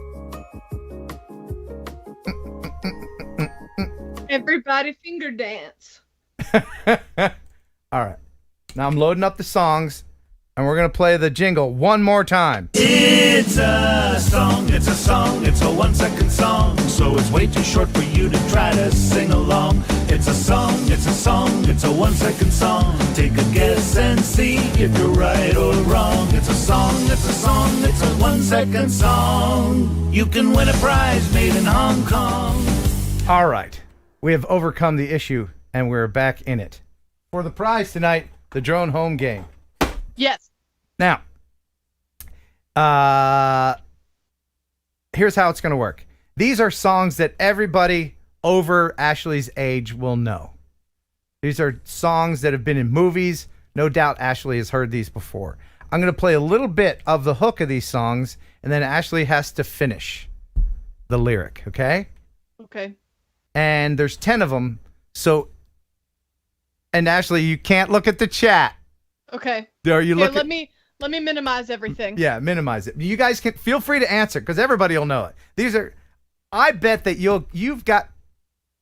Everybody finger dance. All right. Now I'm loading up the songs, and we're going to play the jingle one more time. It's a song, it's a 1-second song, so it's way too short for you to try to sing along. It's a song, it's a 1-second song. Take a guess and see if you're right or wrong. It's a song, it's a 1-second song. You can win a prize made in Hong Kong. All right. We have overcome the issue, and we're back in it. For the prize tonight, the drone home game. Yes. Now, here's how it's going to work. These are songs that everybody over Ashleigh's age will know. These are songs that have been in movies. No doubt Ashleigh has heard these before. I'm going to play a little bit of the hook of these songs, and then Ashleigh has to finish the lyric, okay? Okay. And there's 10 of them, so... And Ashleigh, you can't look at the chat. Okay. Are you Here, let me minimize everything. Yeah, minimize it. You guys can feel free to answer because everybody will know it. These are, I bet that you've got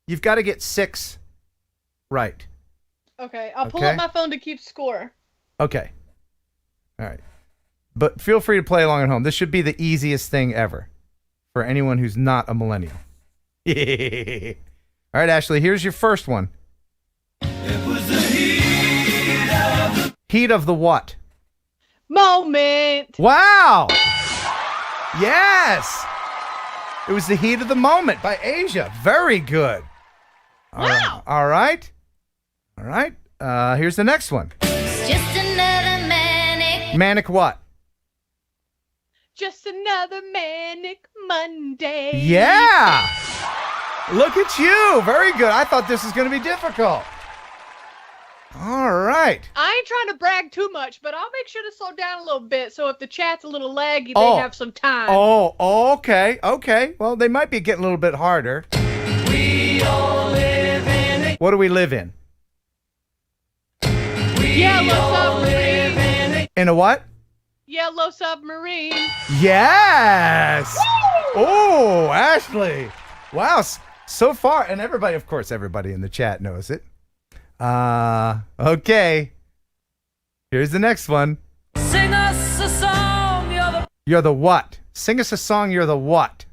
to get 6 right. Okay, I'll pull up my phone to keep score. Okay. All right. But feel free to play along at home. This should be the easiest thing ever for anyone who's not a millennial. All right, Ashleigh, here's your first one. It was the Heat of the what? Moment. Wow. Yes. It was the heat of the moment by Asia. Very good. Wow. All right. Here's the next one. Just another manic. Manic what? Just another manic Monday. Yeah. Look at you. Very good. I thought this was going to be difficult. All right. I ain't trying to brag too much, but I'll make sure to slow down a little bit so if the chat's a little laggy, they have some time. Oh, okay. Well, they might be getting a little bit harder. We all live in. What do we live in? Yellow submarine. In a what? Yellow submarine. Yes. Oh, Ashleigh. Wow. So far, and everybody, of course, everybody in the chat knows it. Okay. Here's the next one. Sing us a song. You're the what? Sing us a song. You're the what?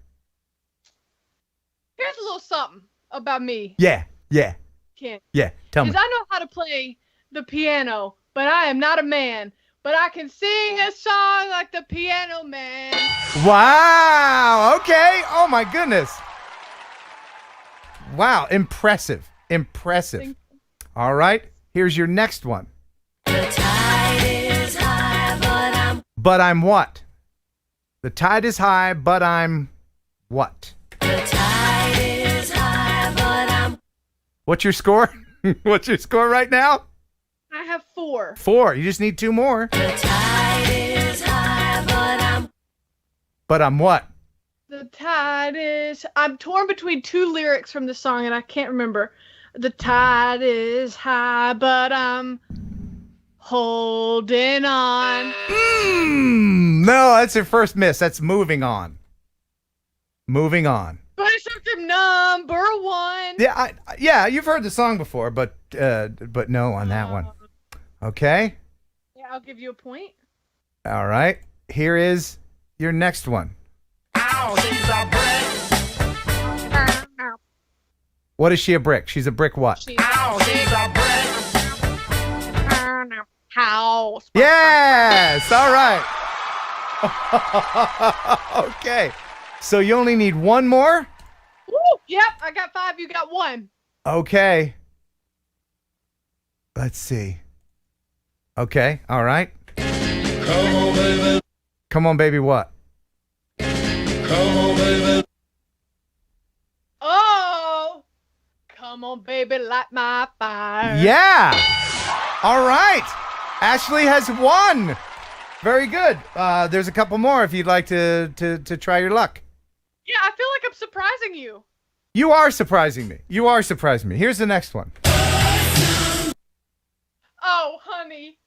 Here's a little something about me. Yeah. Ken. Yeah. Tell me. Because I know how to play the piano, but I am not a man. But I can sing a song like the piano man. Wow. Okay. Oh my goodness. Wow. Impressive. All right. Here's your next one. The tide is high, but I'm what? The tide is high, but I'm what? The tide is high, but I'm... What's your score? What's your score right now? I have 4. 4. You just need 2 more. The tide is high, but I'm what? The tide is... I'm torn between 2 lyrics from the song, and I can't remember. The tide is high, but I'm Holding on. No, that's your first miss. That's moving on. Moving on. But it's something number one. Yeah, yeah, you've heard the song before, but no on that one. Okay. Yeah, I'll give you a point. All right. Here is your next one. What is she a brick? She's a brick what? House. Yes. All right. Okay. So you only need one more? Woo, yep, I got 5, you got 1. Okay. Let's see. Okay. All right. Come on, baby. Come on, baby, what? Come on, baby. Oh, come on, baby, light my fire. Yeah. All right. Ashleigh has won. Very good. There's a couple more if you'd like to try your luck. Yeah, I feel like I'm surprising you. You are surprising me. You are surprising me. Here's the next one. Oh, honey.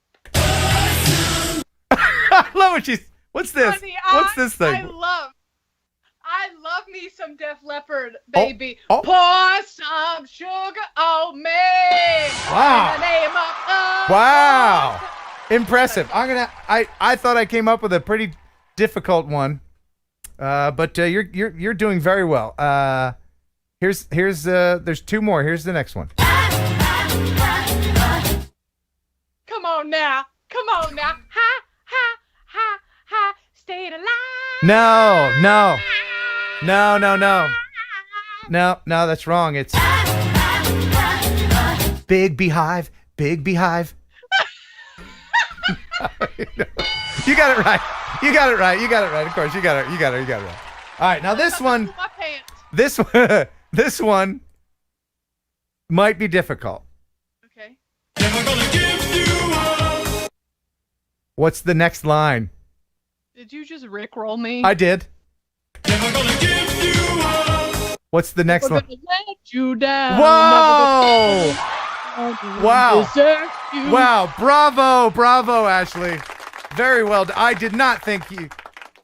I love what she's. What's this? Honey, What's this thing? I love me some Def Leppard, baby. Oh. Pour some sugar on me. Wow. In the name of love. Wow. Impressive. I thought I came up with a pretty difficult one. But you're doing very well. There's 2 more. Here's the next one. Come on now. Ha, ha, ha, ha. Stay alive. No, that's wrong. It's Big Beehive, Big Beehive. You got it right. You got it right. Of course, you got it right. All right, now this one. This one might be difficult. Okay. What's the next line? Did you just rickroll me? I did. What's the next one? Let you down. Whoa! Wow. Wow. Bravo, Ashleigh. Very well done. I did not think you.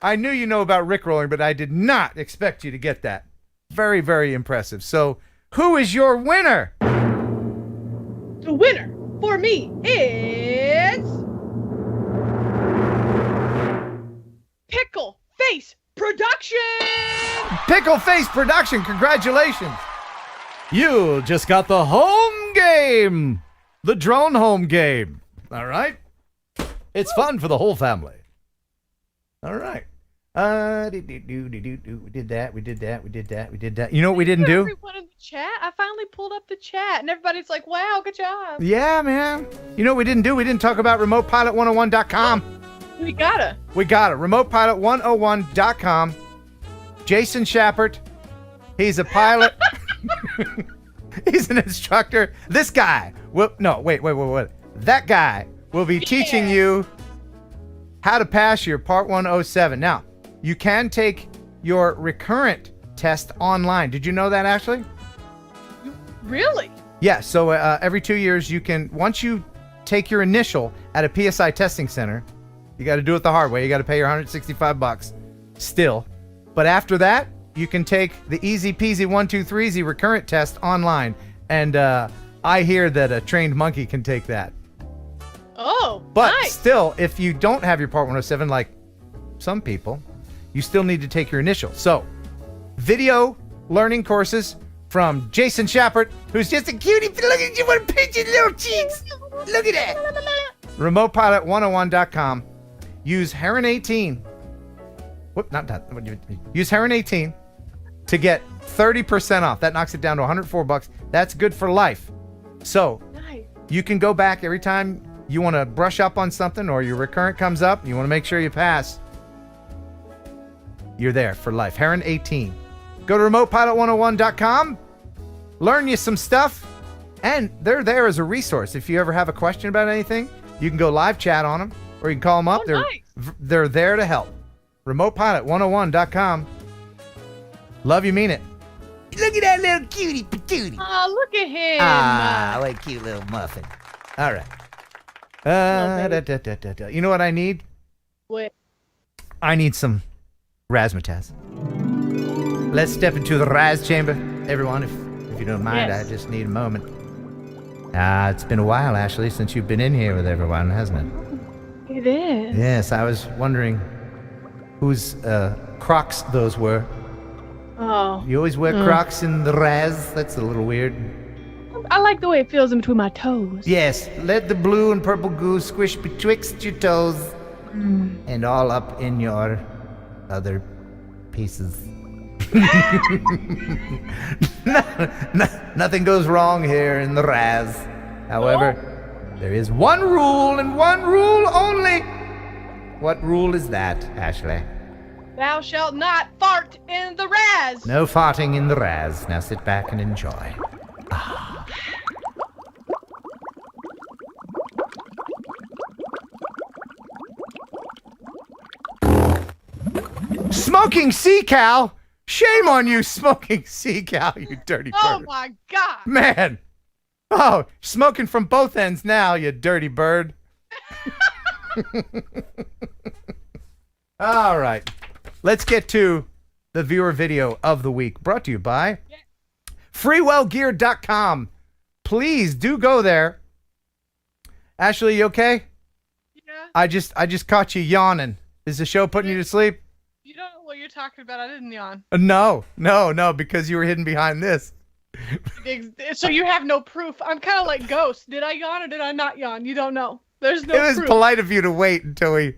I knew you know about rickrolling, but I did not expect you to get that. Very, very impressive. So, who is your winner? The winner for me is Pickle Face Production. Pickle Face Production. Congratulations. You just got the home game. The drone home game. All right. It's fun for the whole family. All right. We did that. You know what we didn't do? Everyone in the chat. I finally pulled up the chat, and everybody's like, "Wow, good job." Yeah, man. You know what we didn't do? We didn't talk about remotepilot101.com. We gotta. Remotepilot101.com. Jason Schappert. He's a pilot. He's an instructor. This guy will. No, wait. That guy will be teaching you how to pass your Part 107. Now, you can take your Recurrent test online. Did you know that, Ashleigh? Really? Yeah, so every 2 years you can, once you take your initial at a PSI testing center, you got to do it the hard way. You got to pay your $165 still. But after that, you can take the easy peasy 1, 2, 3 Recurrent test online. And I hear that a trained monkey can take that. Oh, but nice. Still, if you don't have your Part 107, like some people, you still need to take your initial. So, video learning courses from Jason Schappert, who's just a cutie. Look at you, want to pinch his little cheeks. Look at that. RemotePilot101.com. Use Heron 18. Use Heron 18 to get 30% off. That knocks it down to $104. That's good for life. So, nice. You can go back every time you want to brush up on something or your Recurrent comes up, you want to make sure you pass. You're there for life. Heron 18. Go to remotepilot101.com. Learn you some stuff. And they're there as a resource. If you ever have a question about anything, you can go live chat on them or you can call them up. They're there to help. remotepilot101.com. Love you, mean it. Look at that little cutie patootie. Oh, look at him. What a cute little muffin. All right. You know what I need? What? I need some razzmatazz. Let's step into the Raz chamber, everyone. If you don't mind, Yes. I just need a moment. It's been a while, Ashleigh, since you've been in here with everyone, hasn't it? It is. Yes, I was wondering whose Crocs those were. Oh. You always wear Crocs in the Raz? That's a little weird. I like the way it feels in between my toes. Yes, let the blue and purple goo squish betwixt your toes and all up in your other pieces. Nothing goes wrong here in the Raz. However, there is one rule and one rule only. What rule is that, Ashleigh? Thou shalt not fart in the Raz. No farting in the Raz. Now sit back and enjoy. Smoking sea cow? Shame on you, smoking sea cow, you dirty bird. Oh my God. Man. Oh, smoking from both ends now, you dirty bird. All right. Let's get to the viewer video of the week, brought to you by freewellgear.com. Please do go there. Ashleigh, you okay? Yeah. I just caught you yawning. Is the show putting you to sleep? You don't know what you're talking about. I didn't yawn. No, because you were hidden behind this. So you have no proof. I'm kind of like Ghost. Did I yawn or did I not yawn? You don't know. There's no It was proof. polite of you to wait until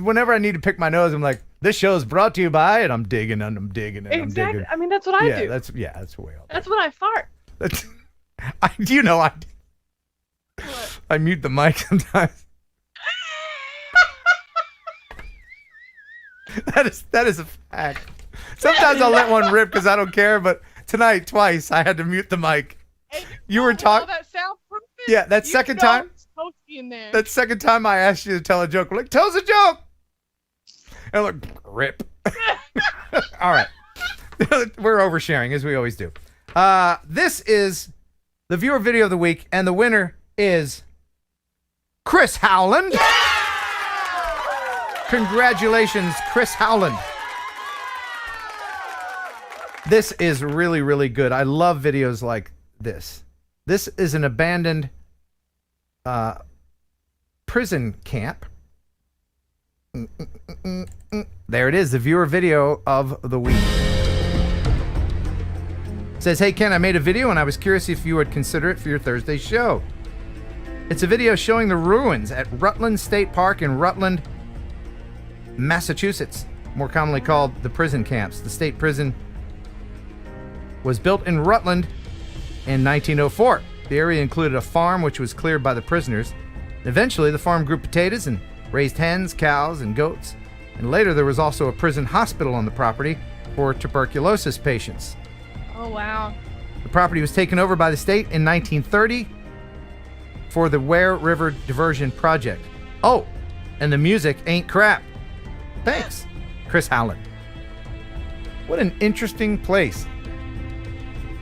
whenever I need to pick my nose, I'm like, this show is brought to you by, and I'm digging and I'm digging and I'm Exactly. digging. I mean, that's what I do. That's the way That's when I fart. I mute the mic sometimes. That is a fact. Sometimes I'll let one rip because I don't care, but tonight twice I had to mute the mic. You were talking. That soundproof. Yeah, that second time. In there. That second time I asked you to tell a joke, we're like, tell us a joke. And I'm like, rip. All right. We're oversharing as we always do. This is the viewer video of the week, and the winner is Chris Howland. Congratulations, Chris Howland. This is really, really good. I love videos like this. This is an abandoned prison camp. There it is, the viewer video of the week. It says, hey Ken, I made a video and I was curious if you would consider it for your Thursday show. It's a video showing the ruins at Rutland State Park in Rutland, Massachusetts, more commonly called the prison camps. The state prison was built in Rutland in 1904. The area included a farm which was cleared by the prisoners. Eventually, the farm grew potatoes and raised hens, cows, and goats. And later, there was also a prison hospital on the property for tuberculosis patients. Oh, wow. The property was taken over by the state in 1930 for the Ware River Diversion Project. Oh, and the music ain't crap. Thanks, Chris Howland. What an interesting place.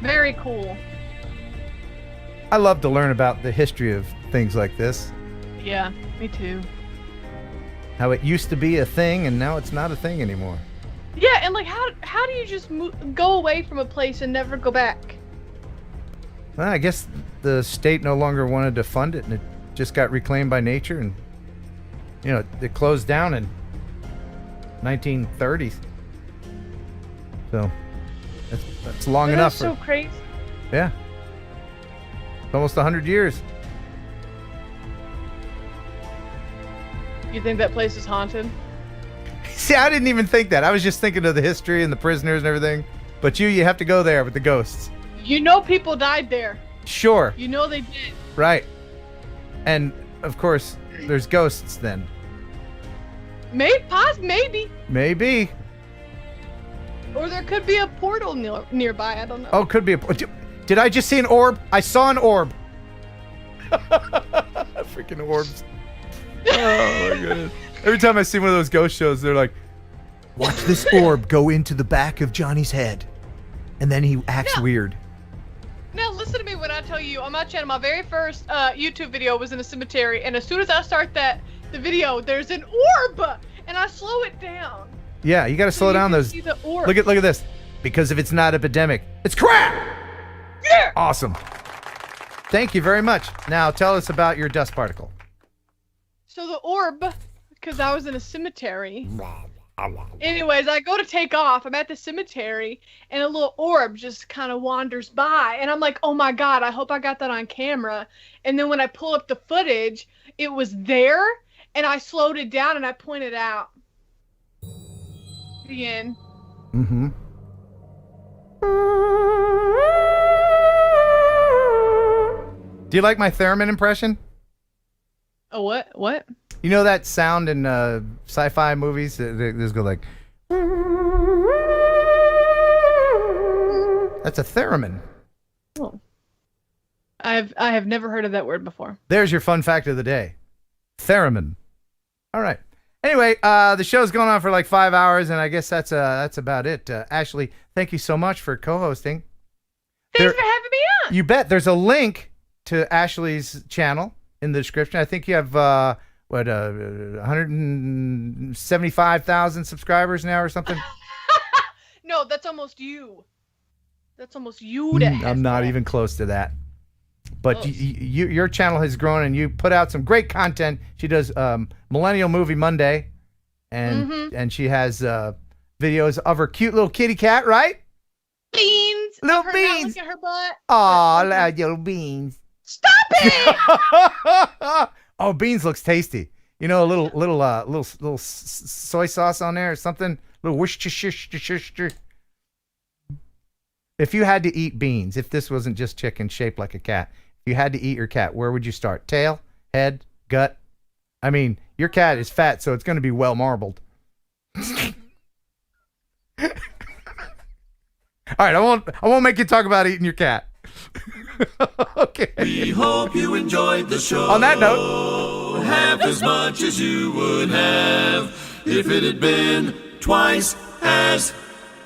Very cool. I love to learn about the history of things like this. Yeah, me too. How it used to be a thing and now it's not a thing anymore. Yeah, and like how do you just go away from a place and never go back? Well, I guess the state no longer wanted to fund it and it just got reclaimed by nature, and it closed down in 1930s. So that's long enough. That's so crazy. Yeah. It's almost 100 years. You think that place is haunted? See, I didn't even think that. I was just thinking of the history and the prisoners and everything. But you have to go there with the ghosts. You know people died there. Sure. You know they did. Right. And, of course, there's ghosts then. Maybe. Maybe. Or there could be a portal nearby. I don't know. Oh, could be a... Did I just see an orb? I saw an orb. Freaking orbs. Oh, my goodness. Every time I see one of those ghost shows, they're like, watch this orb go into the back of Johnny's head. And then he acts weird. Now listen to me when I tell you, on my channel, my very first YouTube video was in a cemetery, and as soon as I start the video, there's an orb, and I slow it down. Yeah, you got to slow down those. See the orb. Look at this. Because if it's not epidemic, it's crap. Yeah. Awesome. Thank you very much. Now tell us about your dust particle. So the orb, because I was in a cemetery. Anyways, I go to take off. I'm at the cemetery, and a little orb just kind of wanders by. And I'm like, oh my God, I hope I got that on camera. And then when I pull up the footage, it was there, and I slowed it down, and I pointed out. The end. Mm-hmm. Do you like my theremin impression? Oh, what? What? You know that sound in sci-fi movies? This go like... That's a theremin. Oh. I have never heard of that word before. There's your fun fact of the day. Theremin. All right. Anyway, the show's going on for like 5 hours, and I guess that's about it. Ashleigh, thank you so much for co-hosting. Thanks for having me on. You bet. There's a link to Ashleigh's channel in the description. I think you have 175,000 subscribers now or something. No, that's almost you. That's almost you. To I'm not even close to that. But your channel has grown, and you put out some great content. She does Millennial Movie Monday, and she has videos of her cute little kitty cat, right? Beans. Little Her- Beans. Look at her butt. Aw, little Beans. Stop it! Oh, Beans looks tasty. You know, a little soy sauce on there or something. Little Worcestershire. If you had to eat Beans, if this wasn't just chicken shaped like a cat, if you had to eat your cat, where would you start? Tail, head, gut? I mean, your cat is fat, so it's going to be well marbled. All right, I won't make you talk about eating your cat. Okay. We hope you enjoyed the show. On that note, half as much as you would have if it had been twice as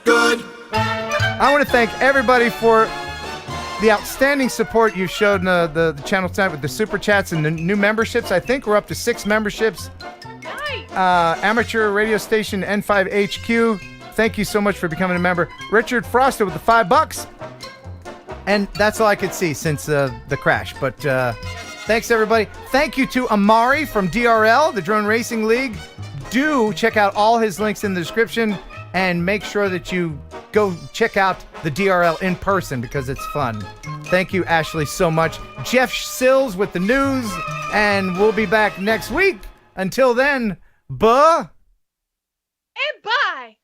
good. I want to thank everybody for the outstanding support you've showed in the channel tonight with the super chats and the new memberships. I think we're up to 6 memberships. Nice. Amateur radio station N5HQ. Thank you so much for becoming a member. Richard Froster with the $5. And that's all I could see since the crash. But thanks, everybody. Thank you to Amari from DRL, the Drone Racing League. Do check out all his links in the description, and make sure that you go check out the DRL in person because it's fun. Thank you, Ashleigh, so much. Jeff Sills with the news, and we'll be back next week. Until then, buh. And bye.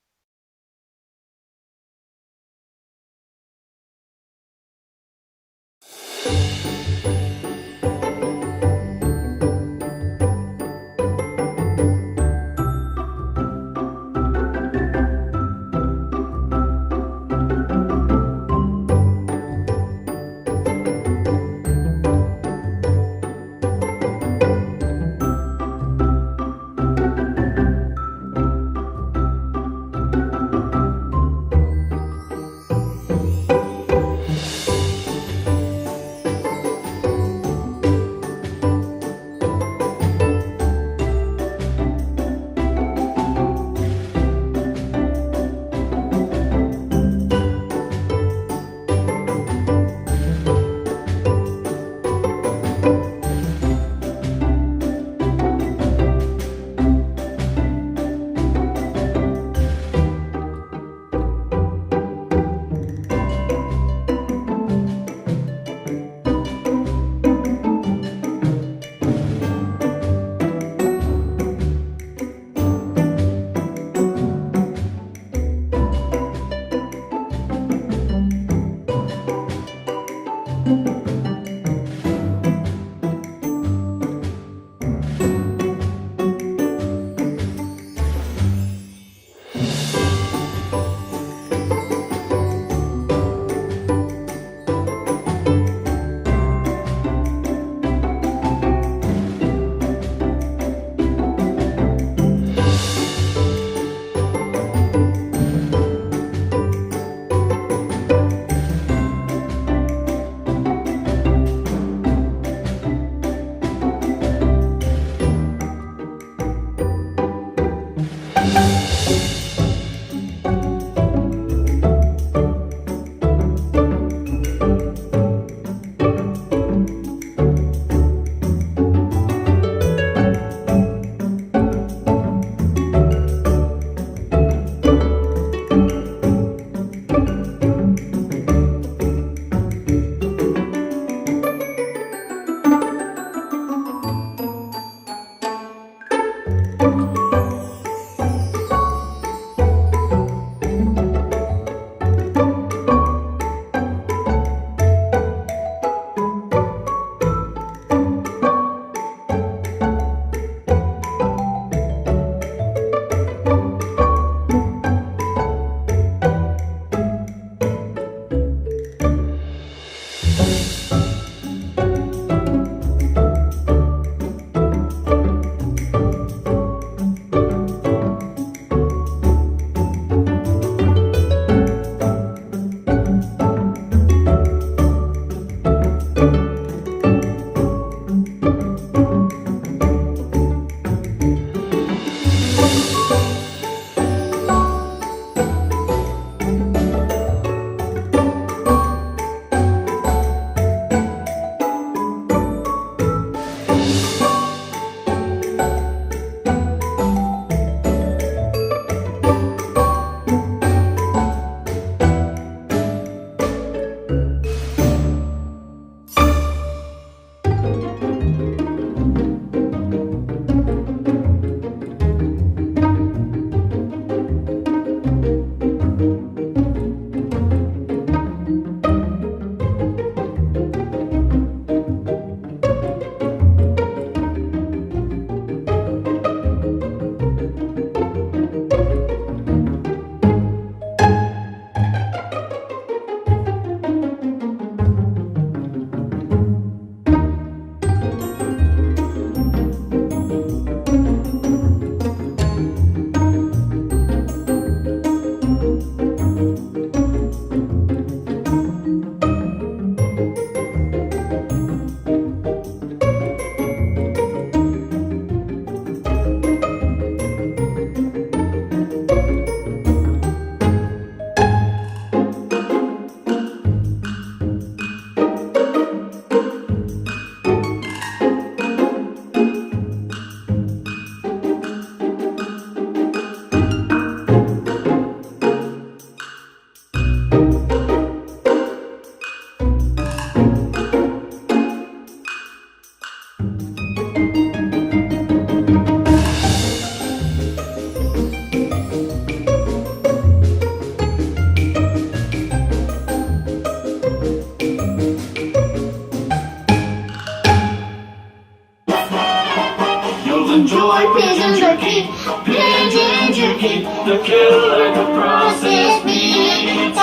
enjoy pigeon jerky. Pigeon jerky, the killer, the processed meat.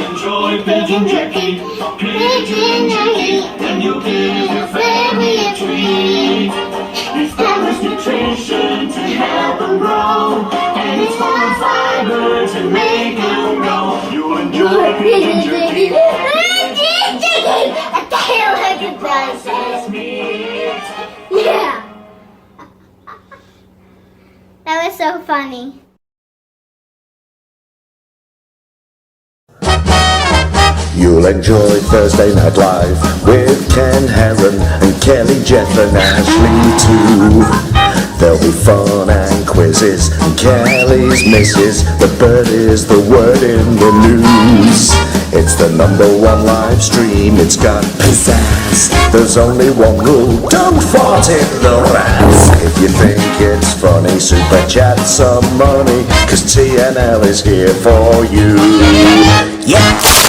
Enjoy pigeon jerky. Pigeon jerky, and you give your family a treat. Establish nutrition to help them grow, and it's full of fiber to make them grow. You'll enjoy pigeon jerky. Pigeon jerky, a killer, the processed meat. Yeah. That was so funny. You'll enjoy Thursday Night Live with Ken Heron and Kelly, Jeff and Ashleigh too. There'll be fun and quizzes and Kelly's misses. The bird is the word in the news. It's the #1 live stream, it's got pizzazz. There's only one rule, don't fart in the rats. If you think it's funny, super chat some money, 'cause TNL is here for you. Yeah!